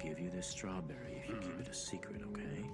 give you this strawberry if you keep it a secret, okay?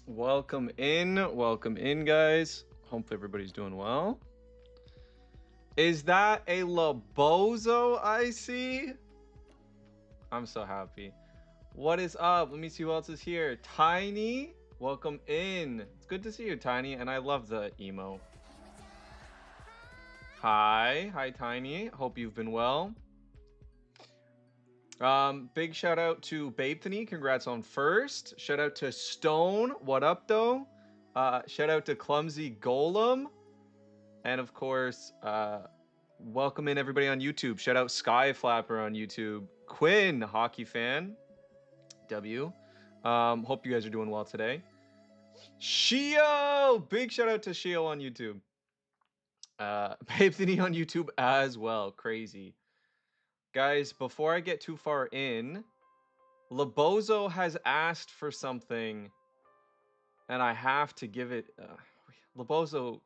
Welcome in, guys. Hope everybody's doing well. Is that a Labozo I see? I'm so happy. What is up? Let me see who else is here. Tiny, welcome in. It's good to see you, Tiny, and I love the emo. Hi, Tiny. Hope you've been well. Big shout out to Babethany. Congrats on first. Shout out to Stone. What up, though? Shout out to Clumsy Golem. And of course, welcome in everybody on YouTube. Shout out Skyflapper on YouTube. Quinn, hockey fan. W. Hope you guys are doing well today. Shio! Big shout out to Shio on YouTube. Babethany on YouTube as well. Crazy. Guys, before I get too far in, Labozo has asked for something, and I have to give it. Labozo,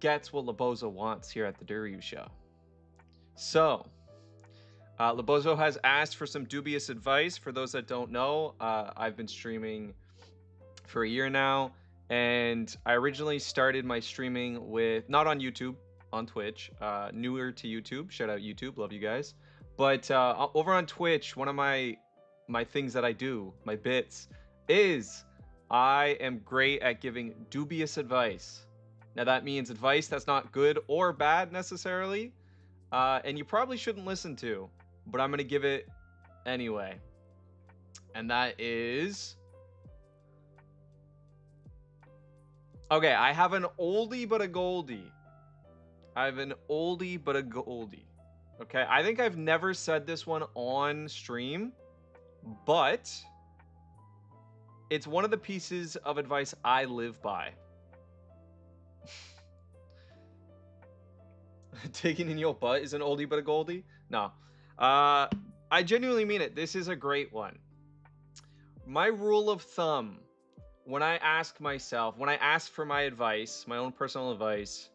gets what Labozo wants here at the Duryu Show. So, Labozo has asked for some dubious advice. For those that don't know, I've been streaming for a year now, and I originally started my streaming with, not on YouTube, on Twitch, newer to YouTube. Shout out YouTube, love you guys. But over on Twitch, one of my things that I do, my bits, is I am great at giving dubious advice. Now that means advice that's not good or bad necessarily, and you probably shouldn't listen to, but I'm gonna give it anyway. And that is, okay, I have an oldie but a goldie. I have an oldie but a goldie. Okay, I think I've never said this one on stream, but it's one of the pieces of advice I live by. Taking in your butt is an oldie but a goldie? No. I genuinely mean it. This is a great one. My rule of thumb, when I ask for my advice, my own personal advice,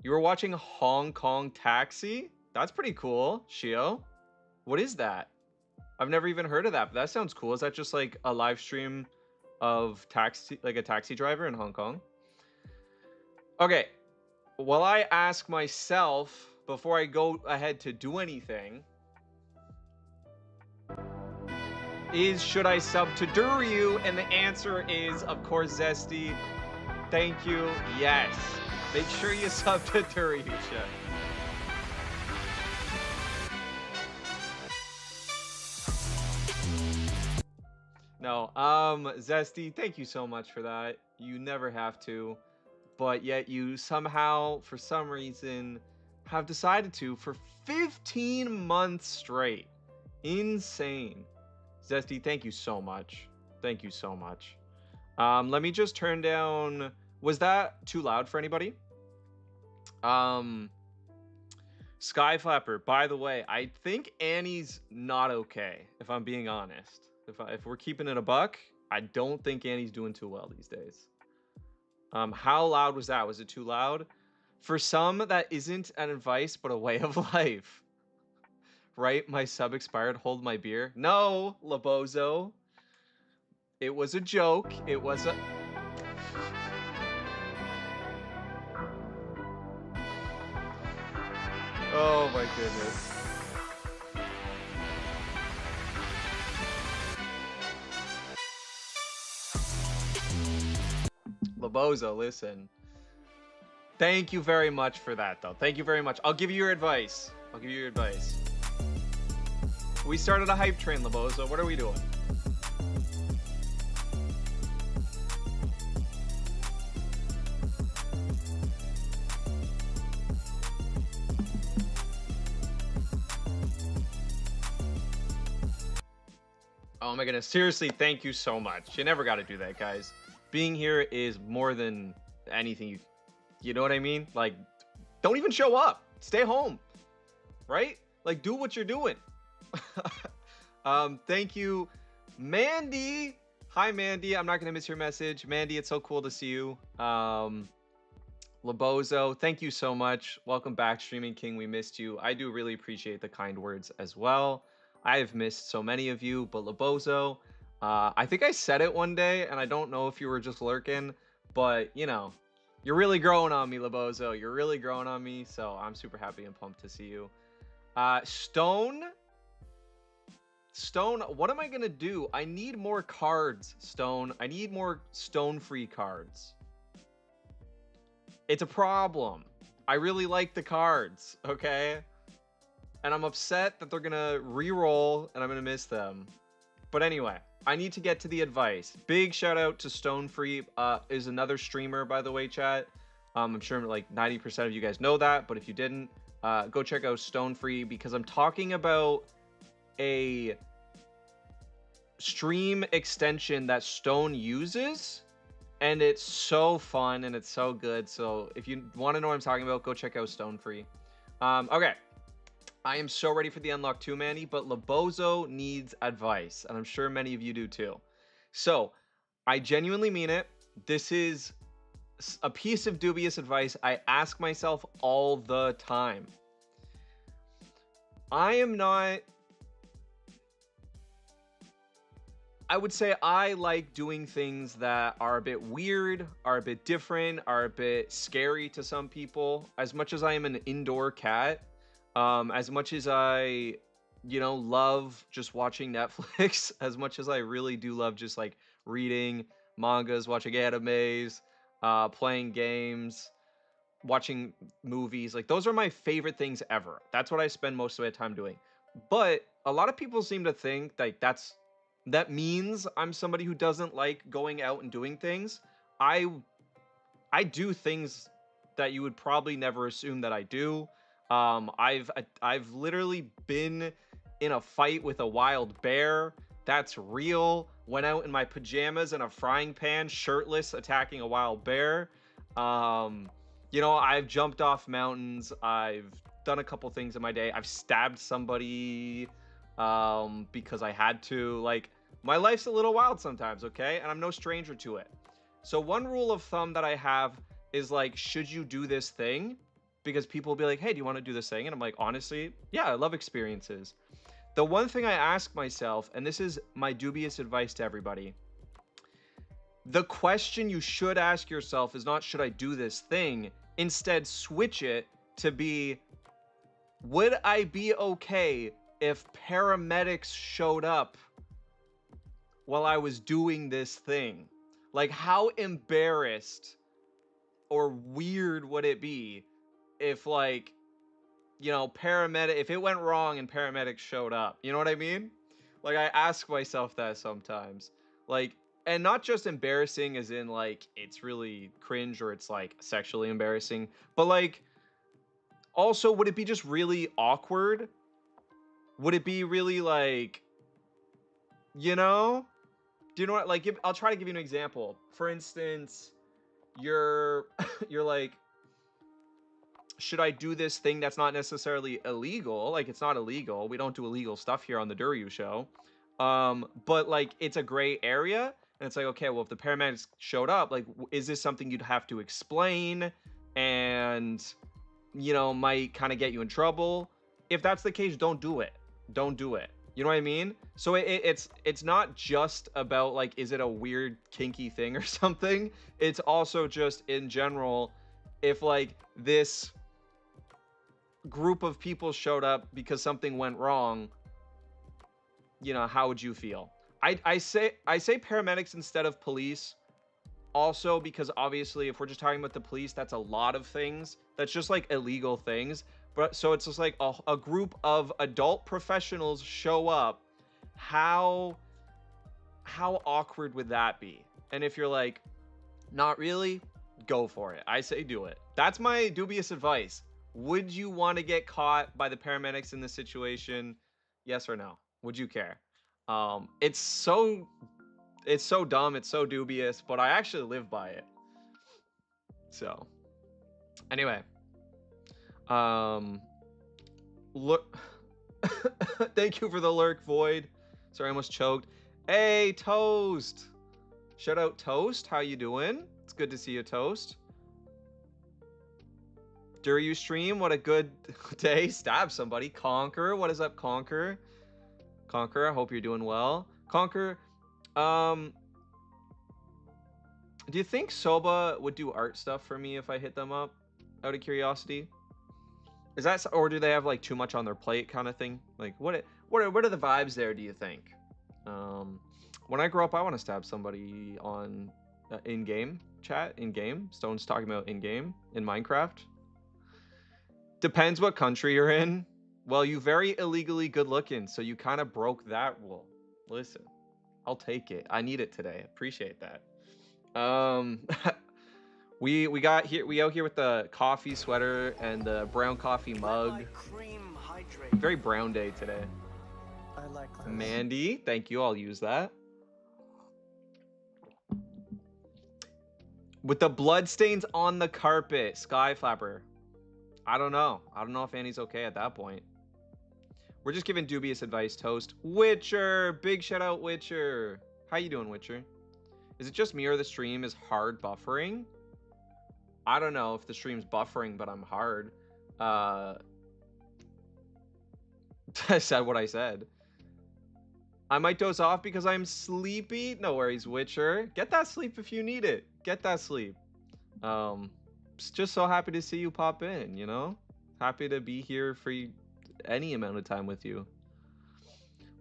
you were watching Hong Kong Taxi? That's pretty cool, Shio. What is that? I've never even heard of that, but that sounds cool. Is that just like a live stream of taxi, like a taxi driver in Hong Kong? Okay. Well, I ask myself before I go ahead to do anything, should I sub to Duryu? And the answer is, of course, Zesty. Thank you. Yes. Make sure you sub to Duryu, Chef. No, Zesty, thank you so much for that. You never have to, but yet you somehow, for some reason, have decided to for 15 months straight. Insane. Zesty, thank you so much. Thank you so much. Let me just turn down. Was that too loud for anybody? Skyflapper, by the way, I think Annie's not okay, if I'm being honest. If we're keeping it a buck, I don't think Annie's doing too well these days. How loud was that? Was it too loud? For some, that isn't an advice, but a way of life. Right? My sub expired. Hold my beer. No, Labozo. It was a joke. It was a... Oh my goodness. Labozo, listen. Thank you very much for that, though. Thank you very much. I'll give you your advice. I'll give you your advice. We started a hype train, Labozo. What are we doing? Oh my goodness. Seriously, thank you so much. You never got to do that, guys. Being here is more than anything you know what I mean? Like, don't even show up. Stay home. Right? Like, do what you're doing. Thank you, Mandy. Hi, Mandy. I'm not going to miss your message. Mandy, it's so cool to see you. Labozo, thank you so much. Welcome back, Streaming King. We missed you. I do really appreciate the kind words as well. I have missed so many of you, but Labozo, I think I said it one day, and I don't know if you were just lurking, but, you know, you're really growing on me, Labozo. You're really growing on me, so I'm super happy and pumped to see you. Stone, what am I going to do? I need more cards, Stone. I need more Stone-free cards. It's a problem. I really like the cards, okay? And I'm upset that they're going to re-roll, and I'm going to miss them. But anyway, I need to get to the advice. Big shout out to Stone Free, is another streamer, by the way, chat. I'm sure like 90% of you guys know that, but if you didn't, go check out Stone Free, because I'm talking about a stream extension that Stone uses, and it's so fun and it's so good. So if you want to know what I'm talking about, go check out Stone Free. Okay. I am so ready for the Unlock 2, Manny, but Labozo needs advice, and I'm sure many of you do too. So, I genuinely mean it. This is a piece of dubious advice I ask myself all the time. I am not. I would say I like doing things that are a bit weird, are a bit different, are a bit scary to some people. As much as I am an indoor cat, as much as I, love just watching Netflix, as much as I really do love just like reading mangas, watching animes, playing games, watching movies, like those are my favorite things ever. That's what I spend most of my time doing. But a lot of people seem to think like that means I'm somebody who doesn't like going out and doing things. I I do things that you would probably never assume that I do. I've literally been in a fight with a wild bear. That's real. Went out in my pajamas and a frying pan, shirtless, attacking a wild bear. Um, I've jumped off mountains. I've done a couple things in my day. I've stabbed somebody because I had to. Like, my life's a little wild sometimes, okay? And I'm no stranger to it. So one rule of thumb that I have is like, should you do this thing? Because people will be like, hey, do you want to do this thing? And I'm like, honestly, yeah, I love experiences. The one thing I ask myself, and this is my dubious advice to everybody, the question you should ask yourself is not, should I do this thing? Instead, switch it to be, would I be okay if paramedics showed up while I was doing this thing? Like, how embarrassed or weird would it be if, like, if it went wrong and paramedics showed up? You know what I mean? Like, I ask myself that sometimes. Like, and not just embarrassing as in, like, it's really cringe or it's, like, sexually embarrassing, but, like, also, would it be just really awkward? Would it be really, like, you know? Do you know what? Like, I'll try to give you an example. For instance, you're you're like, should I do this thing that's not necessarily illegal? Like, it's not illegal. We don't do illegal stuff here on the Duryu show. But like, it's a gray area, and it's like, okay, well, if the paramedics showed up, like, is this something you'd have to explain, and might kind of get you in trouble? If that's the case, don't do it. Don't do it. You know what I mean? So it's not just about like, is it a weird kinky thing or something? It's also just in general, if like this group of people showed up because something went wrong, how would you feel? I say paramedics instead of police, also because obviously if we're just talking about the police, that's a lot of things. That's just like illegal things. But so it's just like a group of adult professionals show up. How awkward would that be? And if you're like, not really, go for it. I say do it. That's my dubious advice. Would you want to get caught by the paramedics in this situation? Yes or no? Would you care? It's so dumb, it's so dubious, but I actually live by it. So, anyway, look, thank you for the lurk, Void. Sorry, I almost choked. Hey, Toast. Shout out Toast. How you doing? It's good to see you, Toast. Duryu stream, what a good day. Stab somebody. Conquer, what is up, Conquer? Conquer, I hope you're doing well. Conquer, do you think Soba would do art stuff for me if I hit them up? Out of curiosity, is that, or do they have like too much on their plate, kind of thing? Like, what are the vibes there? Do you think? When I grow up, I want to stab somebody on in-game chat. In-game, Stone's talking about in-game in Minecraft. Depends what country you're in. Well, you very illegally good looking, so you kind of broke that rule. Listen, I'll take it. I need it today. Appreciate that. we out here with the coffee sweater and the brown coffee mug. Very brown day today. I like this. Mandy, thank you. I'll use that. With the blood stains on the carpet, Skyflapper. I don't know. I don't know if Annie's okay at that point. We're just giving dubious advice, Toast. Witcher, big shout out, Witcher. How you doing, Witcher? Is it just me or the stream is hard buffering? I don't know if the stream's buffering, but I'm hard. I said what I said. I might doze off because I'm sleepy. No worries, Witcher. Get that sleep if you need it. Get that sleep. Just so happy to see you pop in, you know? Happy to be here for any amount of time with you.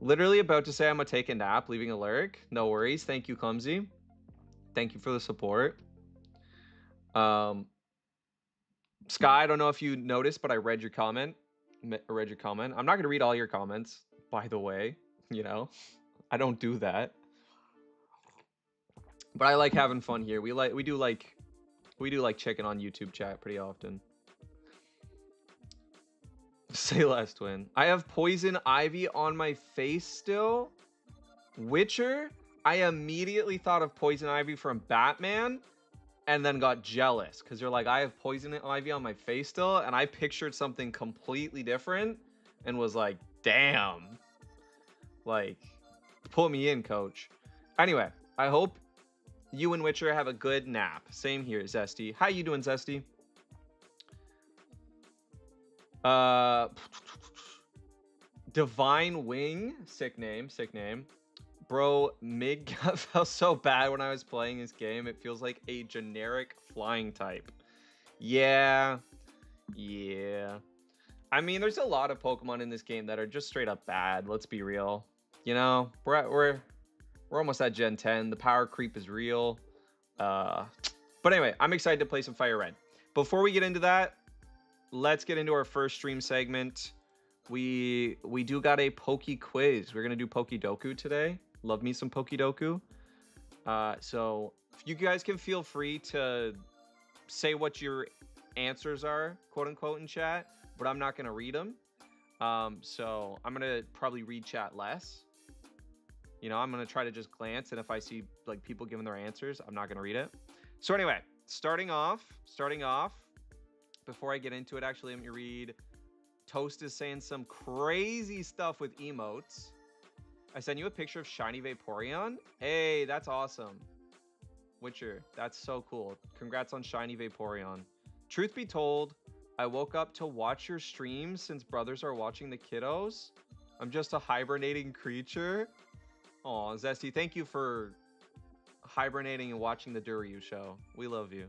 Literally about to say I'm gonna take a nap, leaving a lurk. No worries. Thank you, Clumsy. Thank you for the support. Sky, I don't know if you noticed, but I read your comment. I'm not gonna read all your comments, by the way. You know, I don't do that. But I like having fun here. We do like chicken on YouTube chat pretty often. Say less, twin. I have poison ivy on my face still. Witcher. I immediately thought of poison ivy from Batman, and then got jealous because you're like, I have poison ivy on my face still, and I pictured something completely different, and was like, damn. Like, pull me in, coach. Anyway, I hope you and Witcher have a good nap. Same here, Zesty. How you doing, Zesty? Divine Wing. Sick name, sick name. Bro, Mig felt so bad when I was playing this game. It feels like a generic flying type. Yeah. I mean, there's a lot of Pokemon in this game that are just straight up bad. Let's be real. You know, we're almost at Gen 10. The power creep is real. But anyway, I'm excited to play some Fire Red. Before we get into that, let's get into our first stream segment. We do got a Poke quiz. We're gonna do Pokedoku today. Love me some Pokedoku. So you guys can feel free to say what your answers are, quote unquote, in chat, but I'm not gonna read them. So I'm gonna probably read chat less. You know, I'm gonna try to just glance, and if I see like people giving their answers, I'm not gonna read it. So anyway, starting off. Before I get into it, actually, let me read. Toast is saying some crazy stuff with emotes. I sent you a picture of Shiny Vaporeon. Hey, that's awesome. Witcher, that's so cool. Congrats on Shiny Vaporeon. Truth be told, I woke up to watch your streams since brothers are watching the kiddos. I'm just a hibernating creature. Aw, Zesty, thank you for hibernating and watching the Duryu show. We love you.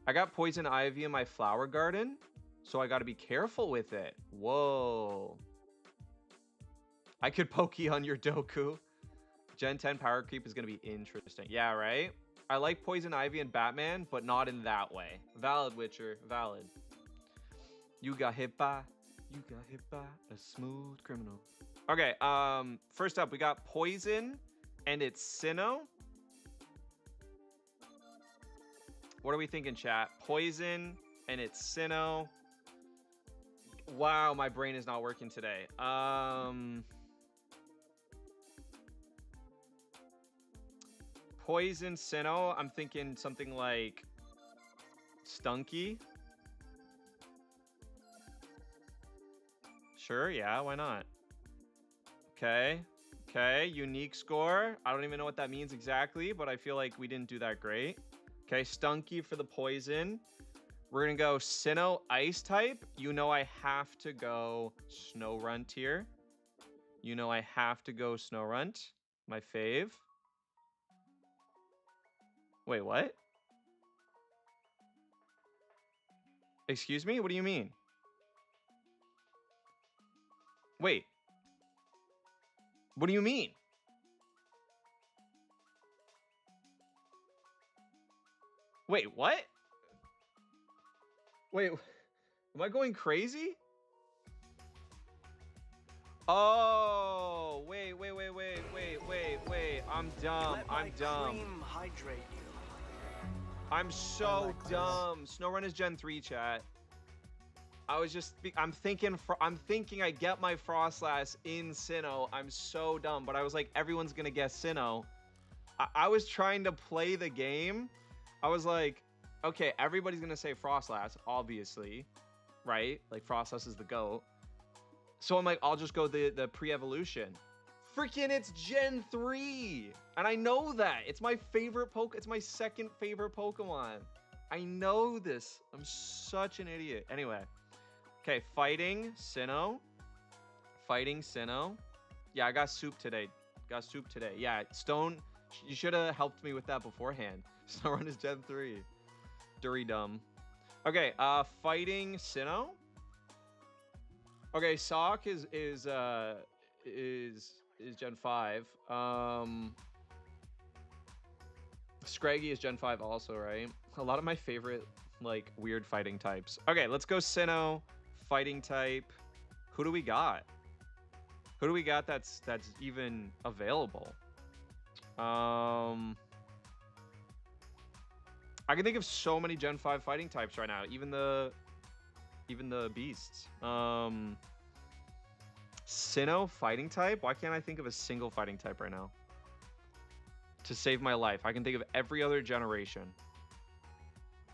I got poison ivy in my flower garden, so I got to be careful with it. Whoa. I could pokey on your Doku. Gen 10 power creep is going to be interesting. Yeah, right? I like poison ivy and Batman, but not in that way. Valid, Witcher. Valid. You got hit by a smooth criminal. Okay, first up, we got poison, and it's Sinnoh. What are we thinking, chat? Poison, and it's Sinnoh. Wow, my brain is not working today. Poison, Sinnoh. I'm thinking something like Stunky. Sure, yeah, why not? Okay, unique score. I don't even know what that means exactly, but I feel like we didn't do that great. Okay, Stunky for the poison. We're gonna go Sinnoh ice type. You know I have to go Snorunt here. You know I have to go Snorunt. My fave. Wait, what? Excuse me? What do you mean? Wait. What do you mean? Wait, what? Wait, am I going crazy? Oh, wait. I'm dumb. I'm so dumb. Snorunt is Gen 3, chat. I'm thinking I get my Frostlass in Sinnoh. I'm so dumb, but I was like, everyone's gonna guess Sinnoh. I was trying to play the game. I was like, okay, everybody's gonna say Frostlass, obviously, right? Like Frostlass is the GOAT. So I'm like, I'll just go the pre-evolution. Freaking, it's Gen 3, and I know that it's my favorite it's my second favorite Pokemon. I know this. I'm such an idiot. Anyway. Okay, fighting Sinnoh. Fighting Sinnoh. Yeah, I got soup today. Yeah, Stone, you should have helped me with that beforehand. Snow is Gen 3. Dury dumb. Okay, fighting Sinnoh. Okay, Sock is Gen 5. Scraggy is Gen 5 also, right? A lot of my favorite, like, weird fighting types. Okay, let's go Sinnoh. Fighting type. Who do we got? Who do we got that's even available? I can think of so many Gen 5 fighting types right now. Even the beasts. Sinnoh fighting type? Why can't I think of a single fighting type right now? To save my life. I can think of every other generation.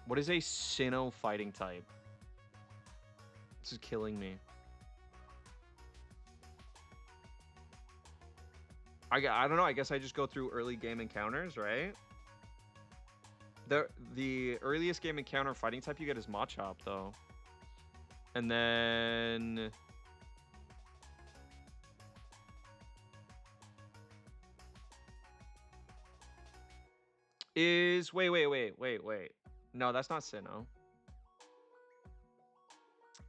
What is a Sinnoh fighting type? This is killing me. I don't know. I guess I just go through early game encounters, right? The earliest game encounter fighting type you get is Machop, though. And then... Wait. No, that's not Sinnoh.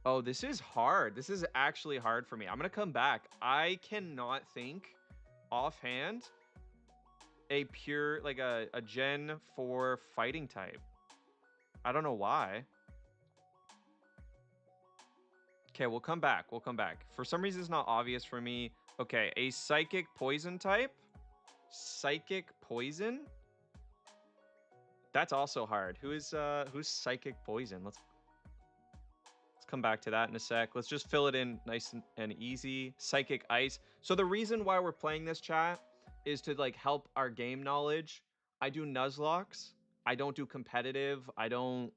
Oh, this is hard. This is actually hard for me. I'm going to come back. I cannot think offhand a pure, like a Gen 4 fighting type. I don't know why. Okay, we'll come back. For some reason, it's not obvious for me. Okay, a Psychic Poison type. Psychic Poison? That's also hard. Who's Psychic Poison? Let's come back to that in a sec. Let's just fill it in nice and easy. Psychic Ice. So the reason why we're playing this, chat, is to like help our game knowledge. I do Nuzlocke. I don't do competitive. I don't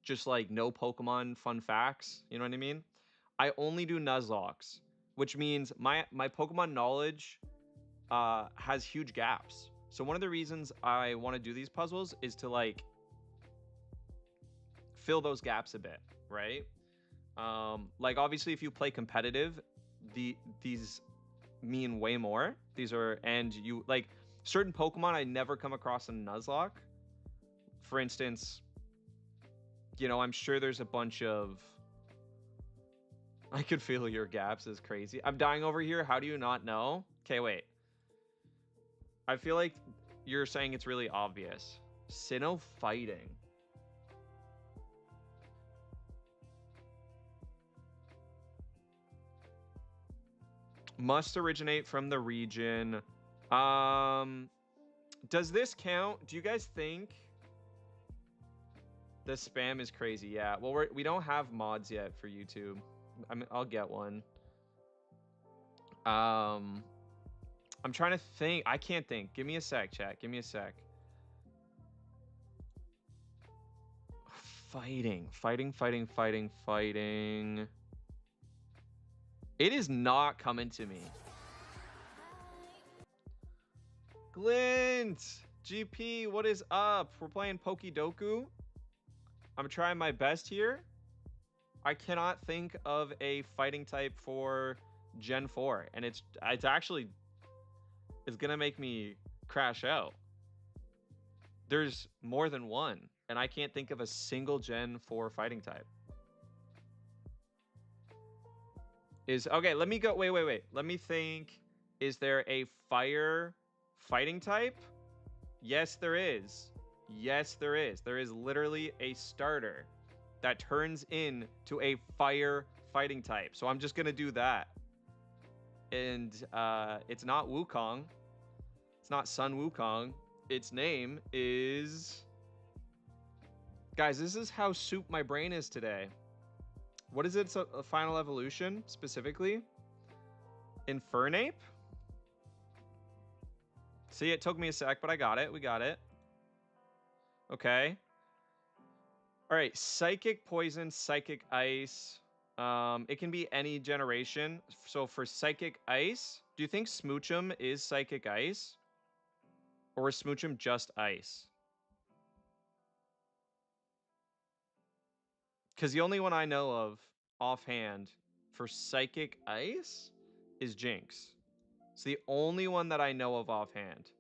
just like know Pokemon fun facts. You know what I mean? I only do Nuzlocke, which means my Pokemon knowledge has huge gaps. So one of the reasons I want to do these puzzles is to like fill those gaps a bit, right? Like obviously if you play competitive, these mean way more. These are, and you like certain Pokemon I never come across in Nuzlocke. For instance, you know, I'm sure there's a bunch of... I could feel your gaps is crazy. I'm dying over here. How do you not know? Okay, wait. I feel like you're saying it's really obvious. Sinnoh fighting. Must originate from the region. Does this count? Do you guys think the spam is crazy? Yeah. Well, we don't have mods yet for YouTube. I'll get one. I'm trying to think. I can't think. Give me a sec, chat. Give me a sec. Fighting. It is not coming to me. Glint! GP, what is up? We're playing Pokidoku. I'm trying my best here. I cannot think of a fighting type for Gen 4. And it's actually... It's gonna make me crash out. There's more than one. And I can't think of a single Gen 4 fighting type. Okay, let me go. Wait. Let me think. Is there a fire fighting type? Yes, there is. There is literally a starter that turns into a fire fighting type. So I'm just going to do that. And it's not Wukong. It's not Sun Wukong. Its name is... Guys, this is how soup my brain is today. What is its final evolution, specifically? Infernape? See, it took me a sec, but I got it. We got it. Okay. All right, Psychic Poison, Psychic Ice. It can be any generation. So for Psychic Ice, do you think Smoochum is Psychic Ice? Or is Smoochum just Ice? Because the only one I know of offhand for Psychic Ice is Jinx. It's the only one that I know of offhand.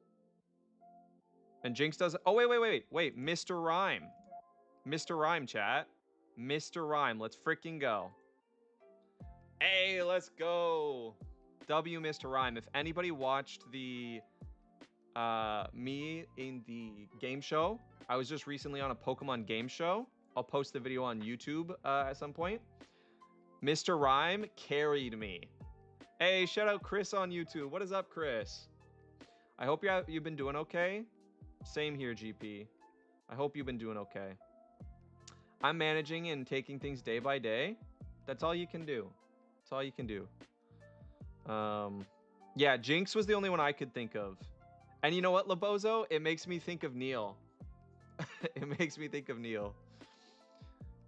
And Jinx doesn't... Oh, wait. Mr. Rhyme. Mr. Rhyme, chat. Mr. Rhyme. Let's freaking go. Hey, let's go. W Mr. Rhyme. If anybody watched the... me in the game show, I was just recently on a Pokemon game show. I'll post the video on YouTube at some point. Mr. Rhyme carried me. Hey, shout out Chris on YouTube. What is up, Chris? I hope you've been doing okay. Same here, GP. I hope you've been doing okay. I'm managing and taking things day by day. That's all you can do. That's all you can do. Yeah, Jinx was the only one I could think of. And you know what, Labozo? It makes me think of Neil. It makes me think of Neil.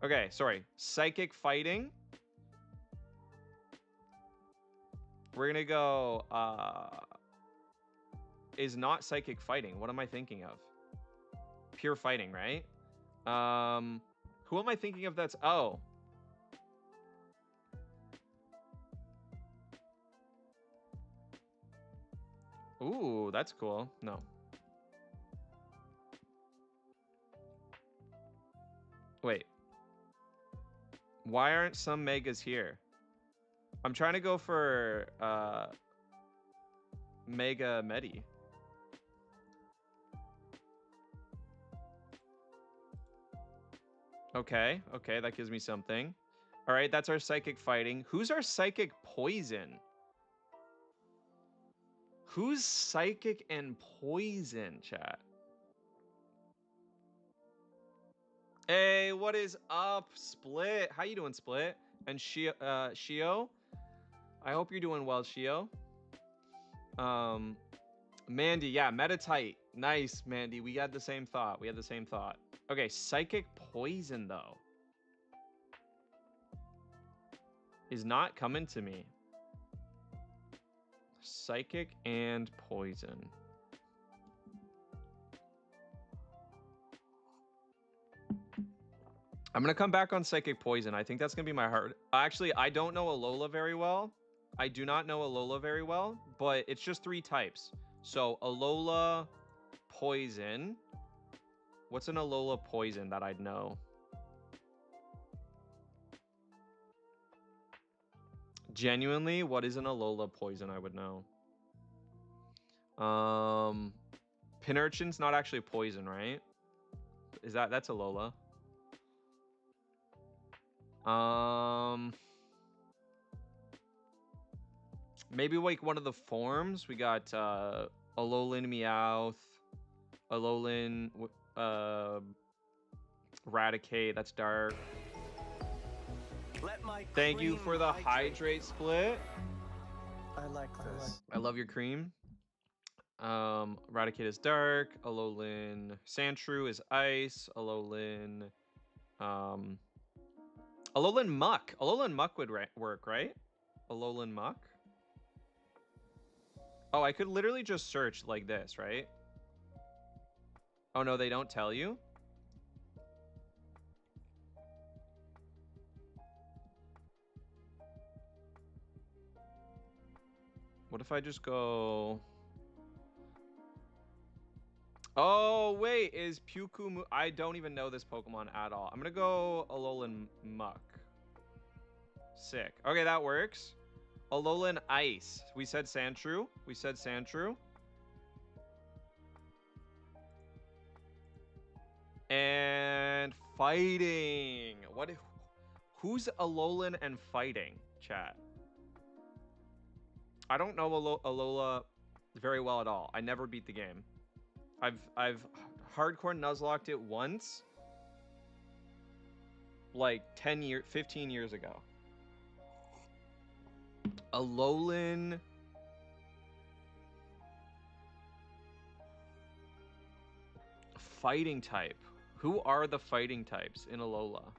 Okay, sorry. Psychic fighting. We're gonna go, is not psychic fighting. What am I thinking of? Pure fighting, right? Who am I thinking of that's... Oh. Ooh, that's cool. No. Wait. Why aren't some megas here? I'm trying to go for Mega Medi. Okay, that gives me something. All right, that's our psychic fighting. Who's our psychic poison? Who's psychic and poison, chat? Hey, what is up, Split? How you doing, Split? And Shio? I hope you're doing well, Shio. Mandy, yeah, Metatite. Nice, Mandy. We had the same thought. Okay, psychic poison, though, is not coming to me. Psychic and poison. I'm gonna come back on psychic poison. I think that's gonna be my hard. Actually, I don't know Alola very well. I do not know Alola very well, but it's just 3 types. So Alola, poison. What's an Alola poison that I'd know? Genuinely, what is an Alola poison I would know? Pinurchin's not actually poison, right? Is that's Alola? Maybe like one of the forms. We got Alolan Meowth, Alolan Raticate. That's dark. Thank you for the hydrate split. I like this. I love your cream. Raticate is dark. Alolan Sandshrew is ice. Alolan Muck. Alolan Muck would work, right? Alolan Muck. Oh, I could literally just search like this, right? Oh no, they don't tell you? What if I just go... Oh, wait, is Puku... I don't even know this Pokemon at all. I'm gonna go Alolan Muck. Sick. Okay, that works. Alolan Ice. We said Sandshrew. And fighting. Who's Alolan and fighting, chat? I don't know Alola very well at all. I never beat the game. I've hardcore nuzlocked it once, like 15 years ago. Alolan fighting type. Who are the fighting types in Alola?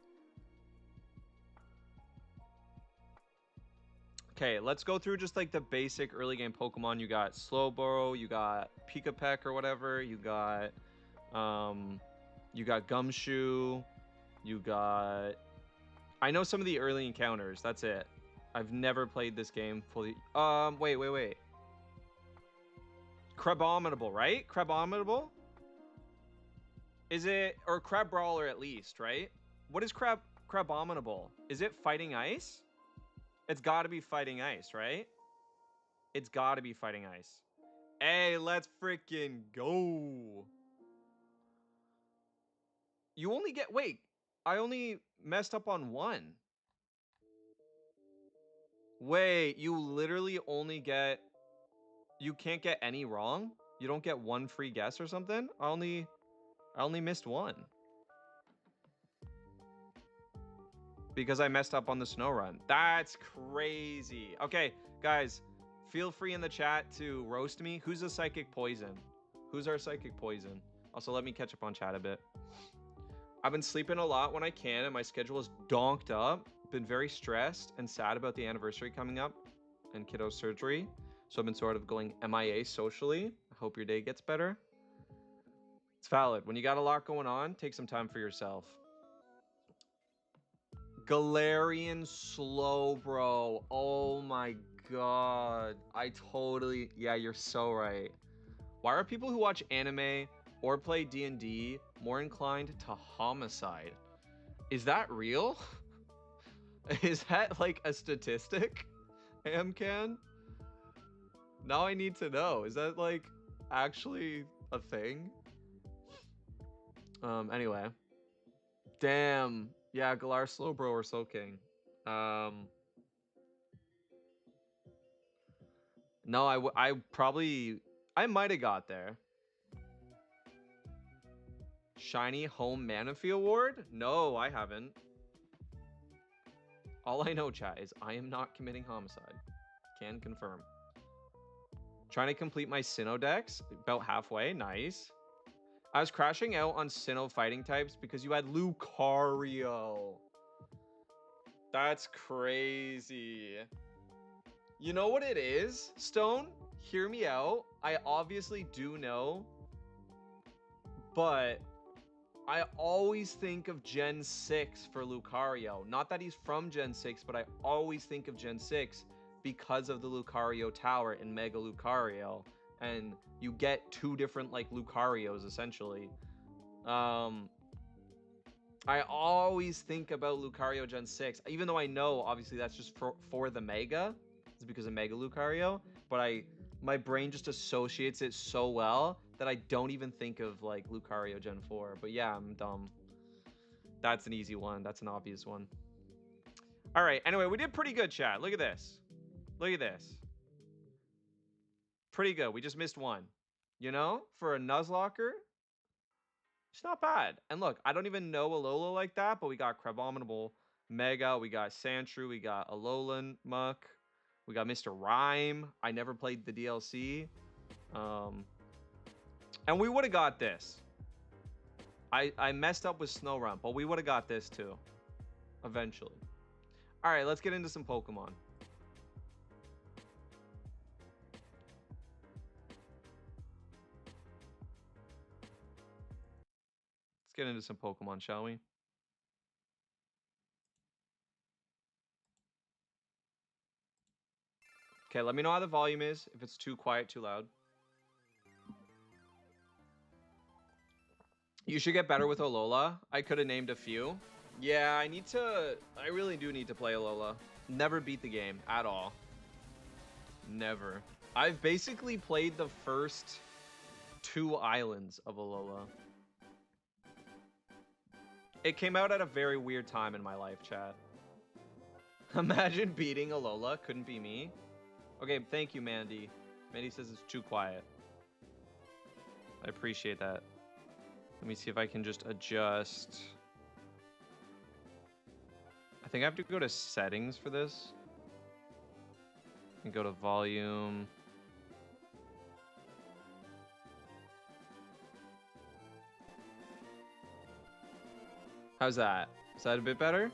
Okay, let's go through just like the basic early game Pokemon. You got Slowbro, you got Pikapeck or whatever, you got Gumshoe, you got I know some of the early encounters. That's it. I've never played this game fully. Wait. Crabominable, right? Crabominable? Is it, or Crab Brawler at least, right? What is Crabominable? Is it fighting ice? It's got to be fighting ice, right? It's got to be fighting ice. Hey, let's freaking go. You only get, wait, I only messed up on one. Wait, you literally only get, you can't get any wrong? You don't get one free guess or something? I only missed one. Because I messed up on the snow run. That's crazy. Okay, guys, feel free in the chat to roast me. Who's a psychic poison? Who's our psychic poison? Also, let me catch up on chat a bit. I've been sleeping a lot when I can, and my schedule is donked up. Been very stressed and sad about the anniversary coming up and kiddo's surgery. So I've been sort of going MIA socially. I hope your day gets better. It's valid. When you got a lot going on, take some time for yourself. Galarian Slowbro. Oh my god. Yeah, you're so right. Why are people who watch anime or play D&D more inclined to homicide? Is that real? Is that like a statistic? Amcan? Now I need to know. Is that like actually a thing? Anyway. Damn. Yeah, Galar Slowbro or Soaking. No, I might have got there. Shiny Home Manaphy Award? No, I haven't. All I know, chat, is I am not committing homicide. Can confirm. Trying to complete my Sinnoh decks. About halfway. Nice. I was crashing out on Sinnoh fighting types because you had Lucario. That's crazy. You know what it is, Stone? Hear me out. I obviously do know, but I always think of Gen 6 for Lucario. Not that he's from Gen 6, but I always think of Gen 6 because of the Lucario Tower in Mega Lucario. And you get two different, like, Lucarios, essentially. I always think about Lucario Gen 6, even though I know, obviously, that's just for the Mega. It's because of Mega Lucario. But my brain just associates it so well that I don't even think of, like, Lucario Gen 4. But yeah, I'm dumb. That's an easy one. That's an obvious one. All right. Anyway, we did pretty good, chat. Look at this. Look at this. Pretty good. We just missed one. You know? For a Nuzlocke, it's not bad. And look, I don't even know Alola like that, but we got Crabominable Mega, we got Sandshrew, we got Alolan Muck, we got Mr. Rhyme. I never played the DLC. And we would have got this. I messed up with Snorunt, but we would have got this too. Eventually. Alright, let's get into some Pokemon. Let's get into some Pokemon, shall we? Okay, let me know how the volume is. If it's too quiet, too loud. You should get better with Alola. I could have named a few. Yeah, I really do need to play Alola. Never beat the game at all. Never. I've basically played the first 2 islands of Alola. It came out at a very weird time in my life, chat. Imagine beating Alola. Couldn't be me. Okay, thank you, Mandy. Mandy says it's too quiet. I appreciate that. Let me see if I can just adjust. I think I have to go to settings for this. And go to volume. How's that? Is that a bit better?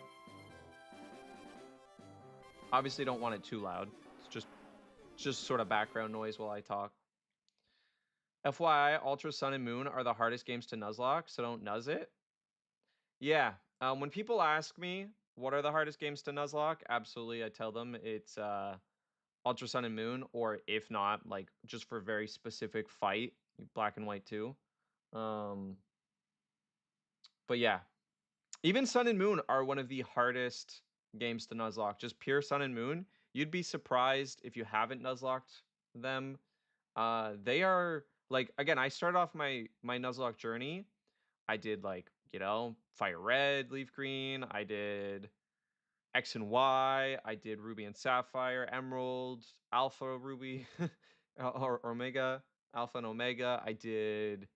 Obviously don't want it too loud. It's just sort of background noise while I talk. FYI, Ultra Sun and Moon are the hardest games to Nuzlocke, so don't nuz it. Yeah, when people ask me what are the hardest games to Nuzlocke? Absolutely, I tell them it's Ultra Sun and Moon, or if not, like just for very specific fight, Black and White 2. But yeah, even Sun and Moon are one of the hardest games to Nuzlocke. Just pure Sun and Moon. You'd be surprised if you haven't Nuzlocked them. They are like, again, I started off my Nuzlocke journey. I did like, Fire Red, Leaf Green. I did X and Y. I did Ruby and Sapphire, Emerald, Alpha Ruby, or Omega, Alpha and Omega. I did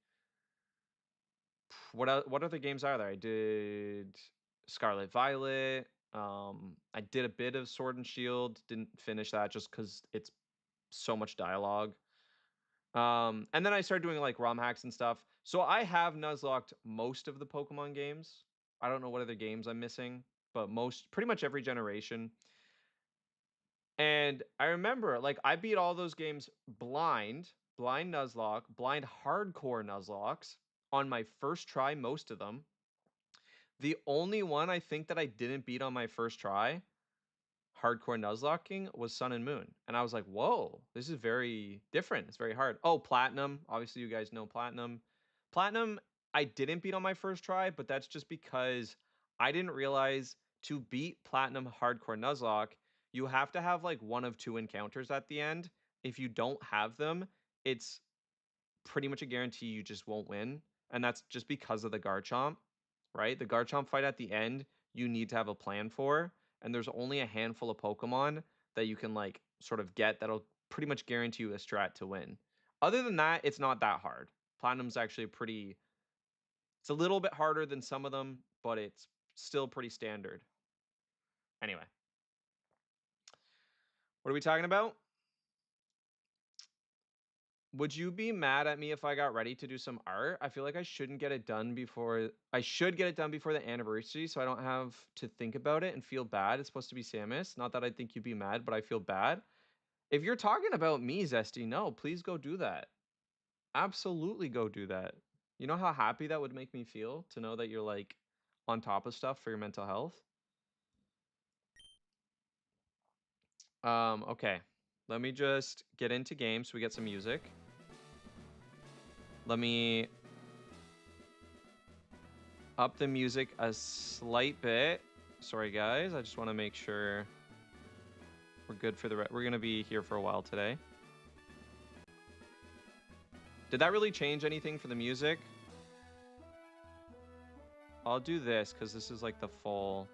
what other games are there? I did Scarlet Violet. I did a bit of Sword and Shield. Didn't finish that just because it's so much dialogue. And then I started doing like ROM hacks and stuff. So I have Nuzlocked most of the Pokemon games. I don't know what other games I'm missing, but pretty much every generation. And I remember, like, I beat all those games blind Nuzlocke, blind hardcore Nuzlocks on my first try, most of them. The only one I think that I didn't beat on my first try, hardcore Nuzlocking, was Sun and Moon. And I was like, whoa, this is very different. It's very hard. Oh, Platinum. Obviously, you guys know Platinum. Platinum, I didn't beat on my first try, but that's just because I didn't realize to beat Platinum hardcore Nuzlocke, you have to have like one of two encounters at the end. If you don't have them, it's pretty much a guarantee you just won't win. And that's just because of the Garchomp, right? The Garchomp fight at the end, you need to have a plan for. And there's only a handful of Pokemon that you can like sort of get that'll pretty much guarantee you a strat to win. Other than that, it's not that hard. Platinum's actually it's a little bit harder than some of them, but it's still pretty standard. Anyway, what are we talking about? Would you be mad at me if I got ready to do some art? I feel like I shouldn't get it done before I should get it done before the anniversary so I don't have to think about it and feel bad. It's supposed to be Samus. Not that I think you'd be mad, but I feel bad. If you're talking about me, Zesty, no, please go do that. Absolutely go do that. You know how happy that would make me feel to know that you're like on top of stuff for your mental health? Okay. Let me just get into games so we get some music. Let me up the music a slight bit. Sorry, guys. I just want to make sure we're good for we're going to be here for a while today. Did that really change anything for the music? I'll do this because this is like the full...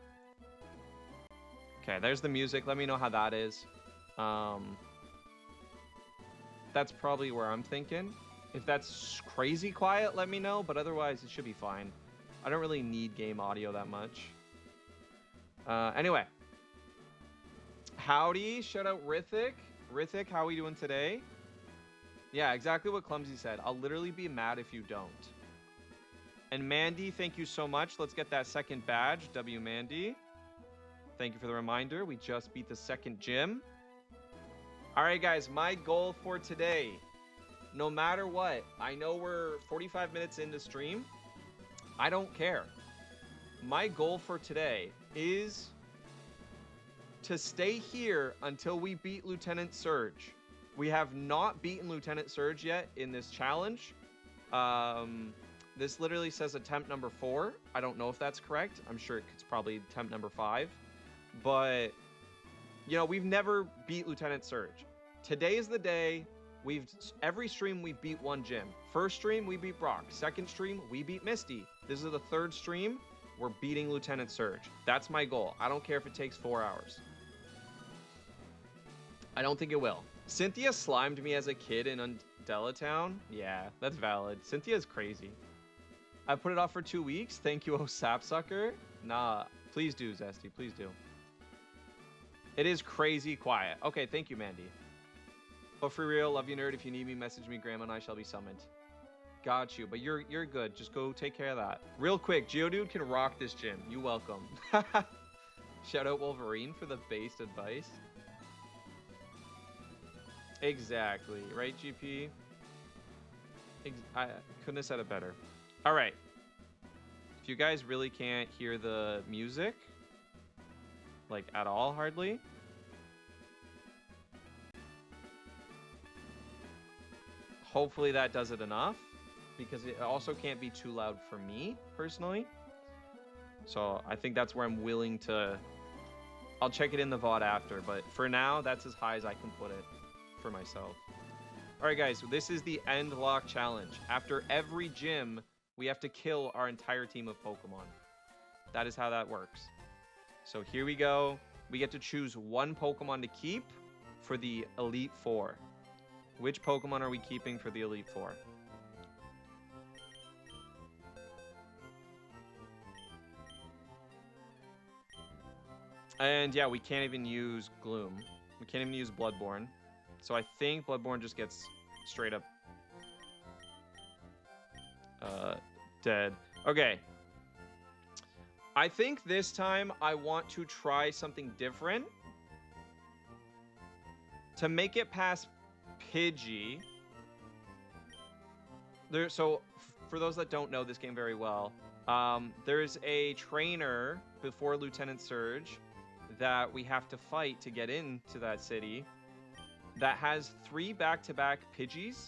Okay, there's the music. Let me know how that is. That's probably where I'm thinking. If that's crazy quiet, let me know. But otherwise, it should be fine. I don't really need game audio that much. Anyway. Howdy. Shout out Rithik. Rithik, how are we doing today? Yeah, exactly what Clumsy said. I'll literally be mad if you don't. And Mandy, thank you so much. Let's get that second badge. W Mandy. Thank you for the reminder. We just beat the second gym. All right, guys. My goal for today, no matter what, I know we're 45 minutes into stream. I don't care. My goal for today is to stay here until we beat Lieutenant Surge. We have not beaten Lieutenant Surge yet in this challenge. This literally says attempt number 4. I don't know if that's correct. I'm sure it's probably attempt number 5. But, you know, we've never beat Lieutenant Surge. Today is the day. Every stream we beat one gym. First stream we beat Brock. Second stream we beat Misty. This is the third stream. We're beating Lieutenant Surge. That's my goal. I don't care if it takes 4 hours. I don't think it will. Cynthia slimed me as a kid in Undella Town. Yeah, that's valid. Cynthia's crazy. I put it off for 2 weeks. Thank you, oh sapsucker. Nah, please do, Zesty. Please do. It is crazy quiet. Okay, thank you, Mandy. But for real, love you, nerd. If you need me, message me. Grandma and I shall be summoned. Got you, but you're good. Just go take care of that. Real quick, Geodude can rock this gym. You welcome. Shout out Wolverine for the base advice. Exactly. Right, GP? I couldn't have said it better. All right. If you guys really can't hear the music, like at all, hardly. Hopefully that does it enough, because it also can't be too loud for me personally. So I think that's where I'm willing to. I'll check it in the VOD after, but for now, that's as high as I can put it for myself. All right, guys, so this is the end lock challenge. After every gym, we have to kill our entire team of Pokemon. That is how that works. So here we go. We get to choose one Pokemon to keep for the Elite Four. Which Pokemon are we keeping for the Elite Four? And yeah, we can't even use Gloom. We can't even use Bloodborne. So I think Bloodborne just gets straight up dead. Okay. I think this time I want to try something different. To make it past Pidgey. So for those that don't know this game very well, there's a trainer before Lieutenant Surge that we have to fight to get into that city that has 3 back-to-back Pidgeys,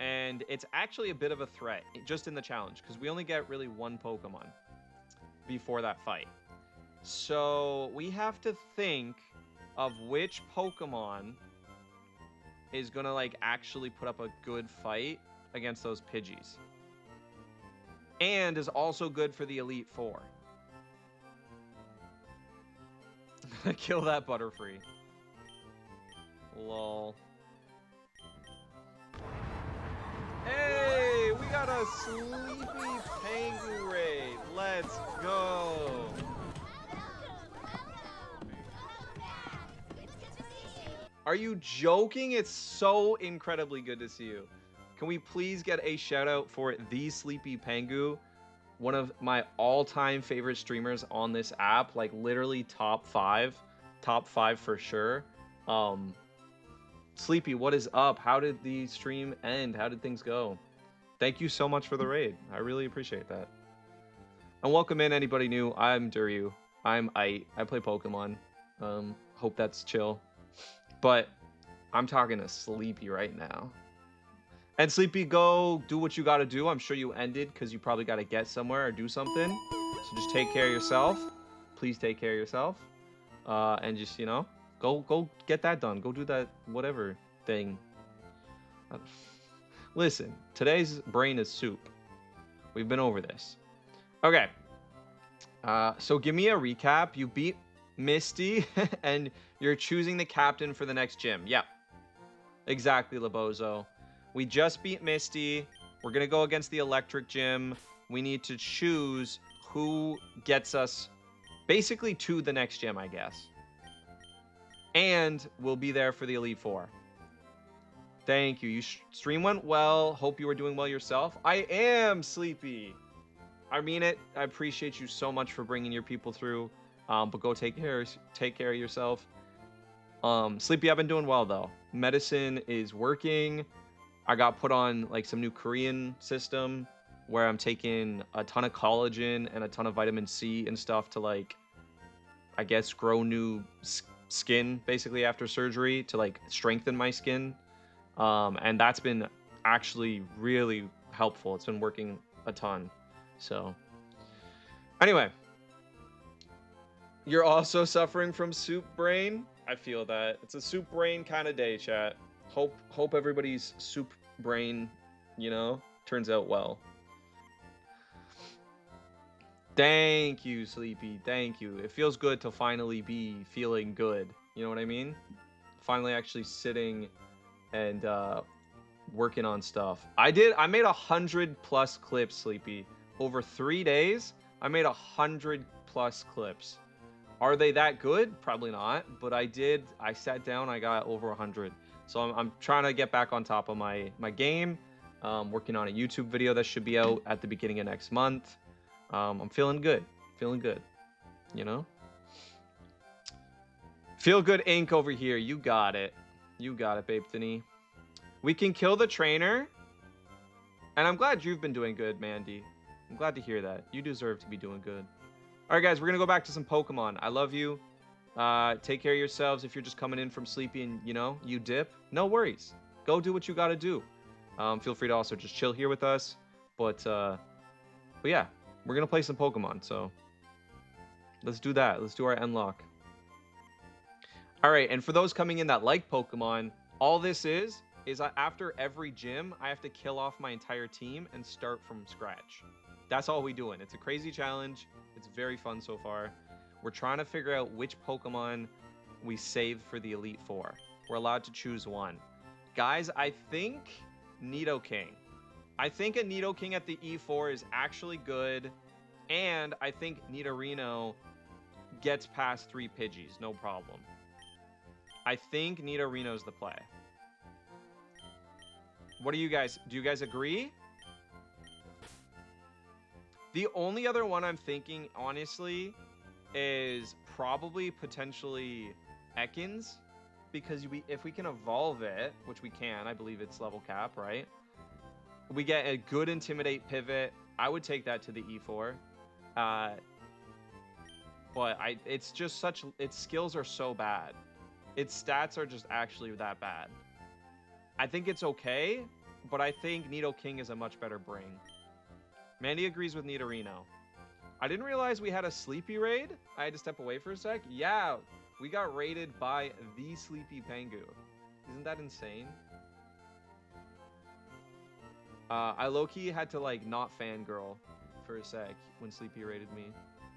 and it's actually a bit of a threat just in the challenge because we only get really 1 Pokemon before that fight. So we have to think of which Pokemon is gonna like actually put up a good fight against those Pidgeys and is also good for the Elite Four. Kill that Butterfree. Lol. Hey, we got a sleepy Pangu raid. Let's go. Are you joking? It's so incredibly good to see you. Can we please get a shout out for the Sleepy Pangu? One of my all-time favorite streamers on this app, like literally top 5 for sure. Sleepy, what is up? How did the stream end? How did things go? Thank you so much for the raid. I really appreciate that. And welcome in anybody new. I'm Duryu. I'm Ite. I play Pokemon. Hope that's chill. But I'm talking to Sleepy right now. And Sleepy, go do what you gotta do. I'm sure you ended because you probably gotta get somewhere or do something. So just take care of yourself. Please take care of yourself. And just, you know, go get that done. Go do that whatever thing. Listen, today's brain is soup. We've been over this. Okay. So give me a recap. You beat Misty and you're choosing the captain for the next gym. Yeah. Exactly, Labozo. We just beat Misty. We're going to go against the electric gym. We need to choose who gets us basically to the next gym, I guess. And we'll be there for the Elite Four. Thank you. Your stream went well. Hope you were doing well yourself. I am, Sleepy. I mean it. I appreciate you so much for bringing your people through. But go take care of yourself. Sleepy, I've been doing well, though. Medicine is working. I got put on like some new Korean system where I'm taking a ton of collagen and a ton of vitamin C and stuff to like, I guess, grow new skin basically after surgery to like strengthen my skin. And that's been actually really helpful. It's been working a ton. So anyway, you're also suffering from soup brain. I feel that it's a soup brain kind of day, chat. Hope everybody's soup brain, you know, turns out well. Thank you, Sleepy. Thank you. It feels good to finally be feeling good. You know what I mean? Finally actually sitting and working on stuff. I made 100+ clips, Sleepy. Over 3 days, I made 100+ clips. Are they that good? Probably not, but I sat down, I got over 100. So I'm trying to get back on top of my game. Working on a YouTube video that should be out at the beginning of next month. I'm feeling good, you know? Feel good ink over here. You got it, Babe Thany. We can kill the trainer. And I'm glad you've been doing good, Mandy. I'm glad to hear that. You deserve to be doing good. All right, guys, we're going to go back to some Pokemon. I love you. Take care of yourselves. If you're just coming in from sleepy and, you dip, no worries. Go do what you got to do. Feel free to also just chill here with us. But yeah, we're going to play some Pokemon. So let's do that. Let's do our Enlock. All right. And for those coming in that like Pokemon, all this is after every gym, I have to kill off my entire team and start from scratch. That's all we doing. It's a crazy challenge. It's very fun so far. We're trying to figure out which Pokemon we save for the Elite Four. We're allowed to choose one. Guys, I think Nidoking. I think a Nidoking at the E4 is actually good. And I think Nidorino gets past 3 Pidgeys, no problem. I think Nidorino's the play. What do you guys agree? The only other one I'm thinking, honestly, is probably potentially Ekans, because if we can evolve it, which we can, I believe it's level cap, right? We get a good Intimidate pivot. I would take that to the E4. But it's just its skills are so bad. Its stats are just actually that bad. I think it's okay, but I think Nidoking is a much better bring. Mandy agrees with Nidorino. I didn't realize we had a Sleepy raid. I had to step away for a sec. Yeah, we got raided by the Sleepy Pengu. Isn't that insane? I low-key had to, not fangirl for a sec when Sleepy raided me.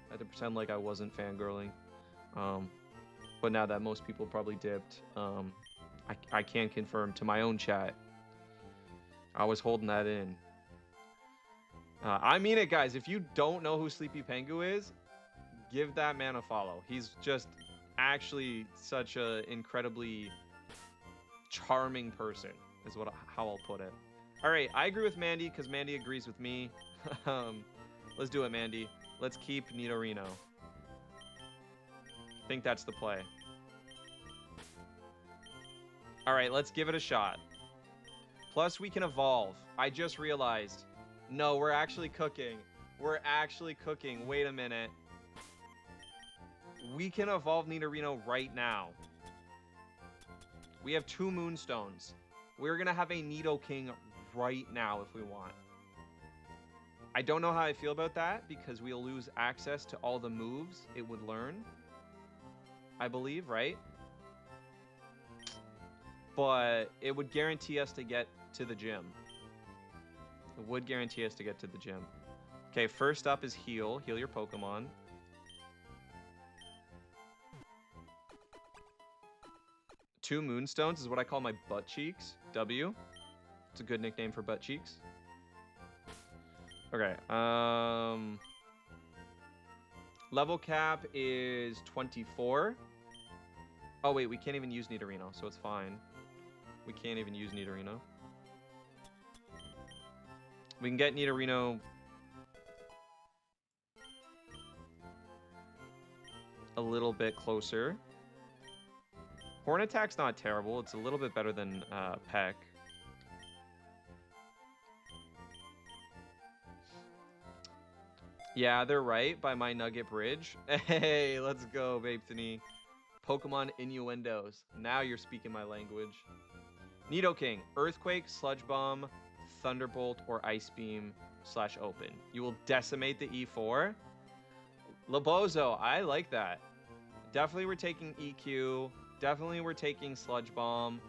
I had to pretend like I wasn't fangirling. But now that most people probably dipped, I can confirm to my own chat. I was holding that in. I mean it, guys. If you don't know who Sleepy Pengu is, give that man a follow. He's just actually such an incredibly charming person, is how I'll put it. All right, I agree with Mandy because Mandy agrees with me. Let's do it, Mandy. Let's keep Nidorino. I think that's the play. All right, let's give it a shot. Plus, we can evolve. I just realized. No, we're actually cooking. We're actually cooking. Wait a minute. We can evolve Nidorino right now. We have 2 Moonstones. We're going to have a Nidoking right now if we want. I don't know how I feel about that because we'll lose access to all the moves it would learn. I believe, right? But it would guarantee us to get to the gym. It would guarantee us to get to the gym. Okay, first up is heal. Heal your Pokemon. Two Moonstones is what I call my butt cheeks. W. It's a good nickname for butt cheeks. Okay. Level cap is 24. Oh, wait. We can't even use Nidorino, so it's fine. We can't even use Nidorino. We can get Nidorino a little bit closer. Horn Attack's not terrible. It's a little bit better than Peck. Yeah, they're right by my Nugget Bridge. Hey, let's go, Vapethany. Pokemon innuendos. Now you're speaking my language. Nidoking, Earthquake, Sludge Bomb, Thunderbolt, or Ice Beam / Open. You will decimate the E4. Labozo, I like that. Definitely we're taking EQ. Definitely we're taking Sludge Bomb.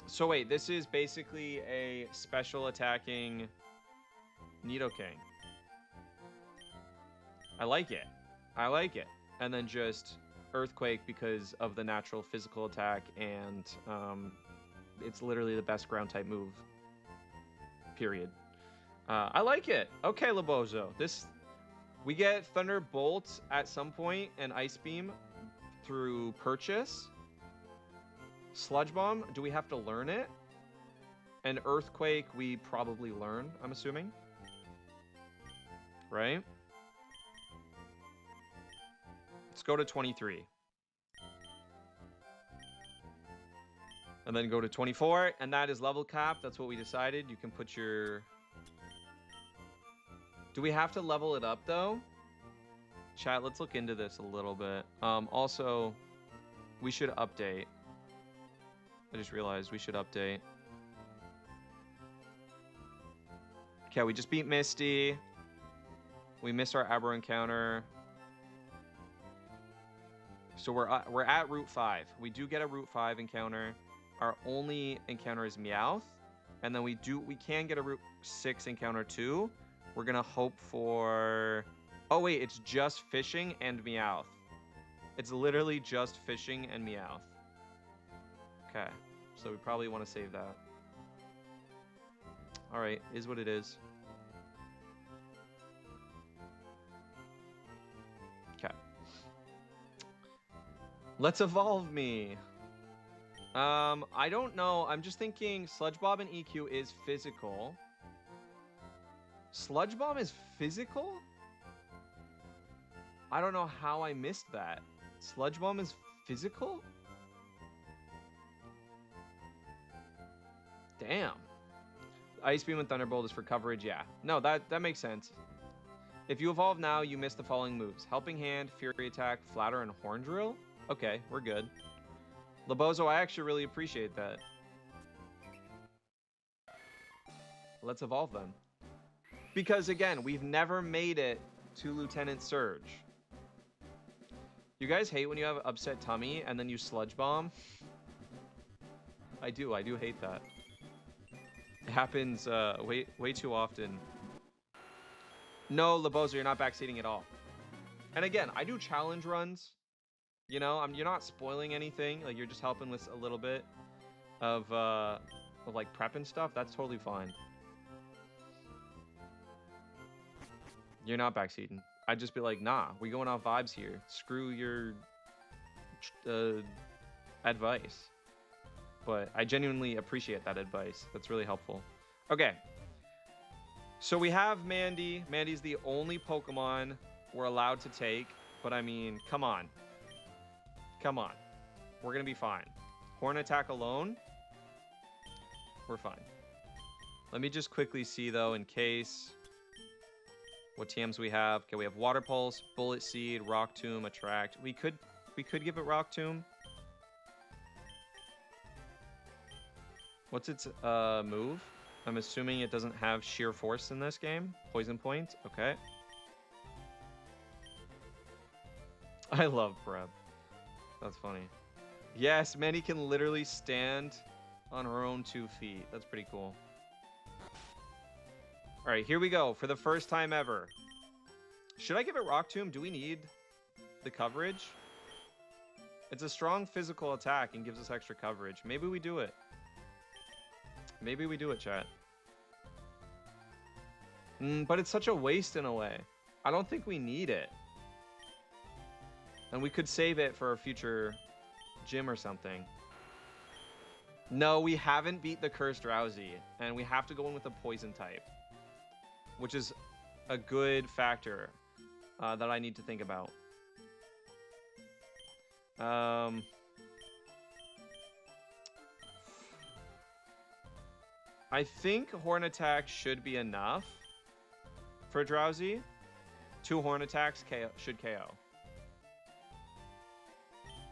So wait, this is basically a special attacking Nidoking. I like it. I like it. And then just Earthquake because of the natural physical attack, and it's literally the best ground type move. Period. I like it. Okay, Labozo. We get Thunderbolt at some point and Ice Beam through purchase. Sludge Bomb, do we have to learn it? And Earthquake, we probably learn, I'm assuming. Right? Let's go to 23. And then go to 24, and that is level cap. That's what we decided. You can put your... Do we have to level it up, though? Chat, let's look into this a little bit. Also, we should update. I just realized we should update. Okay, we just beat Misty. We missed our Aber encounter. So we're at Route 5. We do get a Route 5 encounter. Our only encounter is Meowth. And then we can get a Route 6 encounter too. We're gonna hope for... Oh wait, it's just fishing and Meowth. It's literally just fishing and Meowth. Okay, so we probably want to save that. Alright, is what it is. Okay. Let's evolve me. I don't know. I'm just thinking Sludge Bomb and EQ is physical. Sludge Bomb is physical? I don't know how I missed that. Sludge Bomb is physical? Damn. Ice Beam and Thunderbolt is for coverage, yeah. No, that makes sense. If you evolve now, you miss the following moves. Helping Hand, Fury Attack, Flatter, and Horn Drill? Okay, we're good. Labozo, I actually really appreciate that. Let's evolve them. Because again, we've never made it to Lieutenant Surge. You guys hate when you have upset tummy and then you Sludge Bomb? I do hate that. It happens way too often. No, Labozo, you're not backseating at all. And again, I do challenge runs. You know, you're not spoiling anything. Like, you're just helping with a little bit of like prep and stuff. That's totally fine. You're not backseating. I'd just be like, nah, we going off vibes here. Screw your advice. But I genuinely appreciate that advice. That's really helpful. Okay. So we have Mandy. Mandy's the only Pokemon we're allowed to take. But I mean, come on. Come on. We're going to be fine. Horn Attack alone, we're fine. Let me just quickly see, though, in case... What TMs we have. Okay, we have Water Pulse, Bullet Seed, Rock Tomb, Attract. We could give it Rock Tomb. What's its move? I'm assuming it doesn't have Sheer Force in this game. Poison Point. Okay. I love prep. That's funny. Yes, Manny can literally stand on her own 2 feet. That's pretty cool. All right, here we go. For the first time ever. Should I give it Rock Tomb? Do we need the coverage? It's a strong physical attack and gives us extra coverage. Maybe we do it. Maybe we do it, chat. But it's such a waste in a way. I don't think we need it. And we could save it for a future gym or something. No, we haven't beat the Cursed Drowsy. And we have to go in with a poison type. Which is a good factor that I need to think about. I think Horn Attack should be enough for Drowsy. 2 Horn Attacks should KO.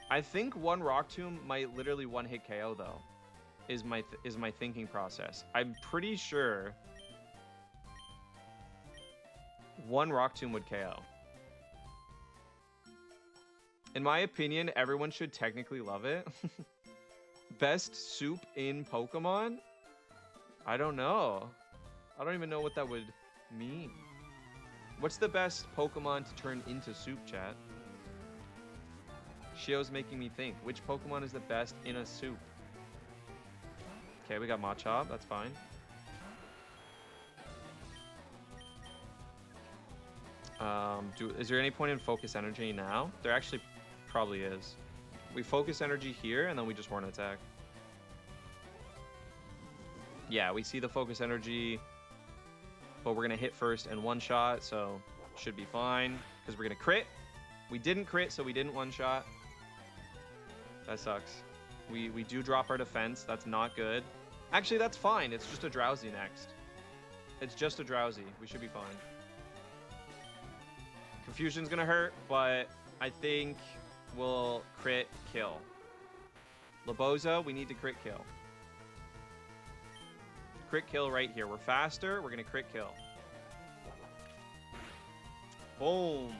I think 1 Rock Tomb might literally 1-hit KO though. Is my thinking process. I'm pretty sure 1 Rock Tomb would KO. In my opinion, everyone should technically love it. Best soup in Pokemon? I don't know. I don't even know what that would mean. What's the best Pokemon to turn into soup, chat? Shio's making me think. Which Pokemon is the best in a soup? Okay, we got Machop. That's fine. Is there any point in Focus Energy now? There actually probably is. We Focus Energy here, and then we just Horn Attack. Yeah, we see the Focus Energy, but we're going to hit first and one-shot, so should be fine, because we're going to crit. We didn't crit, so we didn't one-shot. That sucks. We do drop our defense. That's not good. Actually, that's fine. It's just a Drowsy next. It's just a Drowsy. We should be fine. Confusion's gonna hurt, but I think we'll crit kill. Laboza, we need to crit kill. Crit kill right here. We're faster. We're gonna crit kill. Boom.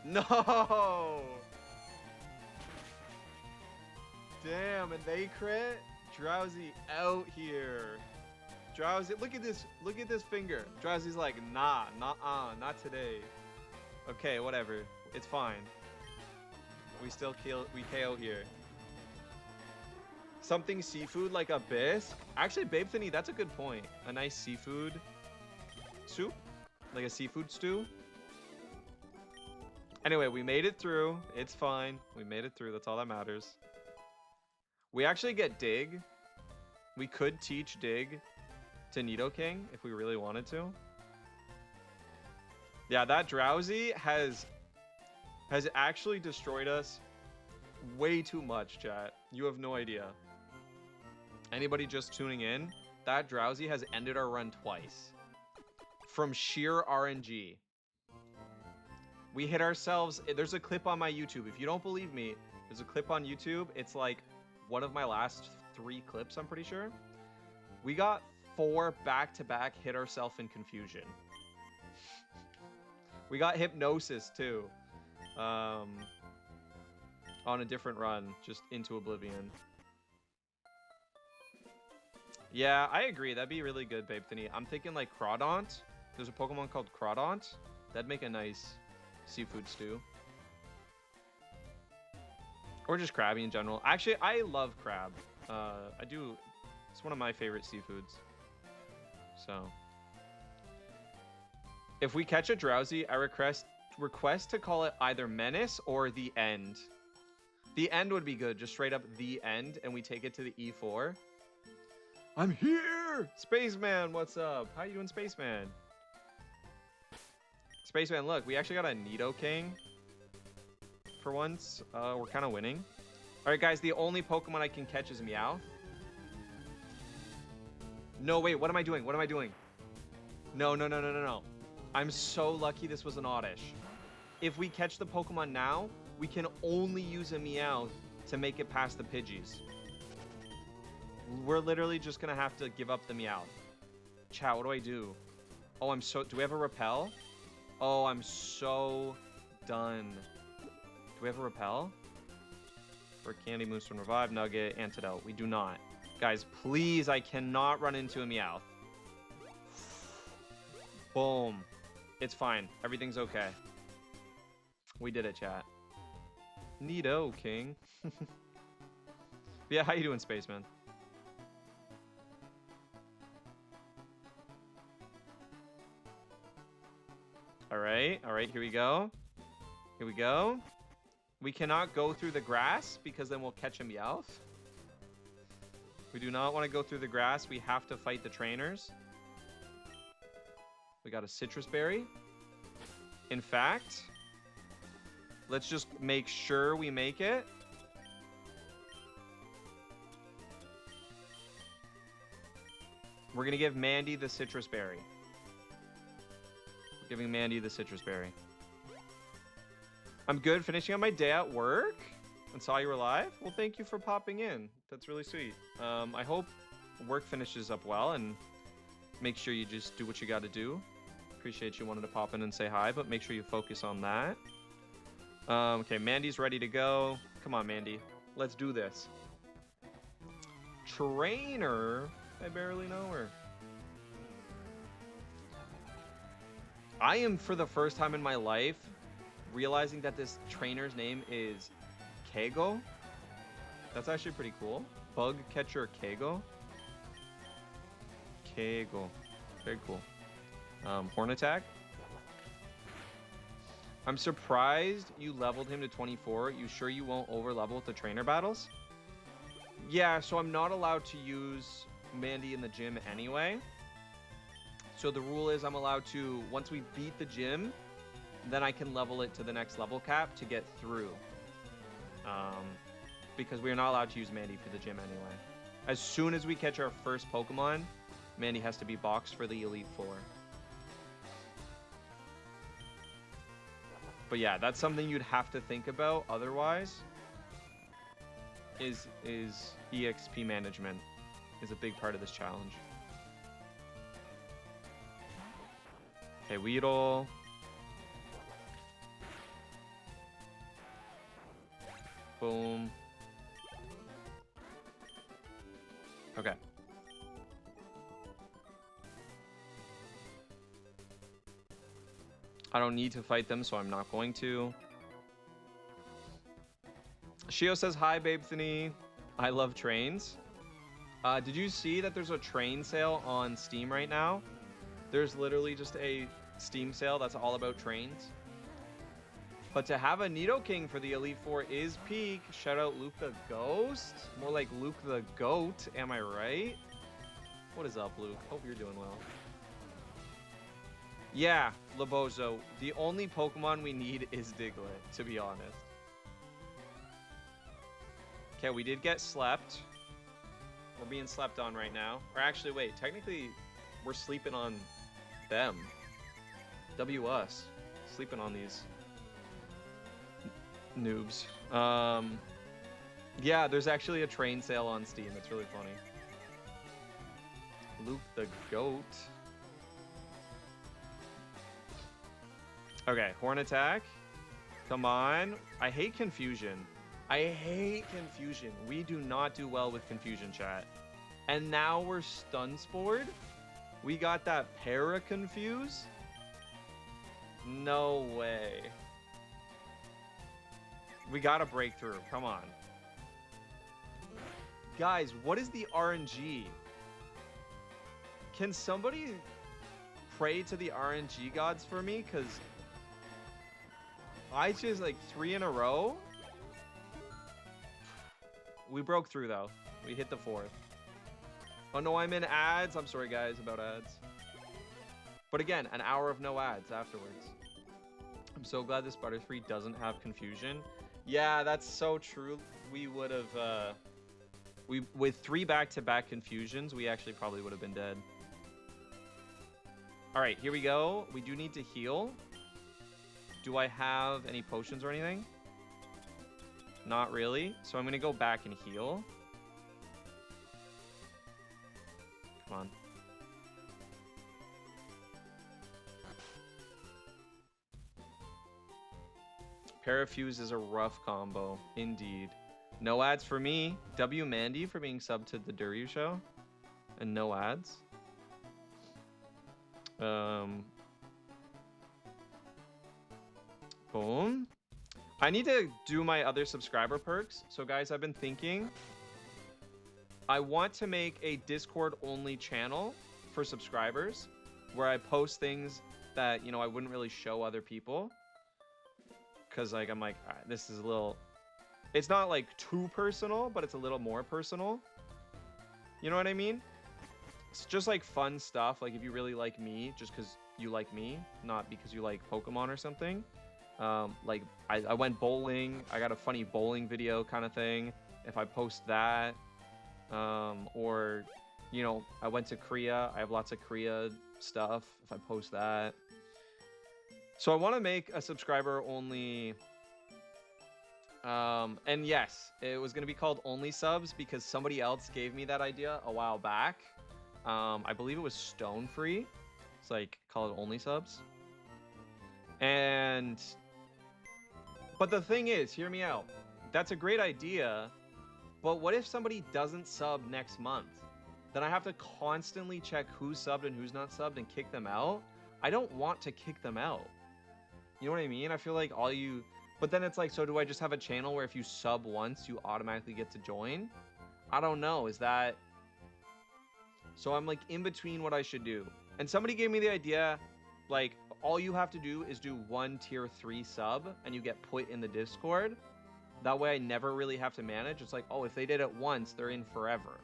No. Damn, and they crit. Drowsy out here. Drowsy, look at this. Look at this finger. Drowsy's like, nah, not today. Okay, whatever. It's fine. We still kill. We KO here. Something seafood like a bisque. Actually, Babe Thinny, that's a good point. A nice seafood soup, like a seafood stew. Anyway, we made it through. It's fine. We made it through. That's all that matters. We actually get Dig. We could teach Dig to Nidoking if we really wanted to. Yeah, that Drowsy has actually destroyed us way too much, chat. You have no idea. Anybody just tuning in, that Drowsy has ended our run twice. From sheer RNG. We hit ourselves. There's a clip on my YouTube. If you don't believe me, there's a clip on YouTube. It's like one of my last 3 clips, I'm pretty sure. We got 4 back-to-back hit ourselves in confusion. We got Hypnosis too. On a different run, just into Oblivion. Yeah, I agree. That'd be really good, Babe Thinny. I'm thinking like Crawdaunt. There's a Pokemon called Crawdaunt. That'd make a nice seafood stew. Or just Krabby in general. Actually, I love crab. I do. It's one of my favorite seafoods. So, if we catch a Drowsy, I request to call it either Menace or The End. The End would be good. Just straight up The End, and we take it to the E4. I'm here! Spaceman, what's up? How you doing, Spaceman? Spaceman, look, we actually got a Nidoking. For once, we're kind of winning. Alright, guys, the only Pokemon I can catch is Meowth. No, wait, what am I doing? What am I doing? No. I'm so lucky this was an Oddish. If we catch the Pokemon now, we can only use a Meowth to make it past the Pidgeys. We're literally just gonna have to give up the Meowth. Chat, what do I do? Oh, I'm so... Do we have a Repel? Oh, I'm so done. Do we have a Repel? For Candy, Moonstone, Revive, Nugget, Antidote. We do not. Guys, please, I cannot run into a Meowth. Boom. It's fine. Everything's okay. We did it, chat. Nidoking. Yeah, how you doing, Spaceman? Alright, here we go. Here we go. We cannot go through the grass because then we'll catch a Meowth. We do not want to go through the grass. We have to fight the trainers. We got a Citrus Berry. In fact, let's just make sure we make it. We're going to give Mandy the Citrus Berry. We're giving Mandy the Citrus Berry. I'm good. Finishing up my day at work and saw you were live. Well, thank you for popping in. That's really sweet. I hope work finishes up well and make sure you just do what you got to do. Appreciate you wanted to pop in and say hi, but make sure you focus on that. Okay, Mandy's ready to go. Come on, Mandy. Let's do this. Trainer. I barely know her. I am, for the first time in my life, realizing that this trainer's name is Kago. That's actually pretty cool. Bug Catcher Kago. Kago. Very cool. Horn Attack. I'm surprised you leveled him to 24. You sure you won't over level with the trainer battles? Yeah, so I'm not allowed to use Mandy in the gym anyway. So the rule is I'm allowed to, once we beat the gym, then I can level it to the next level cap to get through. Because we are not allowed to use Mandy for the gym anyway. As soon as we catch our first Pokemon, Mandy has to be boxed for the Elite Four. But yeah, that's something you'd have to think about. Otherwise, is EXP management is a big part of this challenge. Okay, Weedle. Boom. Okay. I don't need to fight them, so I'm not going to. Shio says, hi, Babethany. I love trains. Did you see that there's a train sale on Steam right now? There's literally just a Steam sale that's all about trains. But to have a Nidoking for the Elite Four is peak. Shout out Luke the Ghost. More like Luke the Goat, am I right? What is up, Luke? Hope you're doing well. Yeah, Labozo. The only Pokemon we need is Diglett, to be honest. Okay, we did get slept. We're being slept on right now. Or actually, wait, technically, we're sleeping on them. W us. Sleeping on these noobs. Yeah, there's actually a train sale on Steam. It's really funny. Luke the Goat. Okay, Horn Attack. Come on. I hate confusion. I hate confusion. We do not do well with confusion, chat. And now we're Stun Spored. We got that Para Confuse. No way. We got a breakthrough. Come on. Guys, what is the RNG? Can somebody pray to the RNG gods for me? Because I just like 3 in a row. We broke through though. We hit the 4th. Oh no, I'm in ads. I'm sorry guys about ads. But again, an hour of no ads afterwards. I'm so glad this Butterfree doesn't have confusion. Yeah, that's so true. We would have, with 3 back-to-back confusions, we actually probably would have been dead. All right, here we go. We do need to heal. Do I have any potions or anything? Not really. So I'm going to go back and heal. Come on. Parafuse is a rough combo, indeed. No ads for me. W Mandy for being subbed to the Duryu show. And no ads. Boom. I need to do my other subscriber perks. So guys, I've been thinking. I want to make a Discord only channel for subscribers where I post things that, you know, I wouldn't really show other people. Cause like, I'm like, this is a little, it's not like too personal, but it's a little more personal. You know what I mean? It's just like fun stuff. Like if you really like me, just cause you like me, not because you like Pokemon or something. Like I went bowling. I got a funny bowling video kind of thing. If I post that, or, you know, I went to Korea. I have lots of Korea stuff. If I post that. So I want to make a subscriber only. And yes, it was going to be called Only Subs because somebody else gave me that idea a while back. I believe it was Stone Free. It's like, call it Only Subs. But the thing is, hear me out. That's a great idea. But what if somebody doesn't sub next month? Then I have to constantly check who's subbed and who's not subbed and kick them out. I don't want to kick them out. You know what I mean? I feel like but then it's like, so do I just have a channel where if you sub once, you automatically get to join? I don't know. Is that... So I'm like in between what I should do. And somebody gave me the idea, like, all you have to do is do 1 tier 3 sub and you get put in the Discord. That way I never really have to manage. It's like, oh, if they did it once, they're in forever.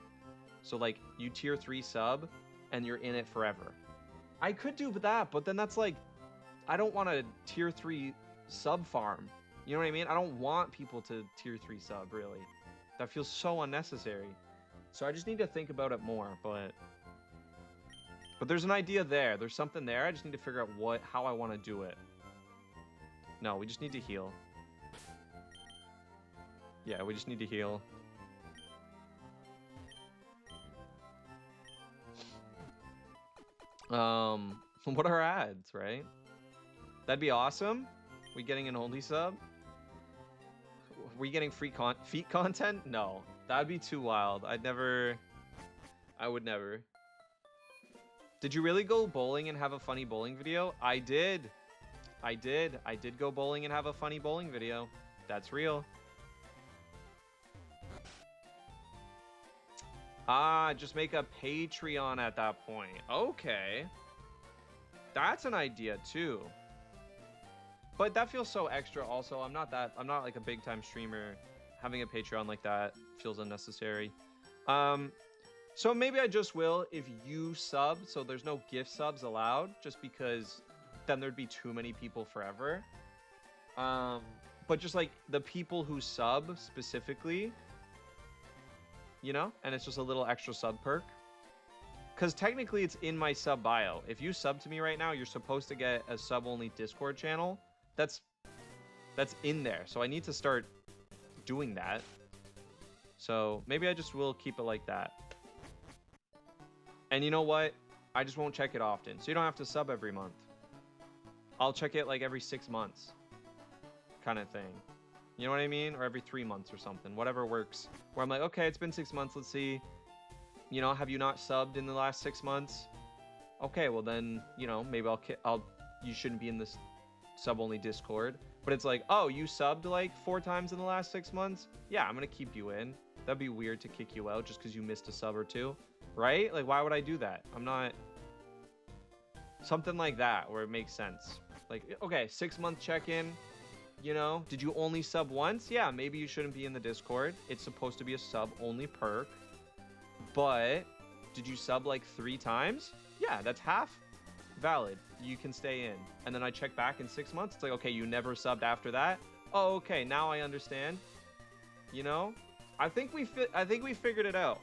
So like you tier 3 sub and you're in it forever. I could do that, but then that's like, I don't want a tier 3 sub farm. You know what I mean? I don't want people to tier 3 sub, really. That feels so unnecessary. So I just need to think about it more, but there's an idea there. There's something there. I just need to figure out how I want to do it. No, we just need to heal. Yeah, we just need to heal. What are our ads, right? That'd be awesome. We getting an only sub? We getting free feet content? No, that'd be too wild. I would never. Did you really go bowling and have a funny bowling video? I did. I did go bowling and have a funny bowling video. That's real. Ah, just make a Patreon at that point. Okay. That's an idea too. But that feels so extra also. I'm not like a big time streamer. Having a Patreon like that feels unnecessary. So maybe I just will if you sub, so there's no gift subs allowed, just because then there'd be too many people forever. But just like the people who sub specifically, you know, and it's just a little extra sub perk. Because technically it's in my sub bio. If you sub to me right now, you're supposed to get a sub-only Discord channel. That's in there. So I need to start doing that. So maybe I just will keep it like that. And you know what? I just won't check it often. So you don't have to sub every month. I'll check it like every 6 months. Kind of thing. You know what I mean? Or every 3 months or something. Whatever works. Where I'm like, okay, it's been 6 months. Let's see. You know, have you not subbed in the last 6 months? Okay, well then, you know, maybe you shouldn't be in this sub-only Discord. But it's like, oh, you subbed like 4 times in the last 6 months? Yeah, I'm gonna keep you in. That'd be weird to kick you out just because you missed a sub or 2. Right? Like, why would I do that? I'm not... Something like that, where it makes sense. Like, okay, 6-month check-in. You know, did you only sub once? Yeah, maybe you shouldn't be in the Discord. It's supposed to be a sub-only perk. But did you sub like 3 times? Yeah, that's half valid. You can stay in. And then I check back in 6 months. It's like, okay, you never subbed after that. Oh, okay, now I understand. You know, I think we figured it out.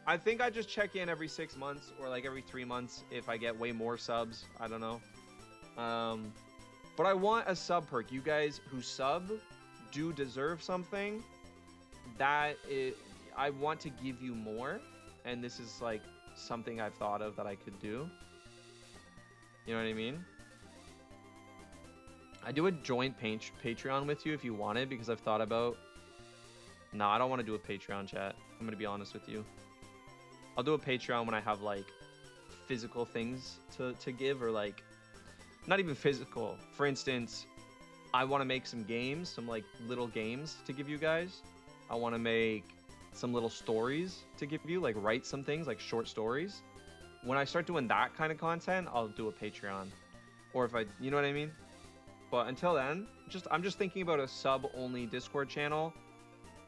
I think I just check in every 6 months or like every 3 months if I get way more subs. I don't know. But I want a sub perk. You guys who sub do deserve something. I want to give you more, and this is like something I've thought of that I could do. You know what I mean? I do a joint Patreon with you if you want it, because I've thought about... No, I don't want to do a Patreon, chat. I'm gonna be honest with you. I'll do a Patreon when I have like physical things to give, or like not even physical. For instance, I want to make some games, some like little games to give you guys. I want to make some little stories to give you, like write some things like short stories. When I start doing that kind of content, I'll do a Patreon, or if you know what I mean. But until then, I'm just thinking about a sub-only Discord channel.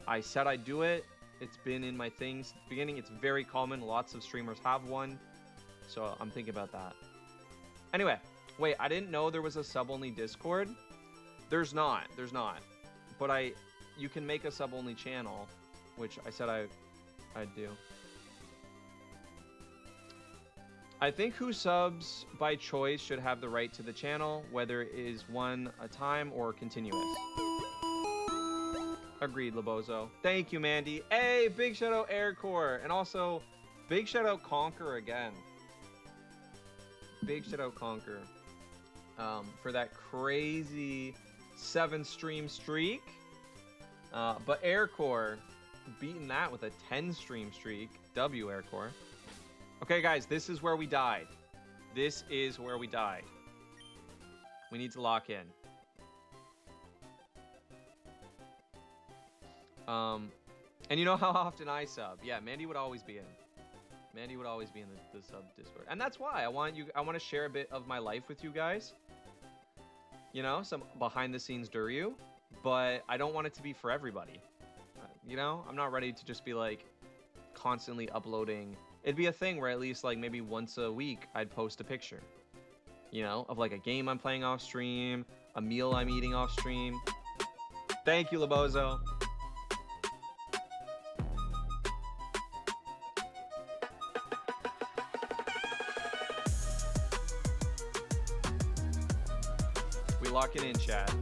I said I'd do it. It's been in my things at the beginning. It's very common. Lots of streamers have one. So I'm thinking about that. Anyway, wait, I didn't know there was a sub-only Discord. There's not. But you can make a sub-only channel, which I said I'd do. I think who subs by choice should have the right to the channel, whether it is one a time or continuous. Agreed, Labozo. Thank you, Mandy. Hey, big shout out Aircore, and also big shout out Conquer again. Big shout out Conquer for that crazy 7-stream streak. But Aircore beating that with a 10-stream streak. W Aircore. Okay, guys, this is where we died. This is where we died. We need to lock in. And you know how often I sub? Yeah, Mandy would always be in. Mandy would always be in the sub Discord, and that's why I want to share a bit of my life with you guys. You know, some behind the scenes Duryu, but I don't want it to be for everybody. You know, I'm not ready to just be like constantly uploading. It'd be a thing where at least like maybe once a week I'd post a picture, you know, of like a game I'm playing off stream, a meal I'm eating off stream. Thank you, Labozo. We locking in, chat.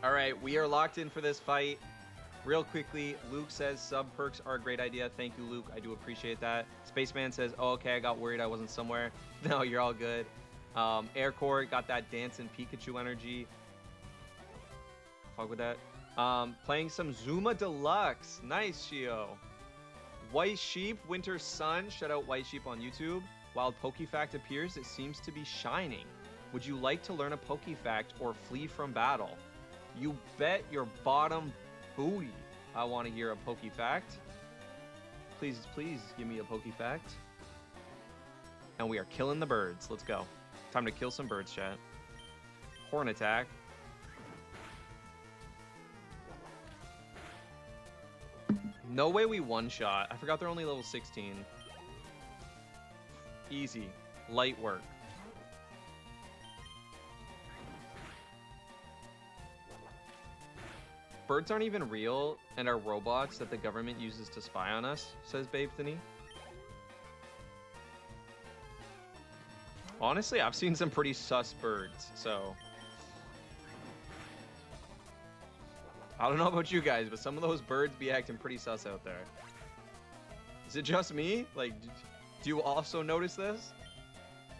All right, we are locked in for this fight. Real quickly, Luke says sub perks are a great idea. Thank you, Luke. I do appreciate that. Spaceman says, oh, okay, I got worried I wasn't somewhere. No, you're all good. Aircore got that dancing Pikachu energy. Fuck with that. Playing some Zuma Deluxe. Nice, Shio. White Sheep, Winter Sun. Shout out White Sheep on YouTube. Wild Pokefact appears. It seems to be shining. Would you like to learn a Pokefact or flee from battle? You bet your bottom booty I want to hear a Pokefact. Please, please give me a Pokefact. And we are killing the birds. Let's go. Time to kill some birds, chat. Horn attack. No way we one-shot. I forgot they're only level 16. Easy. Light work. Birds aren't even real and are robots that the government uses to spy on us, says Babe Thinny. Honestly, I've seen some pretty sus birds, so... I don't know about you guys, but some of those birds be acting pretty sus out there. Is it just me? Like, do you also notice this?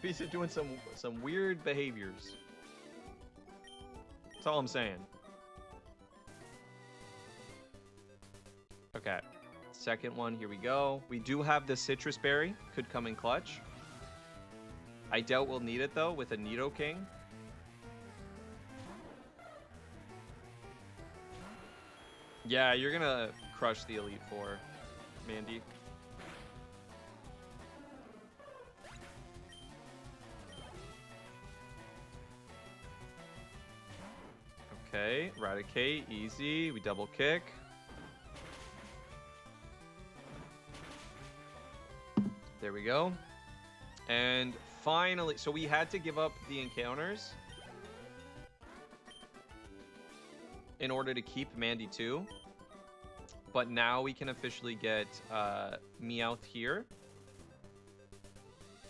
Bees are doing some weird behaviors. That's all I'm saying. Okay, second one, here we go. We do have the Citrus Berry, could come in clutch. I doubt we'll need it though with a Nidoking. Yeah, you're gonna crush the Elite Four, Mandy. Okay, Raticate, easy. We double kick. There we go. And finally, so we had to give up the encounters in order to keep Mandy 2. But now we can officially get Meowth here.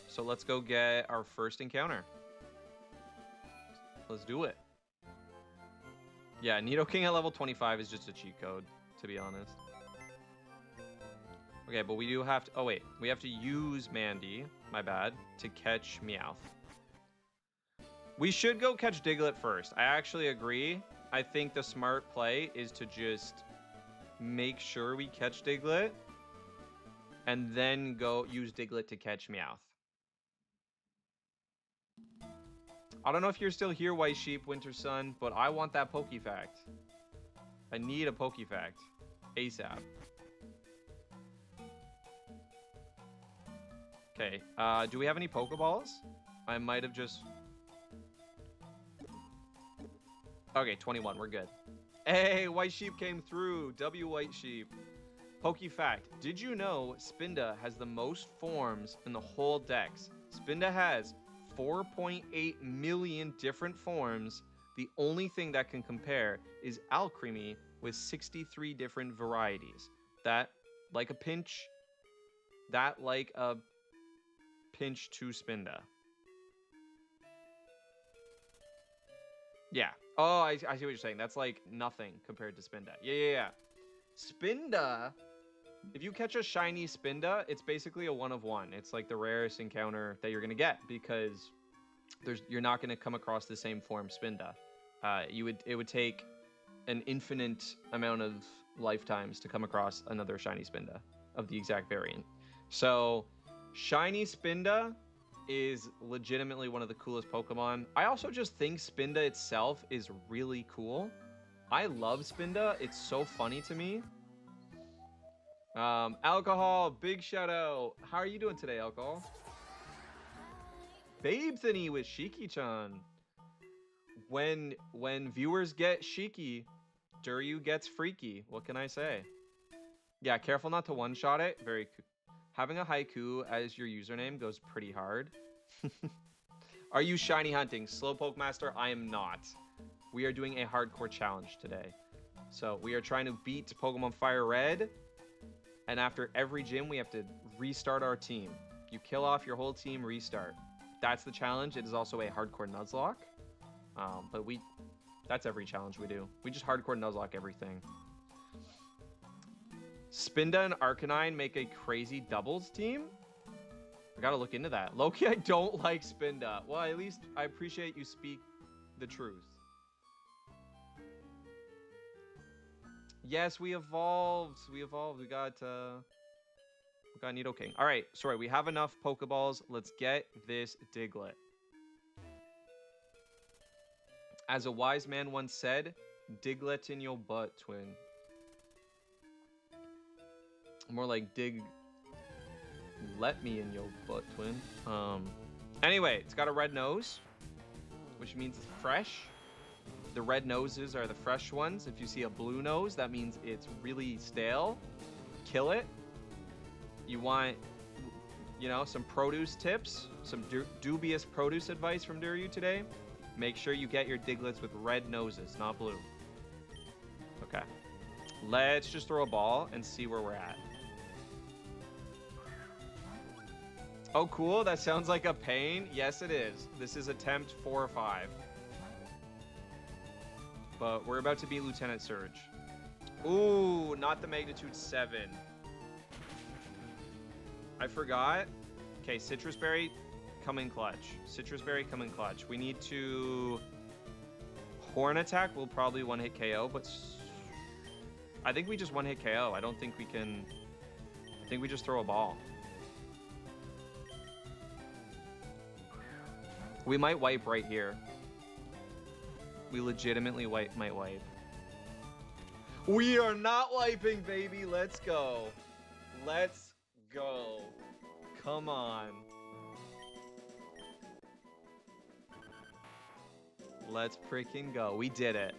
So let's go get our first encounter. Let's do it. Yeah, Nidoking at level 25 is just a cheat code, to be honest. Okay, but we do have to... Oh, wait. We have to use Mandy, my bad, to catch Meowth. We should go catch Diglett first. I actually agree. I think the smart play is to just make sure we catch Diglett and then go use Diglett to catch Meowth. I don't know if you're still here, White Sheep, Winter Sun, but I want that Pokefact. I need a Pokefact. ASAP. Okay, do we have any Pokeballs? I might have just... Okay, 21, we're good. Hey, White Sheep came through. W White Sheep. Pokefact, did you know Spinda has the most forms in the whole Dex? Spinda has 4.8 million different forms. The only thing that can compare is Alcremie with 63 different varieties. That, like a pinch to Spinda. Yeah. Oh, I see what you're saying. That's like nothing compared to Spinda. Yeah. Spinda, if you catch a shiny Spinda, it's basically a 1 of 1. It's like the rarest encounter that you're going to get because you're not going to come across the same form Spinda. It would take an infinite amount of lifetimes to come across another shiny Spinda of the exact variant. So shiny Spinda is legitimately one of the coolest Pokemon. I also just think Spinda itself is really cool. I love Spinda. It's so funny to me. Alcohol, big shout out. How are you doing today, Alcohol? Babe Thinny with Shiki-chan. When viewers get Shiki, Duryu gets freaky. What can I say? Yeah, careful not to one-shot it. Very cool. Having a Haiku as your username goes pretty hard. Are you shiny hunting? Slowpoke Master, I am not. We are doing a hardcore challenge today. So we are trying to beat Pokemon Fire Red. And after every gym, we have to restart our team. You kill off your whole team, restart. That's the challenge. It is also a hardcore Nuzlocke. But that's every challenge we do. We just hardcore Nuzlocke everything. Spinda and Arcanine make a crazy doubles team? I gotta look into that. Loki, I don't like Spinda. Well, at least I appreciate you speak the truth. Yes, we evolved. We got Nidoking. All right, sorry, we have enough Pokeballs. Let's get this Diglett. As a wise man once said, Diglett in your butt, twin. More like let me in your butt, twin. Anyway, it's got a red nose, which means it's fresh. The red noses are the fresh ones. If you see a blue nose, that means it's really stale. Kill it. You want, you know, some produce tips, some dubious produce advice from Duryu today. Make sure you get your Digletts with red noses, not blue. Okay. Let's just throw a ball and see where we're at. Oh, cool. That sounds like a pain. Yes, it is. This is attempt 4 or 5. But we're about to be Lieutenant Surge. Ooh, not the magnitude 7. I forgot. Okay, Citrus Berry, come in clutch. Citrus Berry, come in clutch. We need to... Horn Attack will probably one-hit KO, but... I think we just one-hit KO. I don't think we can... I think we just throw a ball. We might wipe right here. We legitimately might wipe. We are not wiping, baby. Let's go. Let's go. Come on. Let's freaking go. We did it.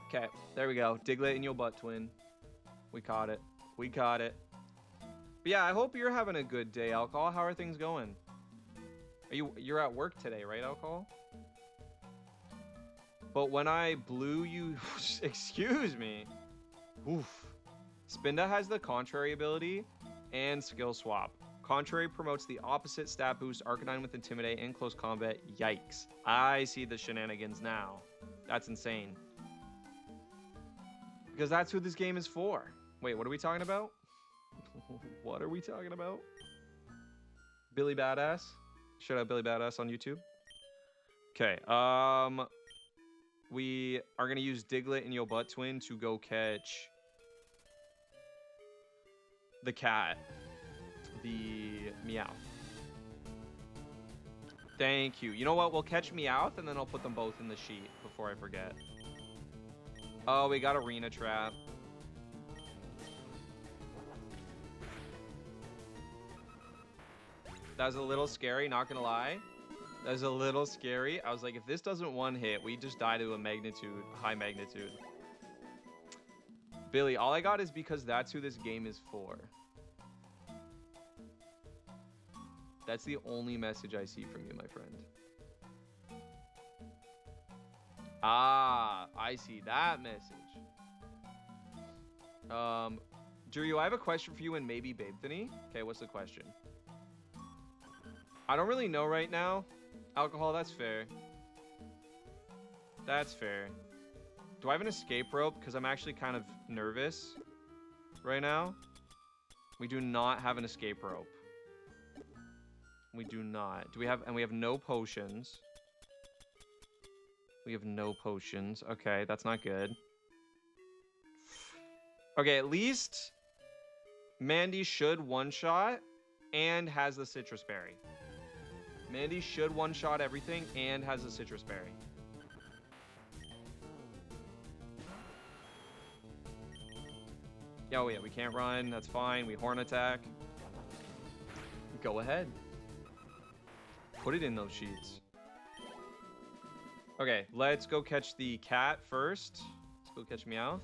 Okay, there we go. Diglett in your butt, twin. We caught it. We caught it. But yeah, I hope you're having a good day, Alcohol. How are things going? You're at work today, right, Alcohol? But when I blew you... Excuse me. Oof. Spinda has the Contrary ability and Skill Swap. Contrary promotes the opposite stat boost, Arcanine with Intimidate and Close Combat. Yikes. I see the shenanigans now. That's insane. Because that's who this game is for. Wait, what are we talking about? What are we talking about? Billy Badass. Shout out Billy Badass on YouTube. Okay, we are gonna use Diglett in your butt, twin, to go catch the cat. The Meowth. Thank you. You know what? We'll catch Meowth and then I'll put them both in the sheet before I forget. Oh, we got Arena Trap. That was a little scary, not gonna lie. That was a little scary. I was like, if this doesn't one hit, we just die to a magnitude, high magnitude. Billy, all I got is because that's who this game is for. That's the only message I see from you, my friend. Ah, I see that message. Drew, I have a question for you and maybe Babethany. Okay, what's the question? I don't really know right now. Alcohol, that's fair. That's fair. Do I have an escape rope? Because I'm actually kind of nervous right now. We do not have an escape rope. We do not. Do we have... And we have no potions. We have no potions. Okay, that's not good. Okay, at least Mandy should one-shot and has the Citrus Berry. Mandy should one-shot everything and has the Citrus Berry. Oh yeah, we can't run. That's fine. We horn attack. Go ahead. Put it in those sheets. Okay, let's go catch the cat first. Let's go catch Meowth.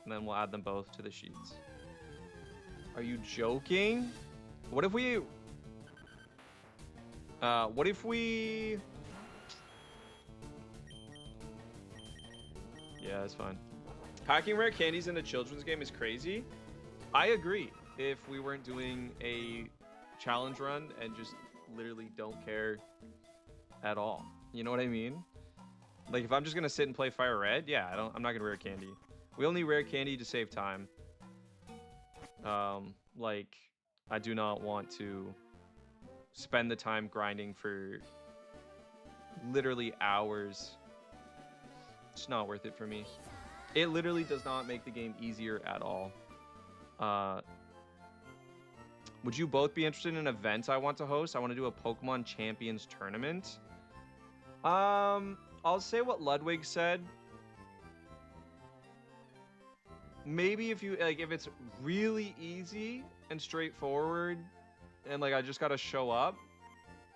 And then we'll add them both to the sheets. Are you joking? What if we... What if we... Yeah, that's fine. Packing rare candies in a children's game is crazy. I agree. If we weren't doing a challenge run and just literally don't care at all. You know what I mean? Like if I'm just gonna sit and play Fire Red, yeah, I'm not gonna rare candy. We only rare candy to save time. Like I do not want to spend the time grinding for literally hours. It's not worth it for me. It literally does not make the game easier at all. Would you both be interested in an event I want to host? I want to do a Pokemon Champions tournament. I'll say what Ludwig said. Maybe if you like, if it's really easy and straightforward, and like I just gotta show up,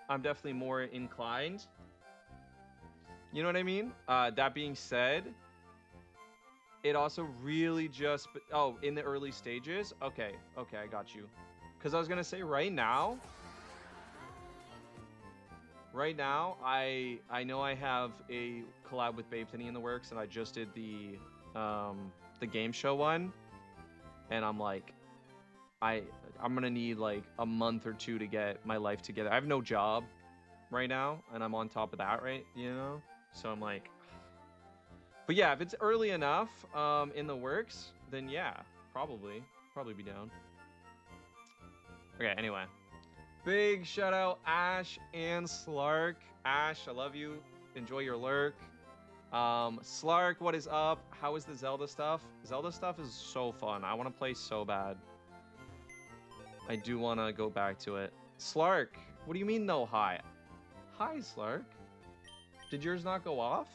I'm definitely more inclined. You know what I mean? That being said, it also really just... Oh, in the early stages? Okay, I got you. Because I was going to say right now, I know I have a collab with Babetony in the works, and I just did the game show one. And I'm like, I'm going to need like a month or two to get my life together. I have no job right now, and I'm on top of that, right? You know? So I'm like... But yeah, if it's early enough in the works, then yeah, probably be down. Okay, anyway. Big shout out Ash and Slark. Ash, I love you. Enjoy your lurk. Slark, what is up? How is the Zelda stuff? Zelda stuff is so fun. I want to play so bad. I do want to go back to it. Slark, what do you mean no hi? Hi, Slark. Did yours not go off?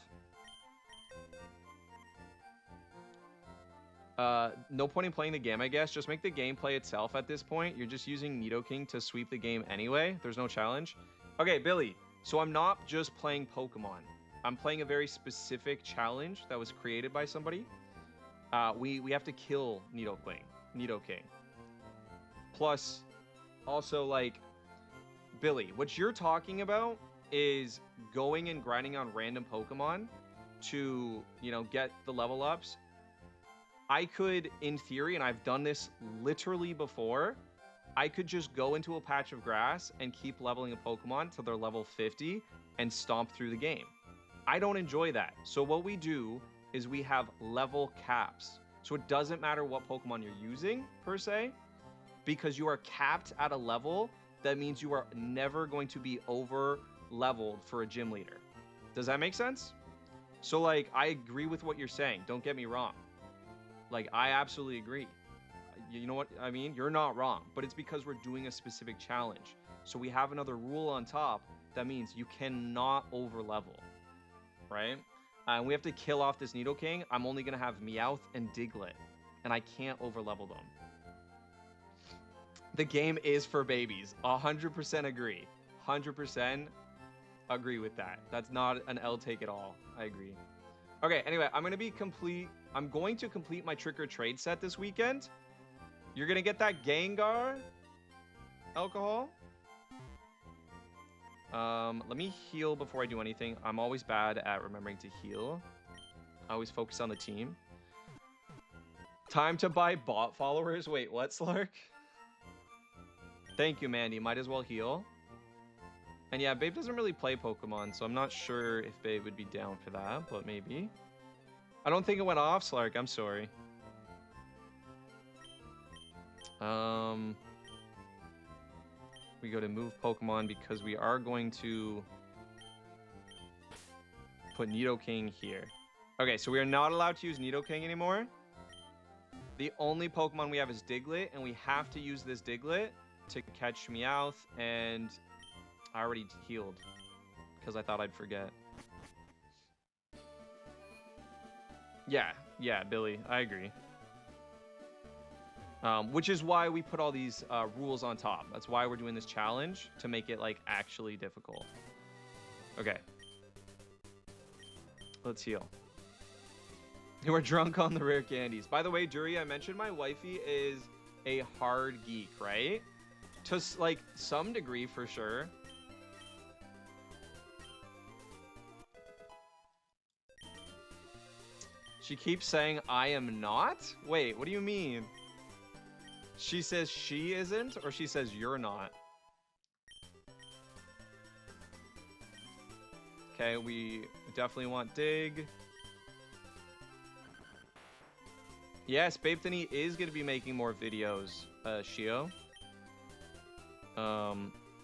No point in playing the game, I guess. Just make the gameplay itself at this point. You're just using Nidoking to sweep the game anyway. There's no challenge. Okay, Billy. So I'm not just playing Pokemon. I'm playing a very specific challenge that was created by somebody. We have to kill Nidoking. Plus, also, like, Billy, what you're talking about is going and grinding on random Pokemon to, you know, get the level ups. I could, in theory, and I've done this literally before, I could just go into a patch of grass and keep leveling a Pokemon till they're level 50 and stomp through the game. I don't enjoy that. So what we do is we have level caps. So it doesn't matter what Pokemon you're using, per se, because you are capped at a level. That means you are never going to be over leveled for a gym leader. Does that make sense? So, like, I agree with what you're saying. Don't get me wrong. Like, I absolutely agree. You know what I mean? You're not wrong, but it's because we're doing a specific challenge. So we have another rule on top that means you cannot over level, right? And we have to kill off this Nidoking. I'm only gonna have Meowth and Diglett, and I can't over level them. The game is for babies. 100% agree. 100% agree with that. That's not an L take at all. I agree. Okay, anyway, I'm going to complete my Trick or Trade set this weekend. You're going to get that Gengar alcohol. Let me heal before I do anything. I'm always bad at remembering to heal. I always focus on the team. Time to buy bot followers. Wait, what, Slark? Thank you, Mandy. Might as well heal. And yeah, Babe doesn't really play Pokemon, so I'm not sure if Babe would be down for that, but maybe. I don't think it went off, Slark. I'm sorry. We go to move Pokemon because we are going to put Nidoking here. Okay, so we are not allowed to use Nidoking anymore. The only Pokemon we have is Diglett, and we have to use this Diglett to catch Meowth, and I already healed because I thought I'd forget. Yeah, Billy, I agree. Which is why we put all these rules on top. That's why we're doing this challenge, to make it like actually difficult. Okay. Let's heal. You are drunk on the rare candies. By the way, Jury, I mentioned my wifey is a hard geek, right? To like some degree for sure. She keeps saying I am not? Wait, what do you mean? She says she isn't, or she says you're not? Okay, we definitely want dig. Yes, Babethany is going to be making more videos, Shio.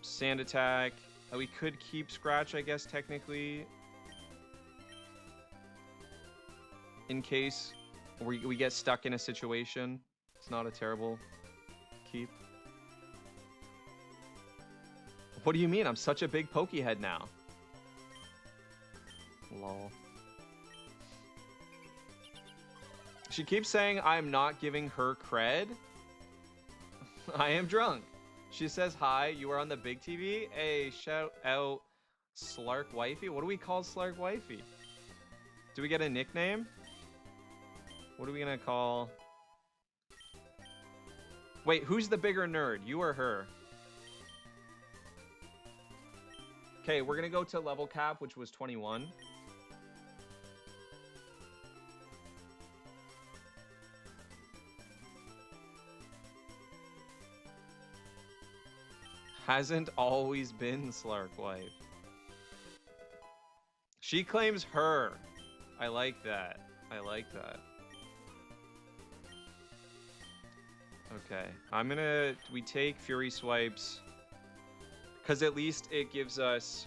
Sand attack. We could keep Scratch, I guess, technically. In case we get stuck in a situation. It's not a terrible keep. What do you mean? I'm such a big Pokehead now. Lol. She keeps saying I'm not giving her cred. I am drunk. She says hi, you are on the big TV. Hey, shout out Slark Wifey. What do we call Slark Wifey? Do we get a nickname? What are we gonna call? Wait, who's the bigger nerd? You or her? Okay, we're gonna go to level cap, which was 21. Hasn't always been Slark Wife. She claims her. I like that. I like that. Okay, we take Fury Swipes, because at least it gives us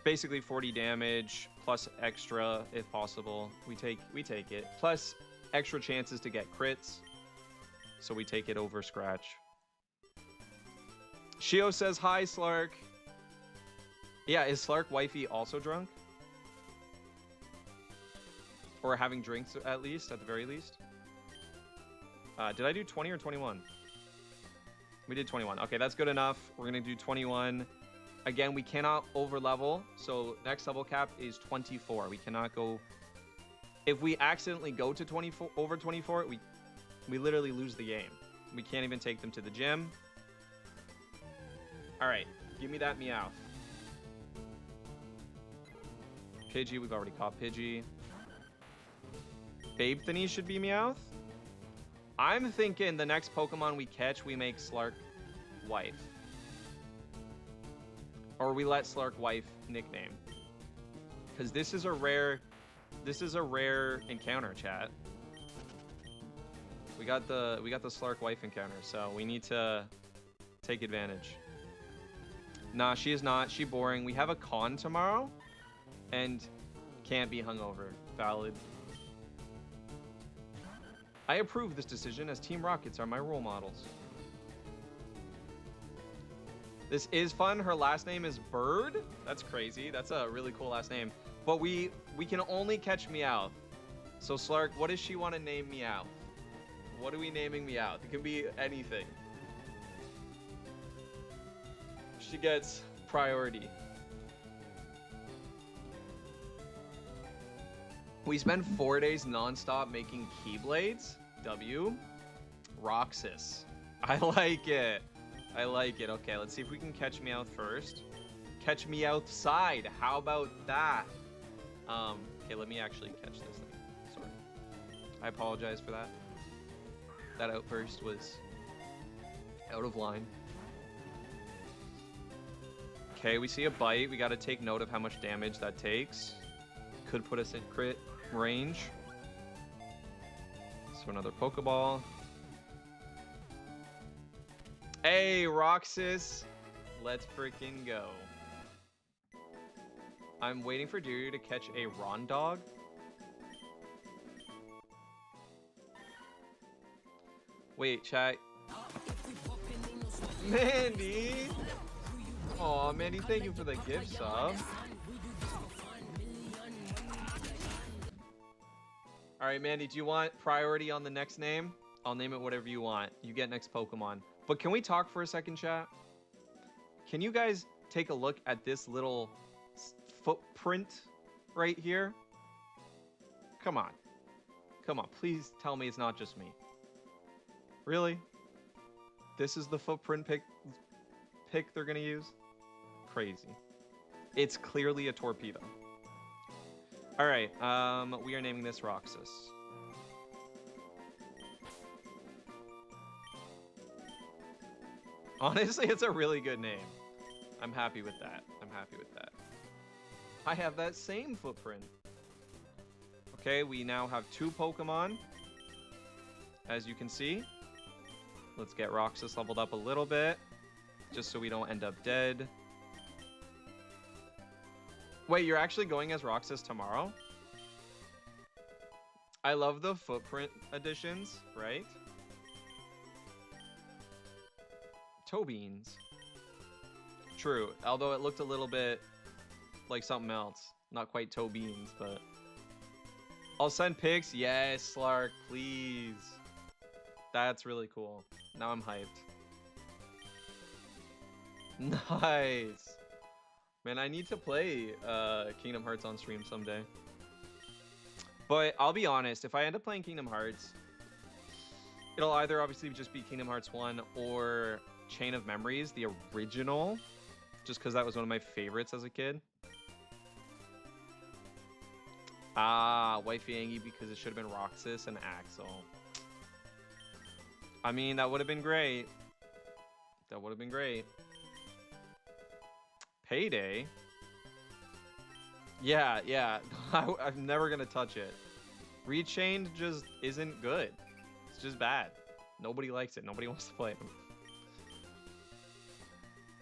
basically 40 damage plus extra if possible. We take it, plus extra chances to get crits, so we take it over Scratch. Shio says hi, Slark. Yeah, is Slark Wifey also drunk? Or having drinks at least, at the very least? Did I do 20 or 21? We did 21. Okay, that's good enough. We're gonna do 21. Again, we cannot over level, so next level cap is 24. We cannot go. If we accidentally go to 24 over 24, we literally lose the game. We can't even take them to the gym. All right, give me that Meowth. Pidgey, we've already caught Pidgey. Babethany should be Meowth. I'm thinking the next Pokemon we catch, we make Slark Wife. Or we let Slark Wife nickname. Because this is a rare encounter, chat. We got the Slark Wife encounter, so we need to take advantage. Nah, she is not. She boring. We have a con tomorrow, and can't be hungover. Valid. I approve this decision as Team Rockets are my role models. This is fun. Her last name is Bird. That's crazy. That's a really cool last name. But we can only catch Meowth. So Slark, what does she want to name Meowth? What are we naming Meowth? It can be anything. She gets priority. We spend 4 days non-stop making Keyblades. W. Roxas. I like it. I like it. Okay, let's see if we can catch Meowth first. Catch me outside. How about that? Okay, let me actually catch this thing. Sorry. I apologize for that. That outburst was out of line. Okay, we see a bite. We got to take note of how much damage that takes. Could put us in crit range. So another Pokeball. Hey, Roxas. Let's freaking go. I'm waiting for Deary to catch a Rondog. Wait, chat. Mandy! Aw, Mandy, thank you for the gift sub. Alright, Mandy, do you want priority on the next name? I'll name it whatever you want. You get next Pokemon. But can we talk for a second, chat? Can you guys take a look at this little footprint right here? Come on. Come on, please tell me it's not just me. Really? This is the footprint pick they're gonna use? Crazy. It's clearly a torpedo. All right, we are naming this Roxas. Honestly, it's a really good name. I'm happy with that. I'm happy with that. I have that same footprint. Okay, we now have 2 Pokemon. As you can see. Let's get Roxas leveled up a little bit. Just so we don't end up dead. Wait, you're actually going as Roxas tomorrow? I love the footprint additions, right? Toe beans. True, although it looked a little bit like something else. Not quite toe beans, but... I'll send pics. Yes, Slark, please. That's really cool. Now I'm hyped. Nice. Man, I need to play Kingdom Hearts on stream someday. But I'll be honest, if I end up playing Kingdom Hearts, it'll either obviously just be Kingdom Hearts 1 or Chain of Memories, the original, just because that was one of my favorites as a kid. Ah, Wifey Angie, because it should have been Roxas and Axel. I mean, that would have been great. That would have been great. Payday? Yeah, yeah. I'm never going to touch it. Rechained just isn't good. It's just bad. Nobody likes it. Nobody wants to play it.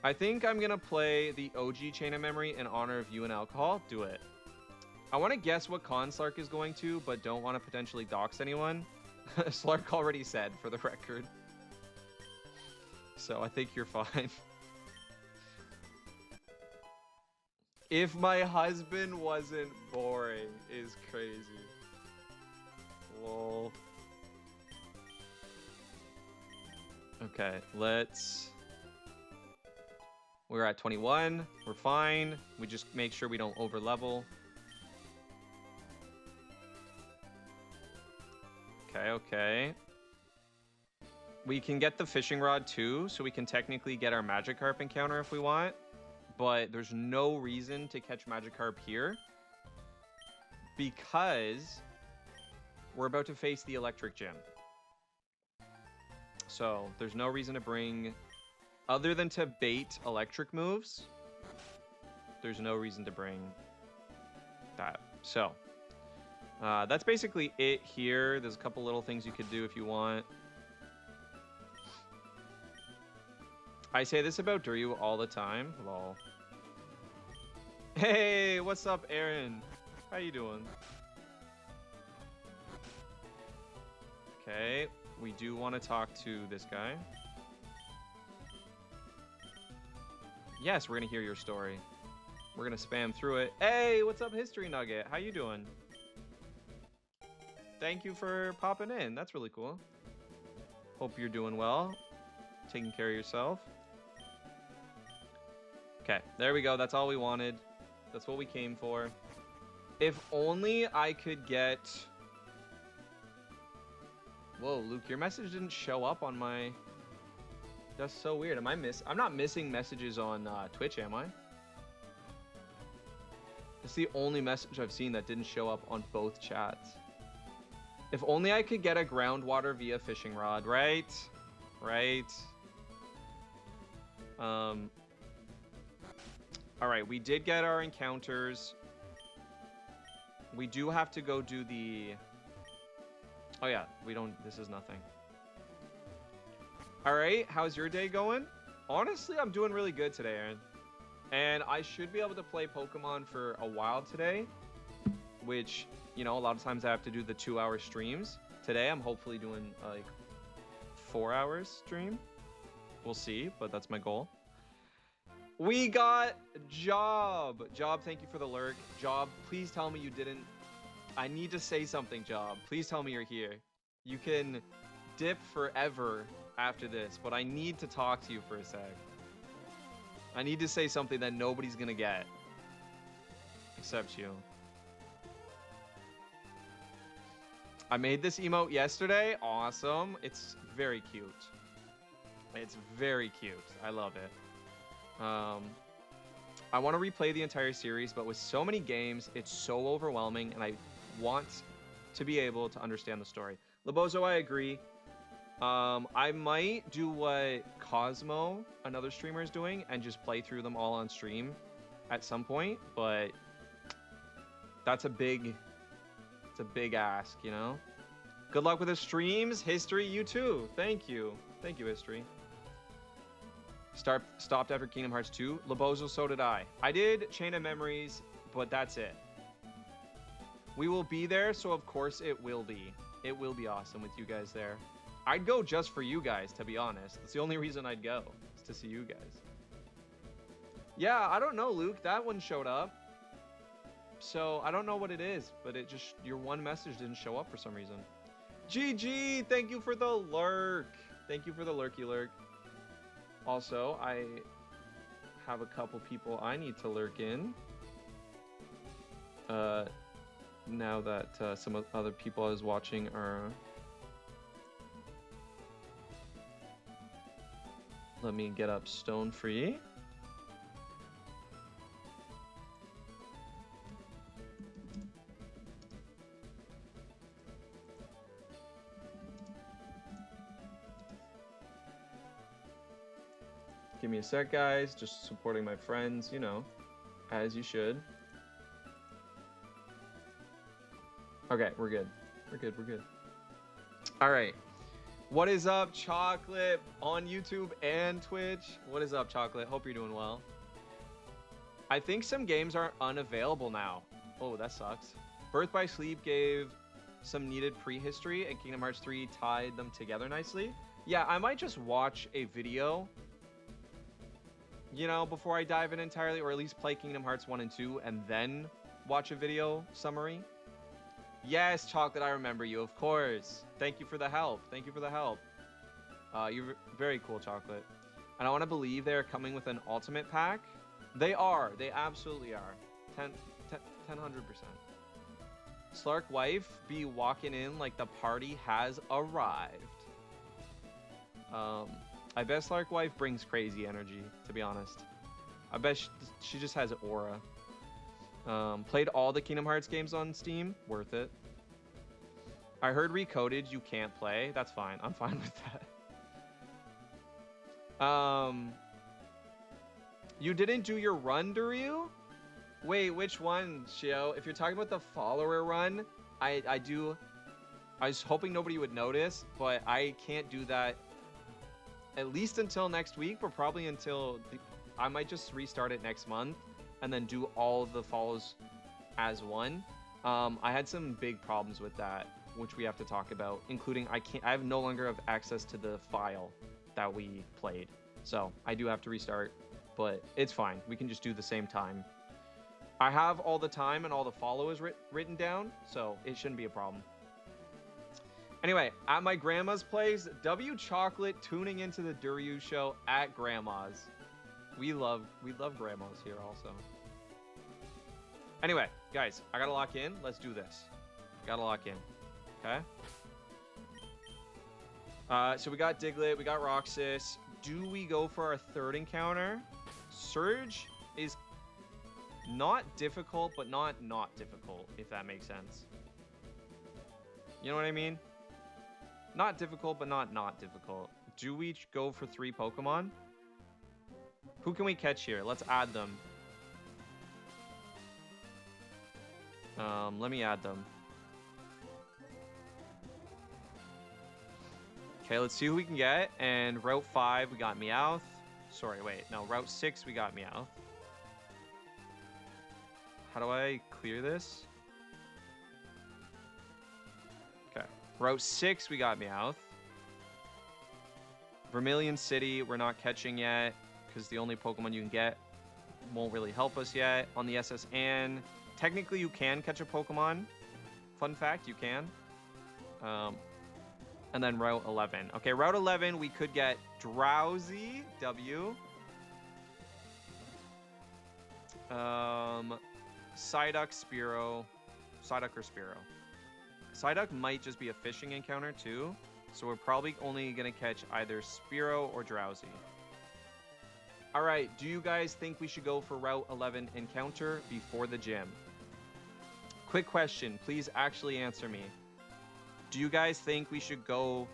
I think I'm going to play the OG Chain of Memory in honor of you and alcohol. Do it. I want to guess what con Slark is going to, but don't want to potentially dox anyone. Slark already said, for the record. So I think you're fine. If my husband wasn't boring is crazy. Lol. Okay, let's... We're at 21. We're fine. We just make sure we don't over level. Okay, okay. We can get the fishing rod too, so we can technically get our Magikarp encounter if we want. But there's no reason to catch Magikarp here because we're about to face the Electric Gym. So there's no reason to bring, other than to bait electric moves, there's no reason to bring that. So that's basically it here. There's a couple little things you could do if you want. I say this about Drew all the time. Lol. Hey, what's up, Aaron? How you doing? Okay, we do want to talk to this guy. Yes, we're gonna hear your story. We're gonna spam through it. Hey, what's up, History Nugget? How you doing? Thank you for popping in. That's really cool. Hope you're doing well. Taking care of yourself. Okay, there we go. That's all we wanted. That's what we came for. If only I could get... Whoa, Luke, your message didn't show up on my... That's so weird. Am I I'm not missing messages on Twitch, am I? It's the only message I've seen that didn't show up on both chats. If only I could get a groundwater via fishing rod, right? Right. All right, we did get our encounters. We do have to go do the... Oh yeah, we don't... This is nothing. All right, how's your day going? Honestly, I'm doing really good today, Aaron. And I should be able to play Pokemon for a while today, which, you know, a lot of times I have to do the 2-hour streams. Today, I'm hopefully doing like 4 hours stream. We'll see, but that's my goal. We got Job. Job, thank you for the lurk. Job, please tell me you didn't... I need to say something, Job. Please tell me you're here. You can dip forever after this, but I need to talk to you for a sec. I need to say something that nobody's gonna get. Except you. I made this emote yesterday. Awesome. It's very cute. It's very cute. I love it. I want to replay the entire series, but with so many games, it's so overwhelming, and I want to be able to understand the story. Labozo, I agree. I might do what Cosmo, another streamer, is doing, and just play through them all on stream at some point, but that's a big ask, you know? Good luck with the streams. History, you too. Thank you. Thank you, History. Stopped after Kingdom Hearts 2. Labozo, so did I. I did Chain of Memories, but that's it. We will be there, so of course it will be. It will be awesome with you guys there. I'd go just for you guys, to be honest. That's the only reason I'd go, is to see you guys. Yeah, I don't know, Luke. That one showed up. So I don't know what it is, but it just, your one message didn't show up for some reason. GG, thank you for the lurk. Thank you for the lurky lurk. Also, I have a couple people I need to lurk in. Now that some other people I was watching are... Let me get up Stone Free. Give me a sec, guys. Just supporting my friends, you know, as you should. Okay, we're good. We're good, we're good. All right. What is up, Chocolate, on YouTube and Twitch? What is up, Chocolate? Hope you're doing well. I think some games are unavailable now. Oh, that sucks. Birth by Sleep gave some needed prehistory, and Kingdom Hearts 3 tied them together nicely. Yeah, I might just watch a video, you know, before I dive in entirely, or at least play Kingdom Hearts 1 and 2, and then watch a video summary. Yes, Chocolate, I remember you, of course. Thank you for the help. Thank you for the help. You're very cool, Chocolate. And I want to believe they're coming with an ultimate pack. They are. They absolutely are. 100%. Slark Wife be walking in like the party has arrived. I bet Slark Wife brings crazy energy, to be honest. I bet she just has aura. Played all the Kingdom Hearts games on Steam. Worth it. I heard Recoded you can't play. That's fine. I'm fine with that. You didn't do your run, Duryu? Wait, which one, Shio? If you're talking about the follower run, I do. I was hoping nobody would notice, but I can't do that at least until next week, but probably until I might just restart it next month and then do all the follows as one. I had some big problems with that, which we have to talk about, including I have no longer have access to the file that we played. So I do have to restart, but it's fine. We can just do the same time. I have all the time and all the follows written down, so it shouldn't be a problem. Anyway, at my grandma's place, W Chocolate tuning into the Duryu show at grandma's. We love grandmas here also. Anyway, guys, I gotta lock in. Let's do this. Gotta lock in. Okay. So we got Diglett, we got Roxas. Do we go for our third encounter? Surge is not difficult, but not difficult, if that makes sense. You know what I mean? Not difficult, but not difficult. Do we go for 3 Pokemon? Who can we catch here? Let's add them. Let me add them. Okay, let's see who we can get. And Route 5, we got Meowth. Sorry, wait. No, Route 6, we got Meowth. How do I clear this? Okay. Route 6, we got Meowth. Vermilion City, we're not catching yet, because the only Pokemon you can get won't really help us yet. On the SS Anne, technically you can catch a Pokemon. Fun fact, you can. and then Route 11. Okay, Route 11, we could get Drowsy, W. Psyduck, Spearow. Psyduck or Spearow. Psyduck might just be a fishing encounter too, so we're probably only going to catch either Spearow or Drowsy. All right, do you guys think we should go for Route 11 encounter before the gym? Quick question, please actually answer me. Do you guys think we should go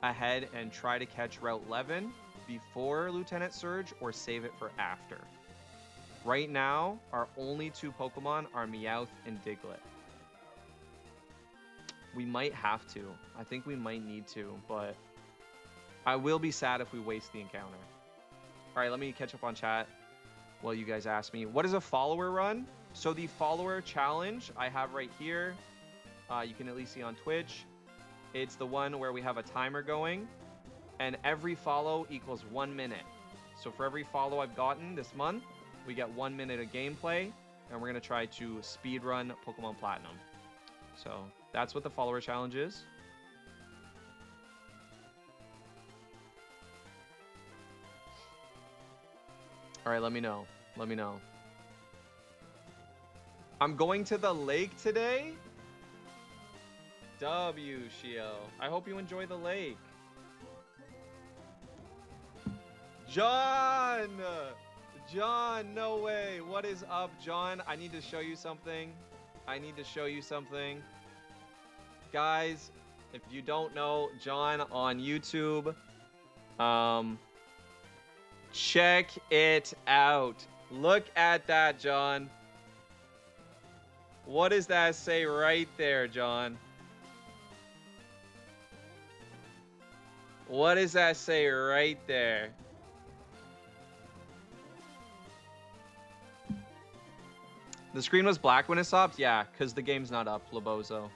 ahead and try to catch Route 11 before Lieutenant Surge or save it for after? Right now, our only two Pokemon are Meowth and Diglett. We might have to. I think we might need to, but I will be sad if we waste the encounter. All right, let me catch up on chat while you guys ask me. What is a follower run? So the follower challenge I have right here, you can at least see on Twitch. It's the one where we have a timer going, and every follow equals 1 minute. So for every follow I've gotten this month, we get 1 minute of gameplay, and we're gonna try to speedrun Pokemon Platinum. So that's what the follower challenge is. All right, let me know. Let me know. I'm going to the lake today. W, Shio. I hope you enjoy the lake. John! John, no way. What is up, John? I need to show you something. I need to show you something. Guys, if you don't know, John on YouTube, check it out. Look at that, John. What does that say right there, John? What does that say right there? The screen was black when it stopped? Yeah, because the game's not up, Labozo.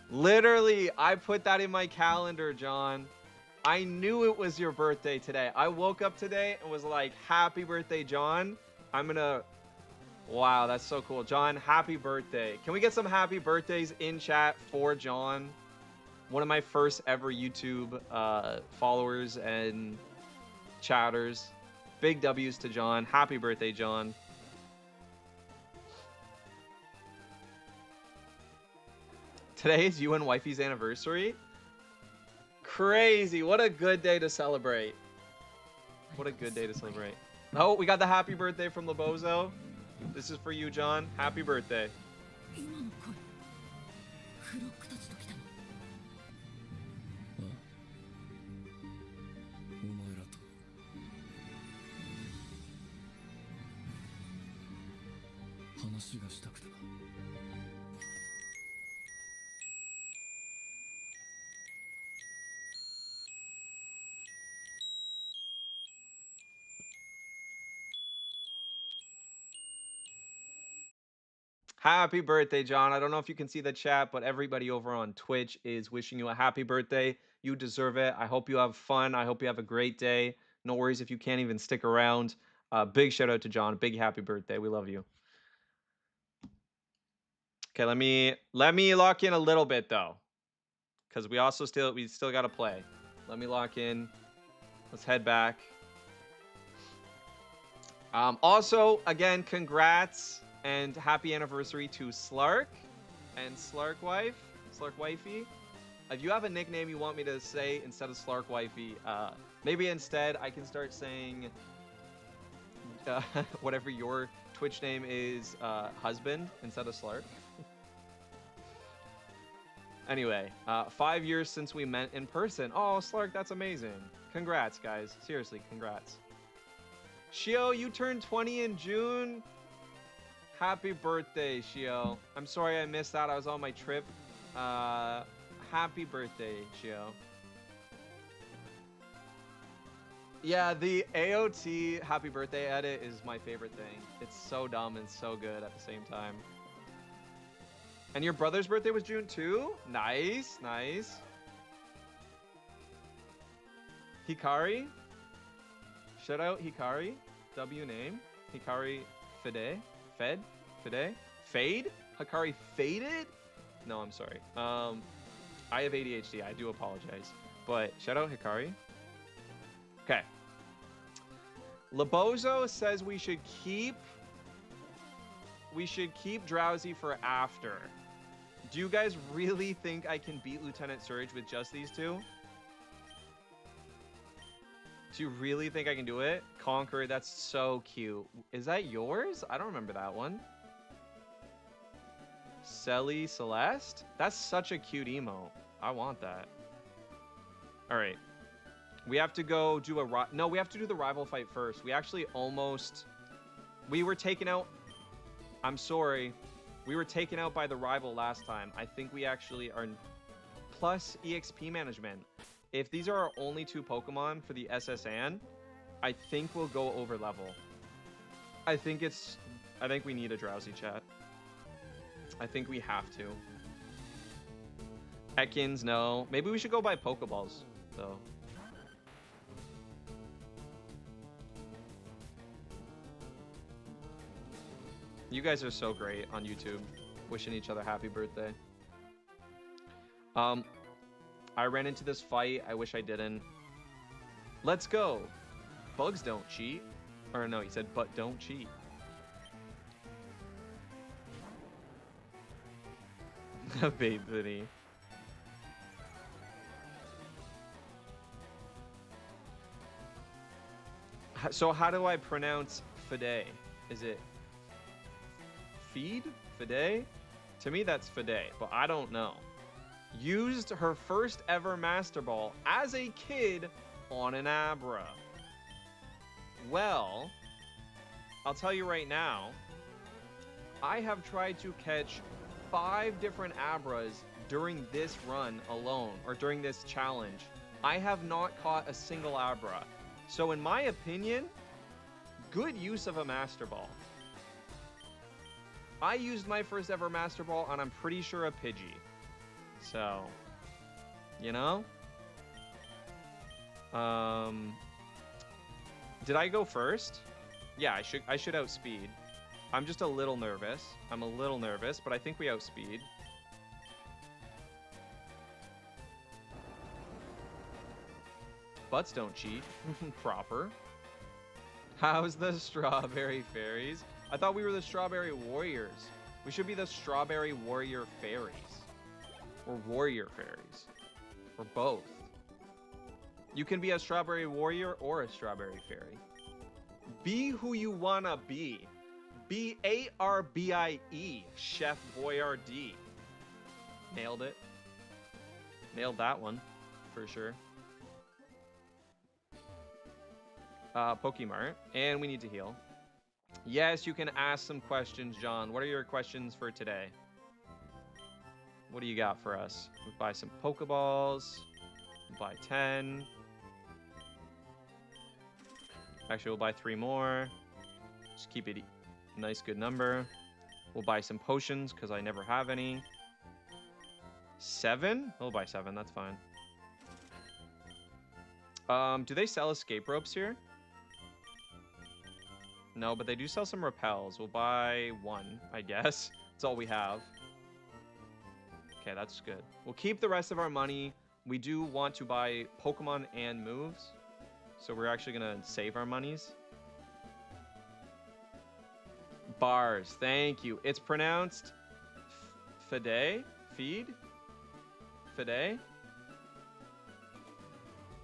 Literally, I put that in my calendar, John. I knew it was your birthday today. I woke up today and was like, happy birthday, John. I'm gonna... Wow, that's so cool. John, happy birthday. Can we get some happy birthdays in chat for John? One of my first ever YouTube followers and chatters. Big W's to John. Happy birthday, John. Today is you and wifey's anniversary. Crazy. What a good day to celebrate. What a good day to celebrate. Oh, we got the happy birthday from Labozo. This is for you, John. Happy birthday. 話がしたくてな。Happy birthday, John. I don't know if you can see the chat, but everybody over on Twitch is wishing you a happy birthday. You deserve it. I hope you have fun. I hope you have a great day. No worries if you can't even stick around. Big shout out to John. Big happy birthday. We love you. Okay, let me lock in a little bit though, because we still got to play. Let me lock in. Let's head back. Also, again, congrats and happy anniversary to Slark and Slark Wifey. If you have a nickname you want me to say instead of Slark Wifey, maybe instead I can start saying whatever your Twitch name is, husband instead of Slark. Anyway, 5 years since we met in person. Oh, Slark, that's amazing. Congrats, guys. Seriously, congrats. Shio, you turned 20 in June. Happy birthday, Shio. I'm sorry I missed that. I was on my trip. Happy birthday, Shio. Yeah, the AOT happy birthday edit is my favorite thing. It's so dumb and so good at the same time. And your brother's birthday was June too? Nice, nice. Hikari? Shout out Hikari. W name. Hikari Fede? Fede? Hikari faded? No, I'm sorry. I have ADHD. I do apologize. But shout out Hikari. Okay. Labozo says we should keep Drowsy for after. Do you guys really think I can beat Lieutenant Surge with just these two? Do you really think I can do it? Conquer, that's so cute. Is that yours? I don't remember that one. Selly Celeste? That's such a cute emote. I want that. All right. We have to go do no, we have to do the rival fight first. We actually we were taken out. I'm sorry. We were taken out by the rival last time. I think we actually are plus EXP management. If these are our only 2 Pokemon for the SSN, I think we'll go over level. I think we need a Drowsy chat. I think we have to. Ekans, no. Maybe we should go buy Pokeballs, though. You guys are so great on YouTube, wishing each other happy birthday. I ran into this fight. I wish I didn't. Let's go. Bugs don't cheat. Or no, he said, but don't cheat. Baby. So how do I pronounce Fide? Is it Feed? Fide? To me, that's Fide, but I don't know. Used her first ever Master Ball as a kid on an Abra. Well, I'll tell you right now, I have tried to catch 5 different Abras during this run alone, or during this challenge. I have not caught a single Abra. So in my opinion, good use of a Master Ball. I used my first ever Master Ball on, I'm pretty sure, a Pidgey. So, you know? Did I go first? Yeah, I should outspeed. I'm just a little nervous. I'm a little nervous, but I think we outspeed. Butts don't cheat. Proper. How's the Strawberry Fairies? I thought we were the Strawberry Warriors. We should be the Strawberry Warrior Fairies. Or Warrior Fairies. Or both. You can be a Strawberry Warrior or a Strawberry Fairy. Be who you wanna be. B-A-R-B-I-E. Chef Boyardee. Nailed it. Nailed that one. For sure. Pokemart. And we need to heal. Yes, you can ask some questions, John. What are your questions for today? What do you got for us? We'll buy some Pokeballs. We'll buy 10. Actually, we'll buy 3 more. Just keep it a nice, good number. We'll buy some potions, because I never have any. 7? We'll buy 7. That's fine. Do they sell escape ropes here? No, but they do sell some repels. We'll buy 1, I guess. That's all we have. Okay, that's good. We'll keep the rest of our money. We do want to buy Pokemon and moves. So we're actually going to save our monies. Bars. Thank you. It's pronounced Fide? Feed? Fide?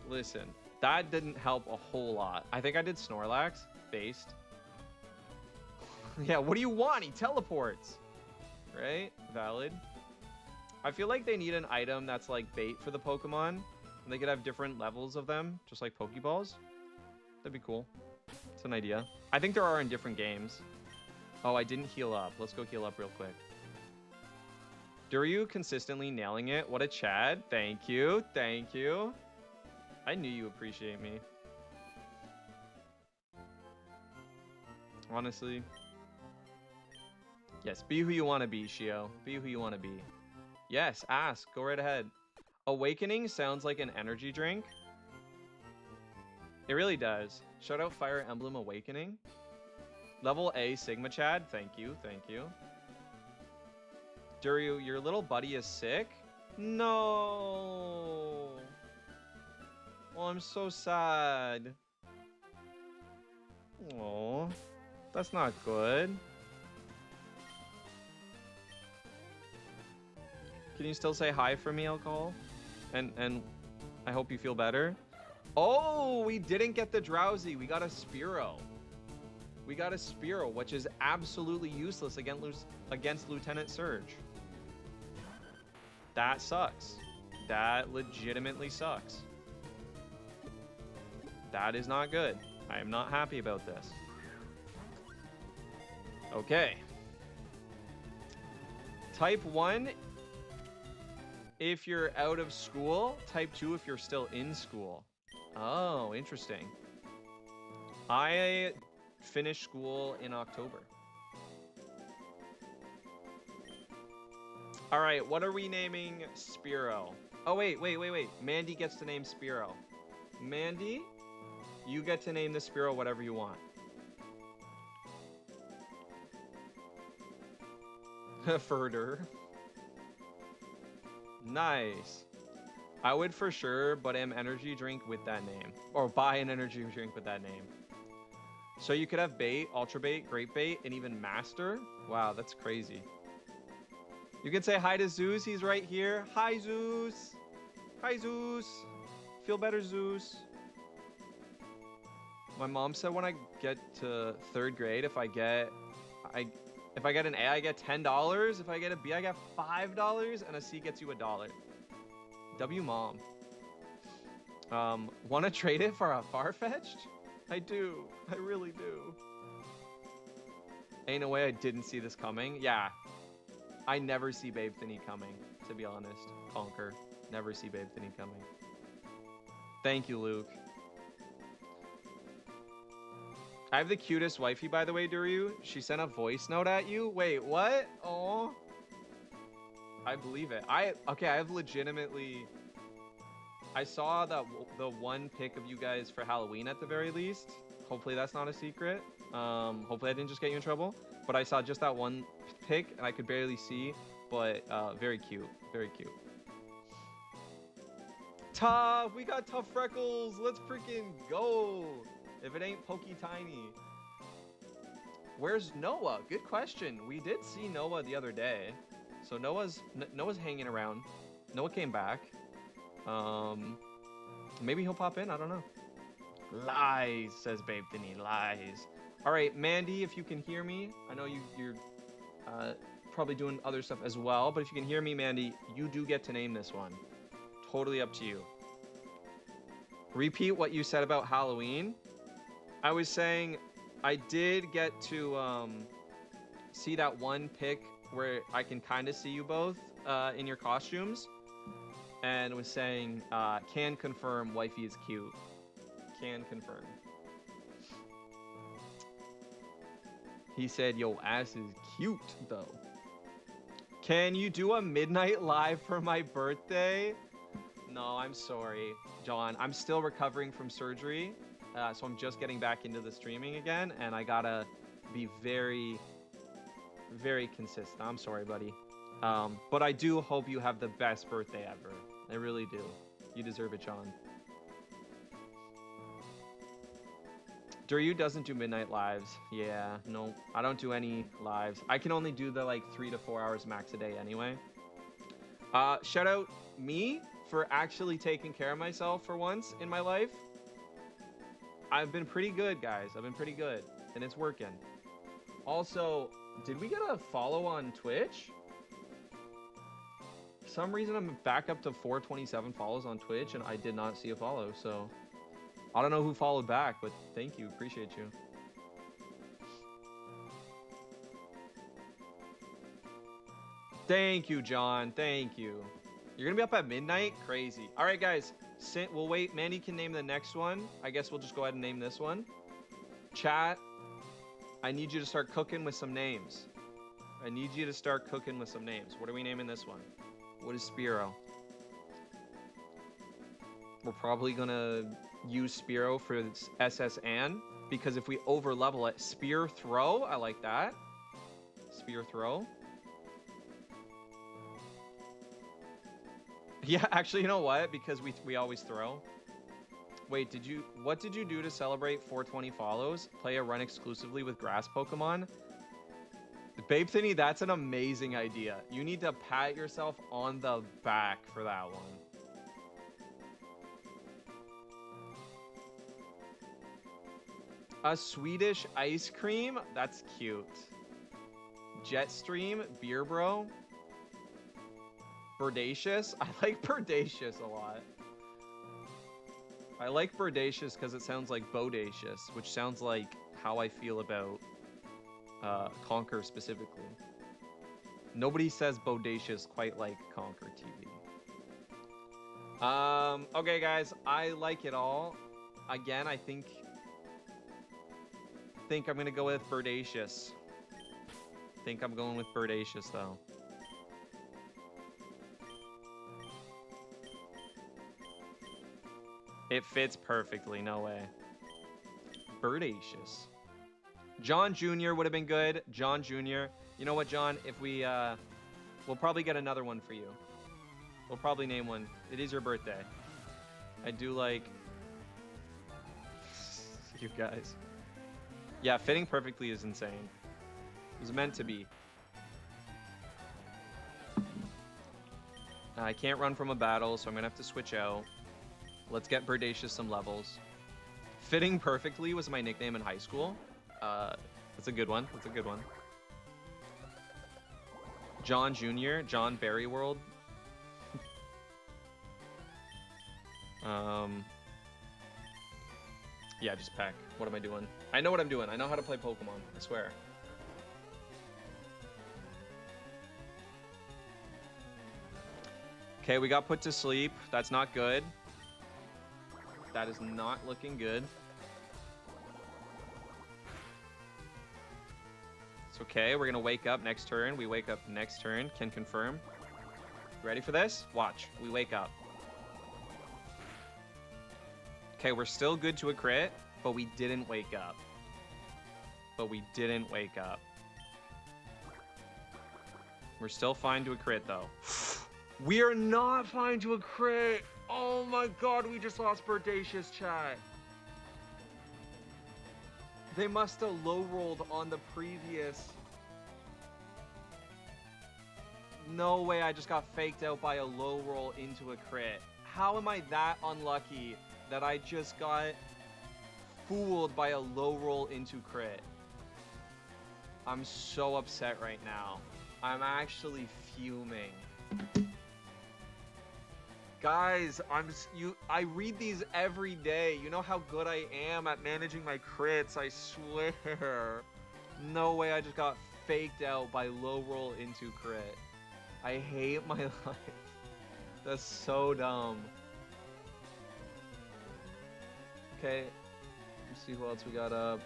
Listen, that didn't help a whole lot. I think I did Snorlax. Based. Yeah, what do you want? He teleports. Right? Valid. I feel like they need an item that's like bait for the Pokemon. And they could have different levels of them, just like Pokeballs. That'd be cool. It's an idea. I think there are in different games. Oh, I didn't heal up. Let's go heal up real quick. Duryu consistently nailing it. What a Chad. Thank you. Thank you. I knew you appreciate me. Honestly. Yes, be who you want to be, Shio. Be who you want to be. Yes, ask. Go right ahead. Awakening sounds like an energy drink. It really does. Shout out Fire Emblem Awakening. Level A Sigma Chad. Thank you. Thank you. Duryu, your little buddy is sick? No. Oh, I'm so sad. Oh, that's not good. Can you still say hi for me, Alcohol? And I hope you feel better. Oh, we didn't get the Drowsy. We got a Spearow. We got a Spearow, which is absolutely useless against Lieutenant Surge. That sucks. That legitimately sucks. That is not good. I am not happy about this. Okay. Type 1 if you're out of school. Type 2 if you're still in school. Oh, interesting. I finished school in October. All right, what are we naming Spearow? Oh, wait. Mandy gets to name Spearow. Mandy, you get to name the Spearow whatever you want. Further. Nice. I would for sure, but am energy drink with that name. Or buy an energy drink with that name. So you could have bait, ultra bait, great bait, and even master. Wow, that's crazy. You can say hi to Zeus. He's right here. Hi, Zeus. Hi, Zeus. Feel better, Zeus. My mom said when I get to 3rd grade, if I get an A, I get $10. If I get a B, I get $5, and a C gets you $1. W mom. Want to trade it for a Farfetch'd? I do. I really do. Ain't no way I didn't see this coming. Yeah. I never see Babe Thinny coming, to be honest. Conquer. Never see Babe Thinny coming. Thank you, Luke. I have the cutest wifey, by the way, Duryu. She sent a voice note at you. Wait, what? Oh. I believe it. I have legitimately... I saw the one pic of you guys for Halloween at the very least. Hopefully that's not a secret. Hopefully I didn't just get you in trouble. But I saw just that one pic and I could barely see. But very cute. Very cute. Tough! We got Tough Freckles! Let's freaking go! If it ain't Pokey Tiny. Where's Noah? Good question. We did see Noah the other day. So Noah's hanging around. Noah came back. Maybe he'll pop in. I don't know. Lies, says Babe Thinny. Lies. All right, Mandy, if you can hear me. I know you're probably doing other stuff as well. But if you can hear me, Mandy, you do get to name this one. Totally up to you. Repeat what you said about Halloween. I was saying I did get to see that one pic where I can kind of see you both in your costumes, and was saying can confirm wifey is cute. Can confirm. He said yo ass is cute though. Can you do a midnight live for my birthday? No, I'm sorry, John. I'm still recovering from surgery. So I'm just getting back into the streaming again, and I gotta be very, very consistent. I'm sorry, buddy. But I do hope you have the best birthday ever. I really do. You deserve it, John. Duryu doesn't do midnight lives. Yeah, no, I don't do any lives. I can only do the like 3 to 4 hours max a day anyway. Shout out me for actually taking care of myself for once in my life. I've been pretty good, guys. I've been pretty good, and it's working. Also, did we get a follow on Twitch? For some reason, I'm back up to 427 follows on Twitch, and I did not see a follow, so... I don't know who followed back, but thank you. Appreciate you. Thank you, John. Thank you. You're gonna be up at midnight? Crazy. All right, guys. We'll wait. Mandy can name the next one. I guess we'll just go ahead and name this one. Chat, I need you to start cooking with some names. I need you to start cooking with some names. What are we naming this one? What is Spearow? We're probably gonna use Spearow for SS Ann, because if we over level it, Spear Throw, I like that. Spear Throw. Yeah, actually, you know what? Because we always throw. Wait, what did you do to celebrate 420 follows? Play a run exclusively with grass Pokemon? Babe Thinny, that's an amazing idea. You need to pat yourself on the back for that one. A Swedish ice cream? That's cute. Jetstream, Beer Bro. Birdacious? I like Birdacious a lot. I like Birdacious because it sounds like Bodacious, which sounds like how I feel about Conquer specifically. Nobody says Bodacious quite like Conquer TV. Okay, guys, I like it all. Again, I think I'm gonna go with Birdacious. Think I'm going with Birdacious though. It fits perfectly, no way. Birdacious. John Jr. would have been good. John Jr. You know what, John? If we, we'll probably get another one for you. We'll probably name one. It is your birthday. I do like... you guys. Yeah, fitting perfectly is insane. It was meant to be. I can't run from a battle, so I'm gonna have to switch out. Let's get Birdacious some levels. Fitting perfectly was my nickname in high school. That's a good one. That's a good one. John Jr., John Berryworld. Yeah, just Peck. What am I doing? I know what I'm doing. I know how to play Pokemon. I swear. Okay, we got put to sleep. That's not good. That is not looking good. It's okay. We're going to wake up next turn. We wake up next turn. Can confirm. Ready for this? Watch. We wake up. Okay, we're still good to a crit, but we didn't wake up. We're still fine to a crit, though. We are not fine to a crit. Oh my god, we just lost Birdacious, chat. They must have low-rolled on the previous... No way, I just got faked out by a low roll into a crit. How am I that unlucky that I just got fooled by a low roll into crit? I'm so upset right now. I'm actually fuming. Guys, I read these every day. You know how good I am at managing my crits, I swear. No way I just got faked out by low roll into crit. I hate my life. That's so dumb. Okay, let's see who else we got up.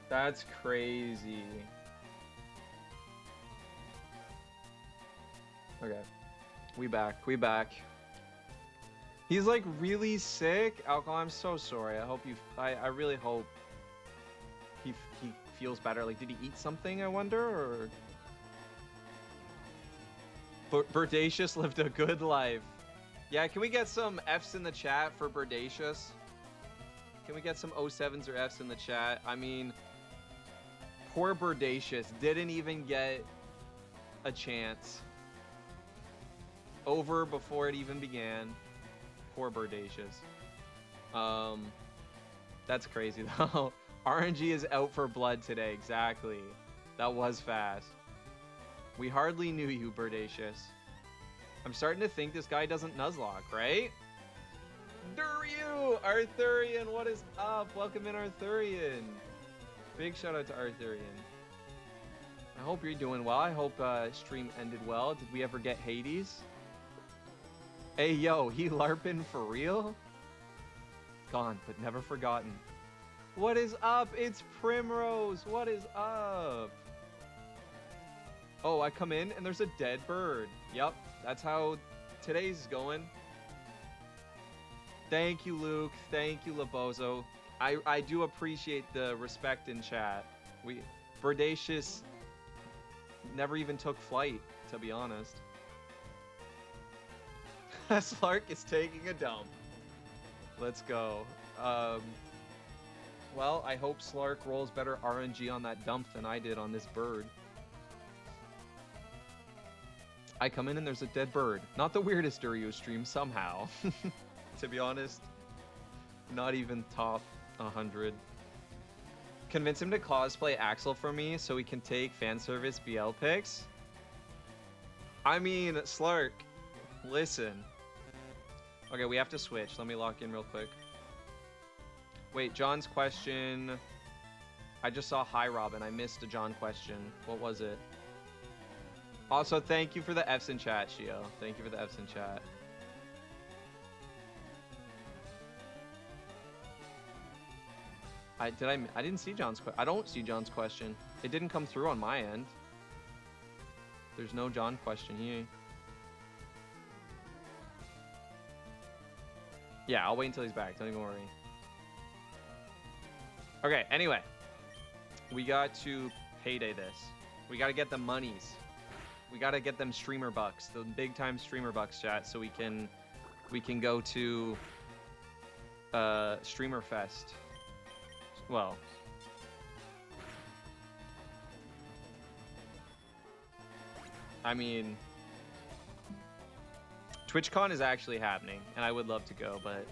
That's crazy. Okay. We back. He's like really sick. Alcohol, I'm so sorry. I really hope he feels better. Like, did he eat something, I wonder? Or Birdacious lived a good life. Yeah, can we get some F's in the chat for Birdacious? Can we get some 07s or F's in the chat? I mean, poor Birdacious didn't even get a chance. Over before it even began. Poor Birdacious. That's crazy though. RNG is out for blood today. Exactly. That was fast. We hardly knew you, Birdacious. I'm starting to think this guy doesn't Nuzlocke, right? Duryu! Arthurian, what is up? Welcome in, Arthurian. Big shout out to Arthurian. I hope you're doing well. I hope stream ended well. Did we ever get Hades? Hey, yo, he LARPing for real? Gone, but never forgotten. What is up? It's Primrose. What is up? Oh, I come in and there's a dead bird. Yep, that's how today's going. Thank you, Luke. Thank you, Labozo. I do appreciate the respect in chat. Birdacious never even took flight, to be honest. Slark is taking a dump. Let's go. Well, I hope Slark rolls better RNG on that dump than I did on this bird. I come in and there's a dead bird. Not the weirdest Durio stream somehow. To be honest, not even top 100. Convince him to cosplay Axel for me so we can take fan service BL pics. I mean, Slark, listen. Okay, we have to switch. Let me lock in real quick. Wait, John's question. I just saw hi Robin. I missed a John question. What was it? Also, thank you for the F's in chat, Shio. Thank you for the F's in chat. I didn't see John's question. I don't see John's question. It didn't come through on my end. There's no John question here. Yeah, I'll wait until he's back. Don't even worry. Okay, anyway. We got to payday this. We got to get the monies. We got to get them streamer bucks. The big time streamer bucks, chat, so we can go to Streamer Fest. Well, I mean, TwitchCon is actually happening, and I would love to go, but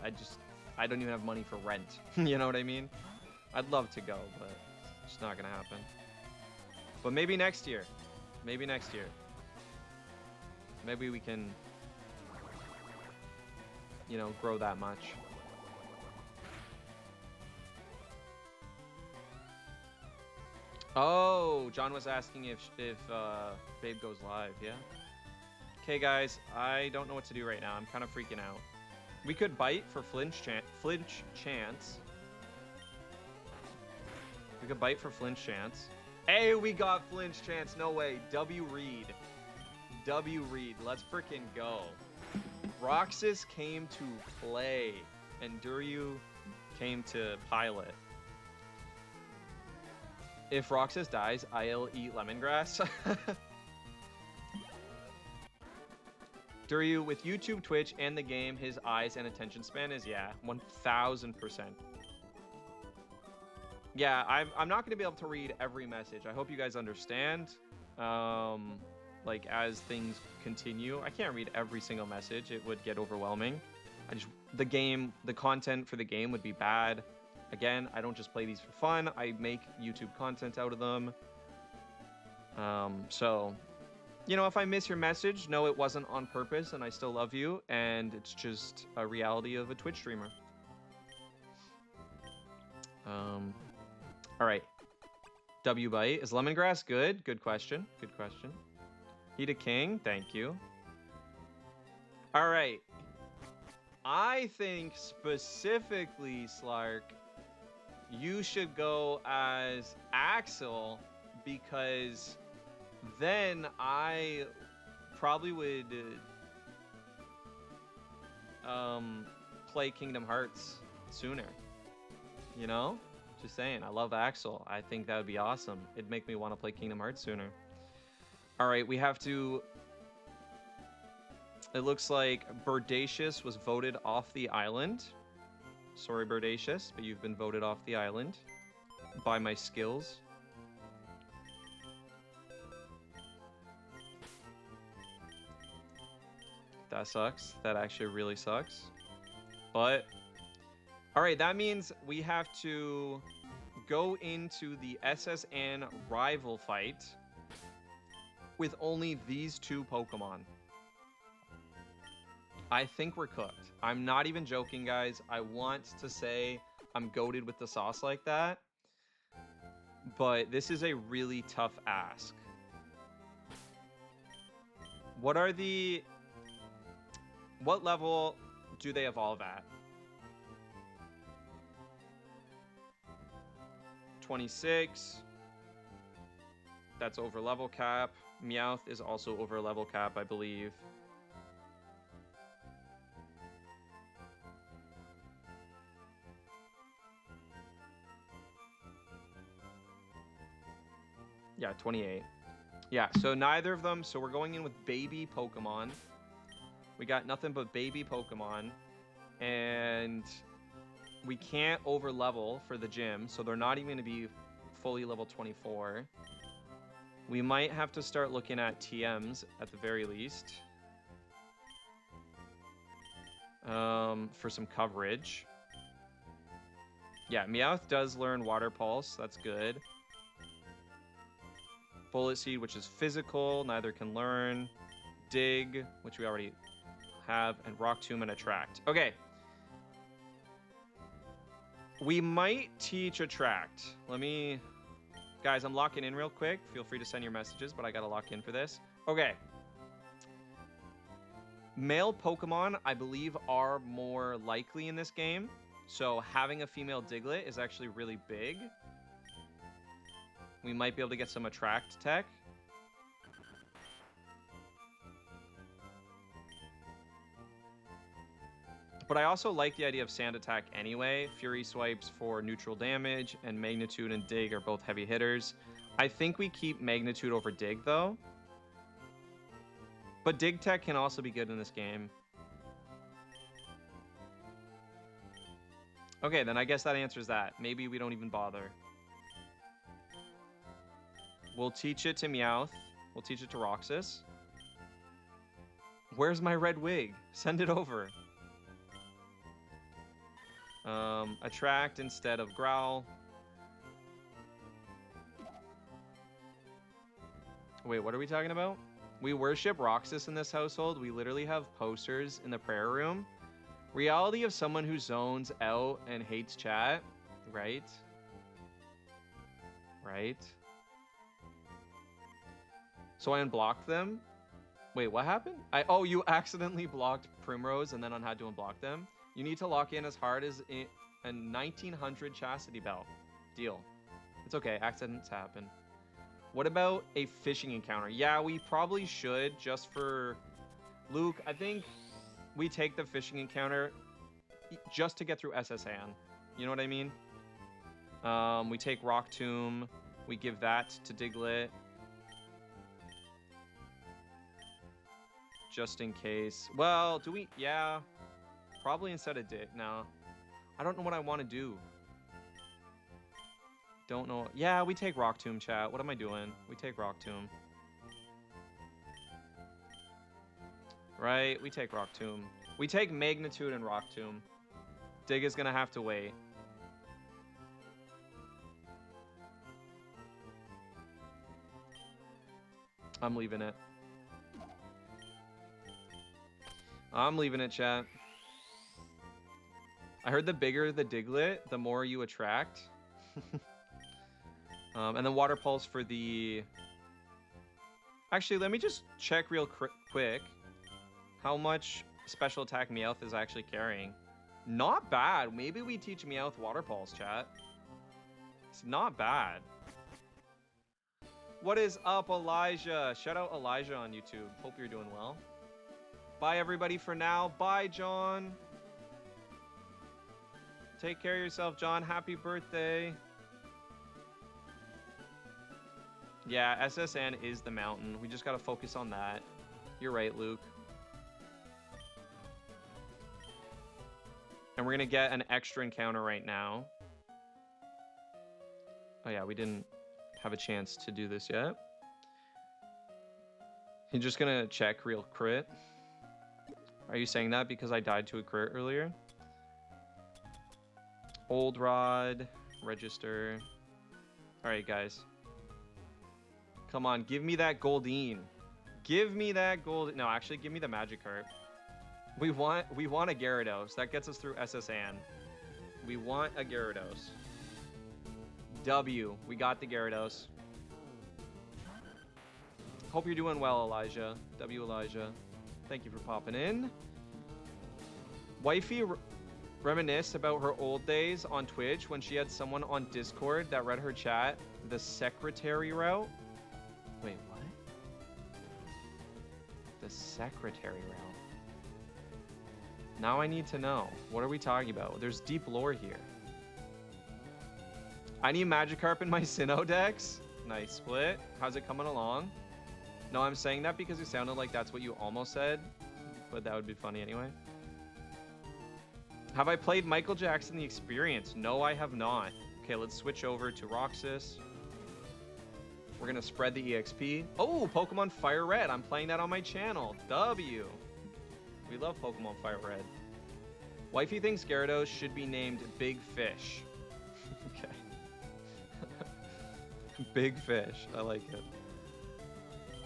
I don't even have money for rent. You know what I mean? I'd love to go, but it's not gonna happen. But maybe next year. Maybe next year. Maybe we can, you know, grow that much. Oh, John was asking if Babe goes live, yeah? Okay, guys, I don't know what to do right now. I'm kind of freaking out. We could bite for flinch chance. We could bite for flinch chance. Hey, we got flinch chance. No way. W Reed. W Reed. Let's freaking go. Roxas came to play, and Duryu came to pilot. If Roxas dies, I'll eat lemongrass. Duryu, with YouTube, Twitch, and the game, his eyes and attention span is, yeah, 1000%. Yeah, I'm not going to be able to read every message. I hope you guys understand. Like, as things continue, I can't read every single message. It would get overwhelming. The content for the game would be bad. Again, I don't just play these for fun. I make YouTube content out of them. So, you know, if I miss your message, no, it wasn't on purpose, and I still love you, and it's just a reality of a Twitch streamer. All right. W bite. Is lemongrass good? Good question. Good question. Heat a king. Thank you. All right. I think specifically, Slark, you should go as Axel, because then I probably would play Kingdom Hearts sooner. You know? Just saying. I love Axel. I think that would be awesome. It'd make me want to play Kingdom Hearts sooner. All right, we have to... It looks like Birdacious was voted off the island. Sorry, Birdacious, but you've been voted off the island by my skills. That sucks. That actually really sucks. But, all right, that means we have to go into the SSN rival fight with only these two Pokemon. I think we're cooked. I'm not even joking, guys. I want to say I'm goated with the sauce like that, but this is a really tough ask. What level do they evolve at? 26. That's over level cap. Meowth is also over level cap, I believe. Yeah, 28. Yeah, so neither of them. So we're going in with baby Pokemon. We got nothing but baby Pokemon. And we can't over level for the gym. So they're not even going to be fully level 24. We might have to start looking at TMs at the very least. For some coverage. Yeah, Meowth does learn Water Pulse. That's good. Bullet Seed, which is physical, neither can learn. Dig, which we already have, and Rock Tomb and Attract. Okay. We might teach Attract. Let me... Guys, I'm locking in real quick. Feel free to send your messages, but I gotta lock in for this. Okay. Male Pokemon, I believe, are more likely in this game. So having a female Diglett is actually really big. We might be able to get some Attract tech. But I also like the idea of Sand Attack anyway. Fury Swipes for neutral damage, and Magnitude and Dig are both heavy hitters. I think we keep Magnitude over Dig, though. But Dig tech can also be good in this game. Okay, then I guess that answers that. Maybe we don't even bother. We'll teach it to Meowth. We'll teach it to Roxas. Where's my red wig? Send it over. Attract instead of Growl. Wait, what are we talking about? We worship Roxas in this household. We literally have posters in the prayer room. Reality of someone who zones out and hates chat. Right? Right? So I unblocked them. Wait, what happened? Oh, you accidentally blocked Primrose and then had to unblock them. You need to lock in as hard as a 1900 chastity belt. Deal. It's okay. Accidents happen. What about a fishing encounter? Yeah, we probably should just for Luke. I think we take the fishing encounter just to get through SSN. You know what I mean? We take Rock Tomb. We give that to Diglett. Just in case. Well, do we? Yeah. Probably instead of Dig. No. I don't know what I want to do. Don't know. Yeah, we take Rock Tomb, chat. What am I doing? We take Rock Tomb. Right? We take Rock Tomb. We take Magnitude and Rock Tomb. Dig is going to have to wait. I'm leaving it. I'm leaving it, chat. I heard the bigger the Diglett, the more you attract. And then Water Pulse for the... Actually, let me just check real quick how much special attack Meowth is actually carrying. Not bad. Maybe we teach Meowth Water Pulse, chat. It's not bad. What is up, Elijah? Shout out Elijah on YouTube. Hope you're doing well. Bye, everybody, for now. Bye, John. Take care of yourself, John. Happy birthday. Yeah, SSN is the mountain. We just got to focus on that. You're right, Luke. And we're going to get an extra encounter right now. Oh, yeah, we didn't have a chance to do this yet. You're just going to check real crit. Are you saying that because I died to a crit earlier? Old Rod, register. All right, guys. Come on, give me that Goldeen. Give me that gold. No, actually, give me the Magikarp. We want a Gyarados. That gets us through SSN. We want a Gyarados. W. We got the Gyarados. Hope you're doing well, Elijah. W. Elijah. Thank you for popping in. Wifey reminisced about her old days on Twitch when she had someone on Discord that read her chat the secretary route. Wait, what? the secretary realm. Now I need to know. What are we talking about? There's deep lore here. I need Magikarp in my Sinnoh decks. Nice split. How's it coming along? No, I'm saying that because it sounded like that's what you almost said, but that would be funny anyway. Have I played Michael Jackson The Experience? No, I have not. Okay, let's switch over to Roxas. We're gonna spread the EXP. Oh, Pokemon Fire Red. I'm playing that on my channel. W. We love Pokemon Fire Red. Wifey thinks Gyarados should be named Big Fish. Okay. Big Fish. I like it.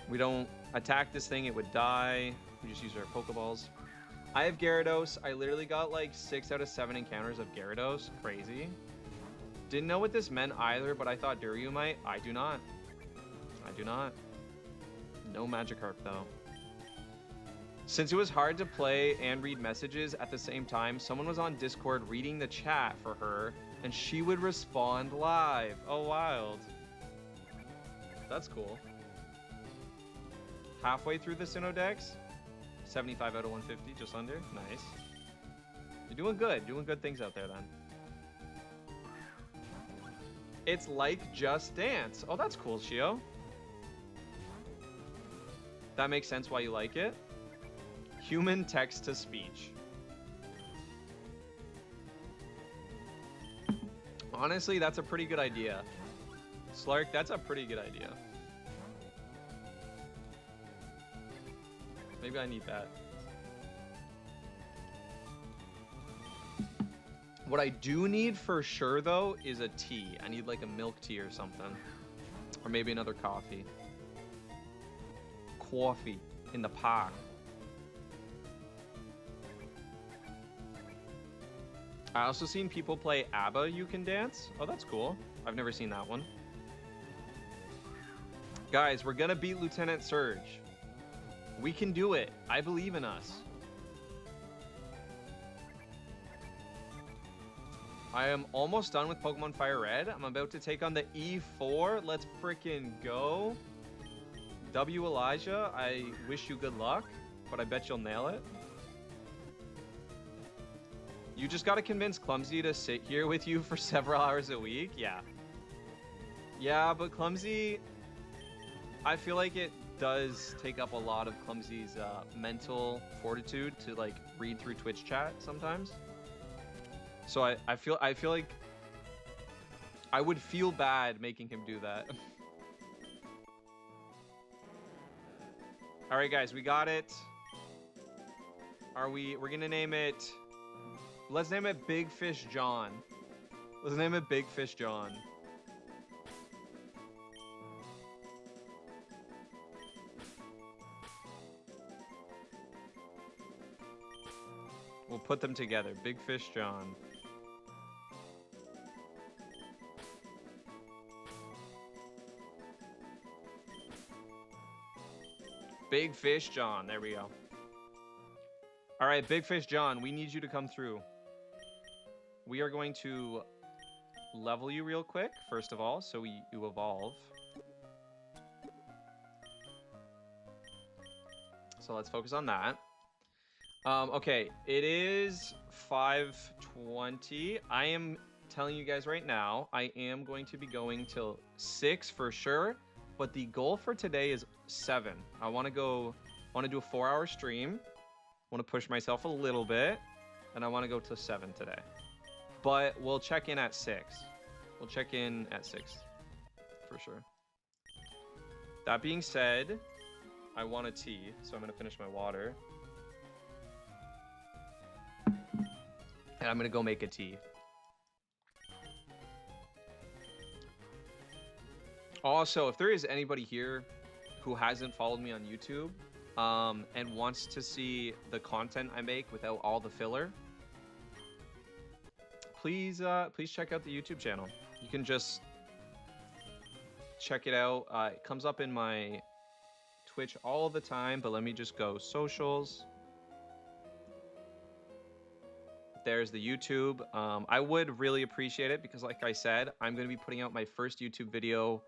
We don't attack this thing, it would die. We just use our Pokeballs. I have Gyarados. I literally got like 6 out of 7 encounters of Gyarados. Crazy. Didn't know what this meant either, but I thought Duryu might. I do not. I do not. No Magikarp though. Since it was hard to play and read messages at the same time, someone was on Discord reading the chat for her, and she would respond live. Oh, wild. That's cool. Halfway through the Sinnoh decks. 75 out of 150, just under. Nice. You're doing good. Doing good things out there, then. It's like Just Dance. Oh, that's cool, Shio. That makes sense why you like it. Human text-to-speech. Honestly, that's a pretty good idea. Slark, that's a pretty good idea. Maybe I need that. What I do need for sure, though, is a tea. I need like a milk tea or something. Or maybe another coffee. Coffee in the park. I also seen people play ABBA You Can Dance. Oh, that's cool. I've never seen that one. Guys, we're gonna beat Lieutenant Surge. We can do it. I believe in us. I am almost done with Pokemon Fire Red. I'm about to take on the E4. Let's freaking go. W Elijah, I wish you good luck, but I bet you'll nail it. You just gotta convince Clumsy to sit here with you for several hours a week. Yeah. Yeah, but Clumsy, I feel like it does take up a lot of Clumsy's mental fortitude to like read through Twitch chat sometimes. So I feel like I would feel bad making him do that. All right, guys, we got it. We're gonna name it. Let's name it Big Fish John. Let's name it Big Fish John. We'll put them together. Big Fish John. Big Fish John. There we go. All right, Big Fish John, we need you to come through. We are going to level you real quick, first of all, so you evolve. So let's focus on that. Okay, it is 5:20. I am telling you guys right now, I am going to be going till 6 for sure, but the goal for today is 7. I want to do a 4-hour stream. I want to push myself a little bit, and I want to go to 7 today. But we'll check in at 6. We'll check in at 6 for sure. That being said, I want a tea, so I'm going to finish my water. And I'm going to go make a tea. Also, if there is anybody here who hasn't followed me on YouTube and wants to see the content I make without all the filler, please check out the YouTube channel. You can just check it out. It comes up in my Twitch all the time, but let me just go socials. There's the YouTube. I would really appreciate it because, like I said, I'm going to be putting out my first YouTube video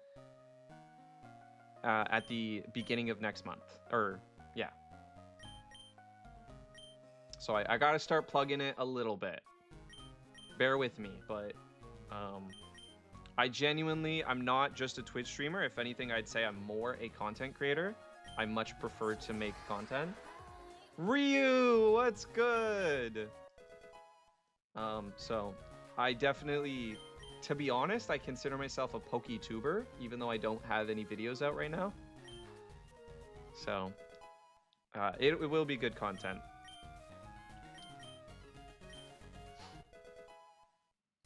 at the beginning of next month. Or, yeah, So I gotta start plugging it a little bit. Bear with me, but I genuinely, I'm not just a Twitch streamer. If anything, I'd say I'm more a content creator. I much prefer to make content. Ryu, what's good? So I definitely, to be honest, I consider myself a PokeTuber, even though I don't have any videos out right now. So it will be good content.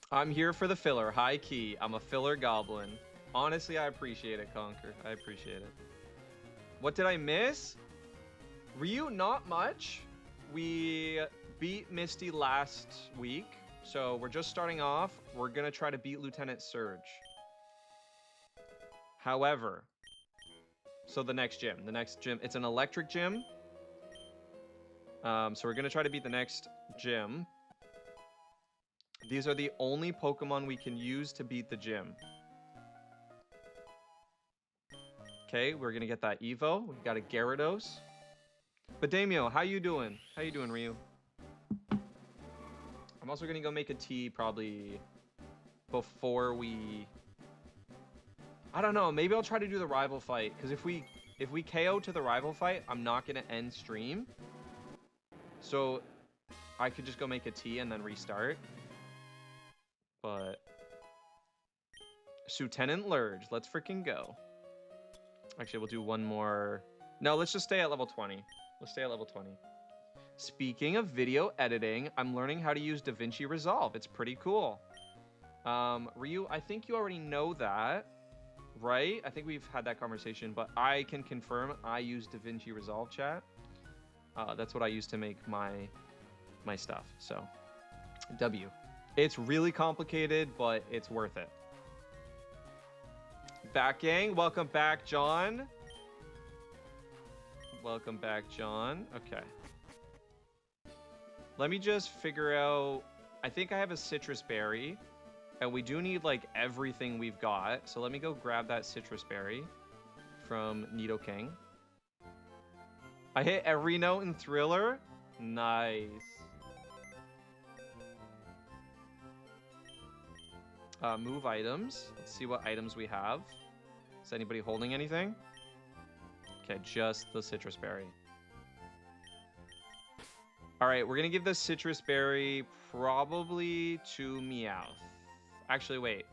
I'm here for the filler, high key. I'm a filler goblin. Honestly, I appreciate it, Conquer. I appreciate it. What did I miss? Ryu, not much. We beat Misty last week, so we're just starting off. We're gonna try to beat Lieutenant Surge. However, so the next gym, it's an electric gym. So we're gonna try to beat the next gym. These are the only Pokemon we can use to beat the gym. Okay, we're gonna get that Evo. We've got a Gyarados. But Damio, how you doing? How you doing, Ryu? I'm also gonna go make a tea probably before we... I don't know, maybe I'll try to do the rival fight. Because if we KO to the rival fight, I'm not gonna end stream. So I could just go make a tea and then restart. But Lieutenant Lurge, let's freaking go. Actually, we'll do one more. No, let's just stay at level 20. Let's stay at level 20. Speaking of video editing, I'm learning how to use DaVinci Resolve. It's pretty cool. Ryu, I think you already know that, right? I think we've had that conversation, but I can confirm I use DaVinci Resolve, chat. That's what I use to make my stuff. So, W. It's really complicated, but it's worth it. Back gang, welcome back, John. Welcome back, John. Okay. Let me just figure out... I think I have a citrus berry, and we do need, like, everything we've got. So let me go grab that citrus berry from Nidoking. I hit every note in Thriller. Nice. Move items. Let's see what items we have. Is anybody holding anything? Okay, just the citrus berry. All right, we're gonna give the citrus berry probably to Meowth. Actually, wait.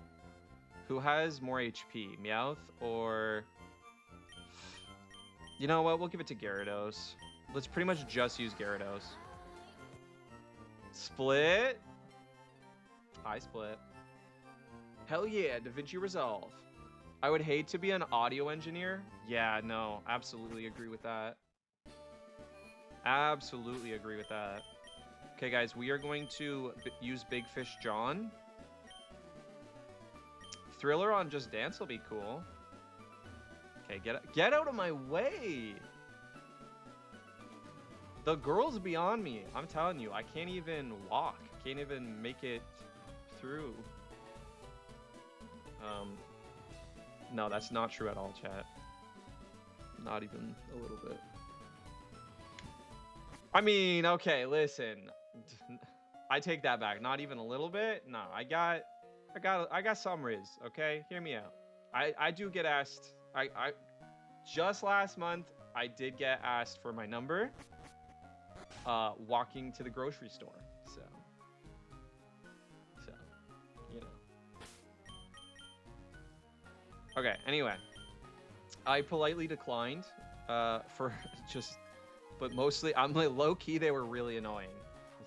Who has more HP, Meowth or... You know what? We'll give it to Gyarados. Let's pretty much just use Gyarados. Split. Hi, Split. Hell yeah, DaVinci Resolve. I would hate to be an audio engineer. Yeah, no, absolutely agree with that. Absolutely agree with that. Okay, guys, we are going to use Big Fish John. Thriller on Just Dance will be cool. Okay, get out of my way. The girl's beyond me. I'm telling you, I can't even walk. Can't even make it through. No, that's not true at all, chat. Not even a little bit. I mean, okay, listen. I take that back. Not even a little bit. No, I got some riz. Okay, hear me out. I do get asked. I just last month I did get asked for my number. Walking to the grocery store. So you know. Okay. Anyway, I politely declined. For just. But mostly, I'm like, low-key, they were really annoying.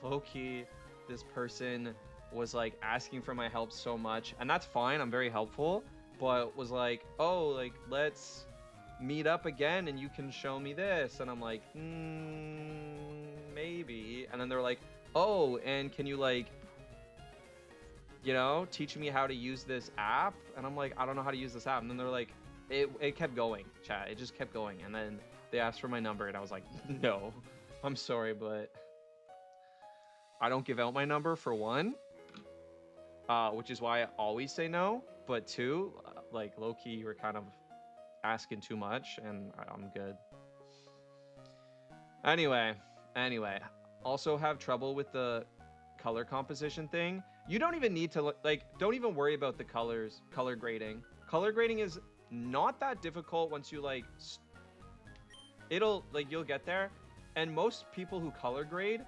Low-key, this person was like asking for my help so much. And that's fine, I'm very helpful. But was like, oh, like, let's meet up again and you can show me this. And I'm like, maybe. And then they're like, oh, and can you like, you know, teach me how to use this app? And I'm like, I don't know how to use this app. And then they're like, it kept going, chat. It just kept going. And then they asked for my number and I was like, no, I'm sorry, but I don't give out my number for one, which is why I always say no. But two, like low-key, you were kind of asking too much and I'm good. Anyway, also have trouble with the color composition thing, you don't even need to like, don't even worry about the colors, color grading. Color grading is not that difficult once you like, it'll like, you'll get there. And most people who color grade,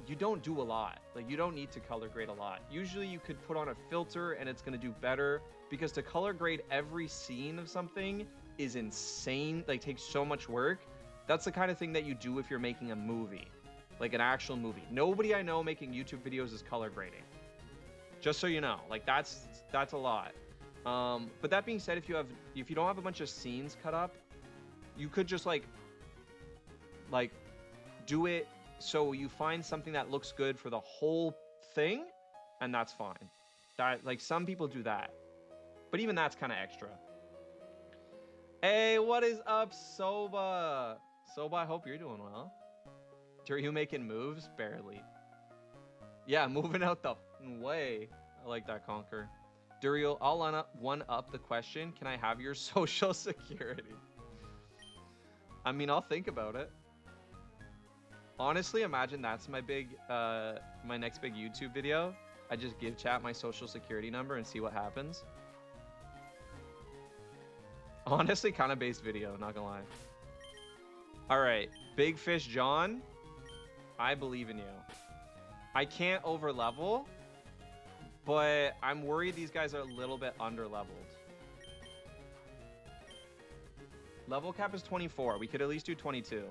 you don't do a lot. Like, you don't need to color grade a lot. Usually you could put on a filter and it's going to do better, because to color grade every scene of something is insane, like takes so much work. That's the kind of thing that you do if you're making a movie, like an actual movie. Nobody I know making YouTube videos is color grading. Just so you know, like that's a lot. But that being said, if you don't have a bunch of scenes cut up, you could just like do it so you find something that looks good for the whole thing, and that's fine. That, like, some people do that, but even that's kind of extra. Hey, what is up, Soba? Soba, I hope you're doing well. Are you making moves? Barely. Yeah, moving out the way. I like that, Conquer. Duriel, I'll one-up the question. Can I have your social security? I mean, I'll think about it. Honestly, imagine that's my my next big YouTube video. I just give chat my social security number and see what happens. Honestly, kind of base video, not gonna lie. All right, Big Fish John, I believe in you. I can't over level, but I'm worried these guys are a little bit under leveled. Level cap is 24. We could at least do 22.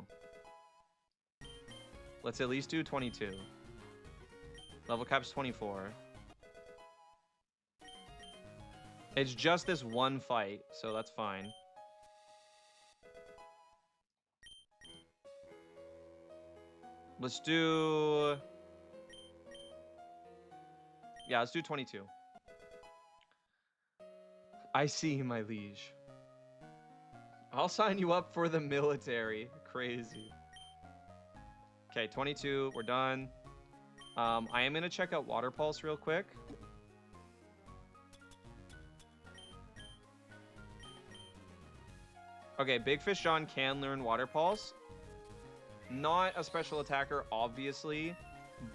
Let's at least do 22. Level cap's 24. It's just this one fight, so that's fine. Let's do... Yeah, let's do 22. I see, my liege. I'll sign you up for the military. Crazy. Okay, 22, we're done. I am gonna check out Water Pulse real quick. Okay, Big Fish John can learn Water Pulse. Not a special attacker, obviously,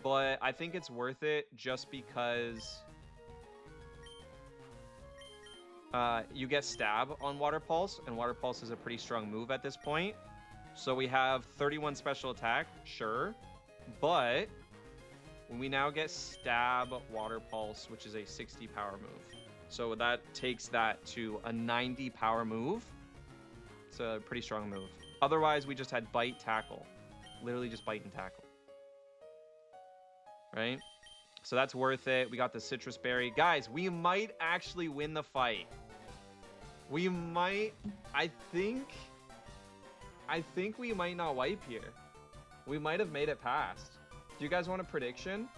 but I think it's worth it just because you get stab on Water Pulse, and Water Pulse is a pretty strong move at this point. So we have 31 special attack, sure, but we now get stab Water Pulse, which is a 60 power move. So that takes that to a 90 power move. It's a pretty strong move. Otherwise, we just had bite, tackle. Literally just bite and tackle. Right? So that's worth it. We got the citrus berry. Guys, we might actually win the fight. We might, I think we might not wipe here. We might have made it past. Do you guys want a prediction?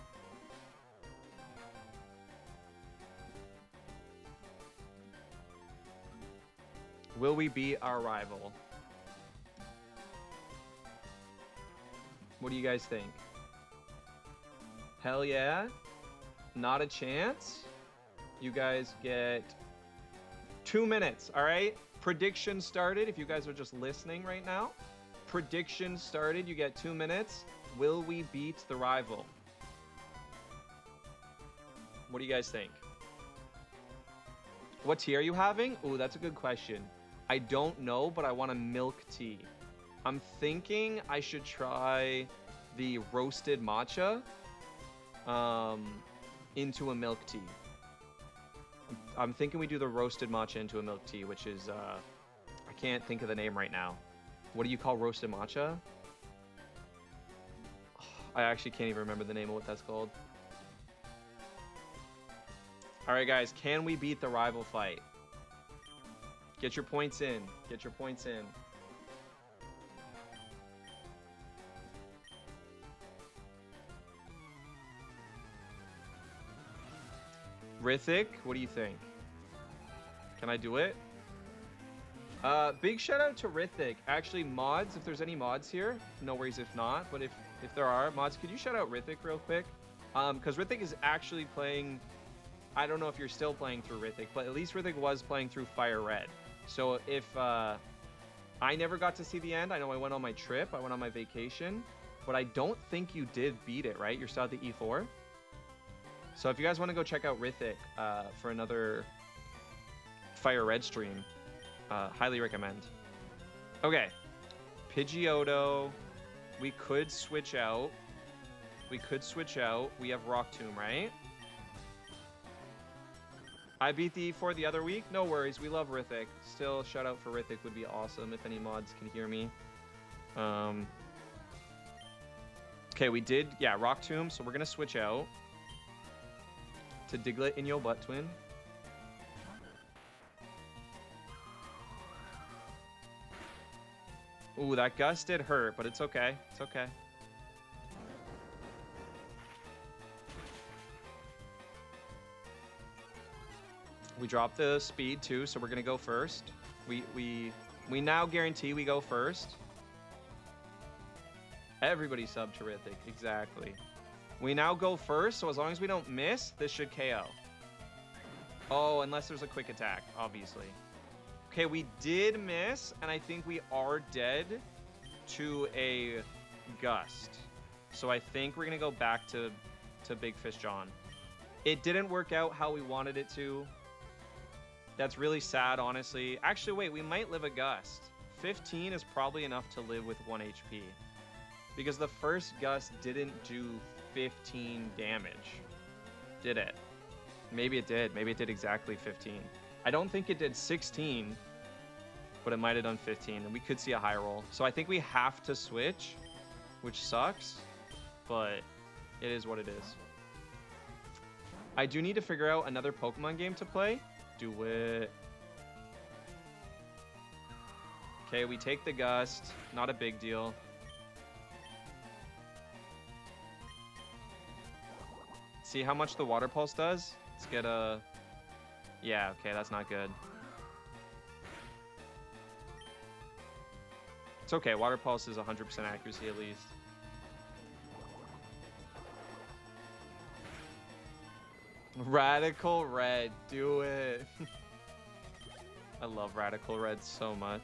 Will we beat our rival? What do you guys think? Hell yeah. Not a chance. You guys get 2 minutes, all right? Prediction started. If you guys are just listening right now, prediction started. You get 2 minutes. Will we beat the rival? What do you guys think? What tea are you having? Ooh, that's a good question. I don't know, but I want a milk tea. I'm thinking I should try the roasted matcha into a milk tea. I'm thinking we do the roasted matcha into a milk tea, which is, I can't think of the name right now. What do you call roasted matcha? I actually can't even remember the name of what that's called. All right, guys, can we beat the rival fight? Get your points in. Get your points in. Rithik, what do you think? Can I do it? Big shout out to Rithik. Actually, mods, if there's any mods here, no worries if not. But if there are mods, could you shout out Rithik real quick? Because Rithik is actually playing... I don't know if you're still playing through Rithik, but at least Rithik was playing through Fire Red. So if I never got to see the end, I know I went on my trip, I went on my vacation, but I don't think you did beat it, right? You're still at the E4. So if you guys want to go check out Rithik for another Fire Red stream, highly recommend. Okay, Pidgeotto. We could switch out. We have Rock Tomb, right? I beat the E4 the other week. No worries. We love Rithik. Still, shout out for Rithik would be awesome if any mods can hear me. Okay, we did, yeah, Rock Tomb. So we're going to switch out to Diglett in your butt twin. Ooh, that gust did hurt, but it's okay. It's okay. We dropped the speed too, so we're gonna go first. We now guarantee we go first. Everybody sub terrific, exactly. We now go first, so as long as we don't miss, this should KO. Oh, unless there's a quick attack, obviously. Okay, we did miss, and I think we are dead to a gust. So I think we're gonna go back to Big Fish John. It didn't work out how we wanted it to. That's really sad, honestly. Actually, wait, we might live a gust. 15 is probably enough to live with 1 HP. Because the first gust didn't do 15 damage. Did it? Maybe it did. Maybe it did exactly 15. I don't think it did 16, but it might have done 15, and we could see a high roll. So I think we have to switch, which sucks, but it is what it is. I do need to figure out another Pokemon game to play. Do it. Okay, we take the gust. Not a big deal. See how much the Water Pulse does? Let's get a... Yeah, okay, that's not good. It's okay, Water Pulse is 100% accuracy at least. Radical Red, do it. I love Radical Red so much.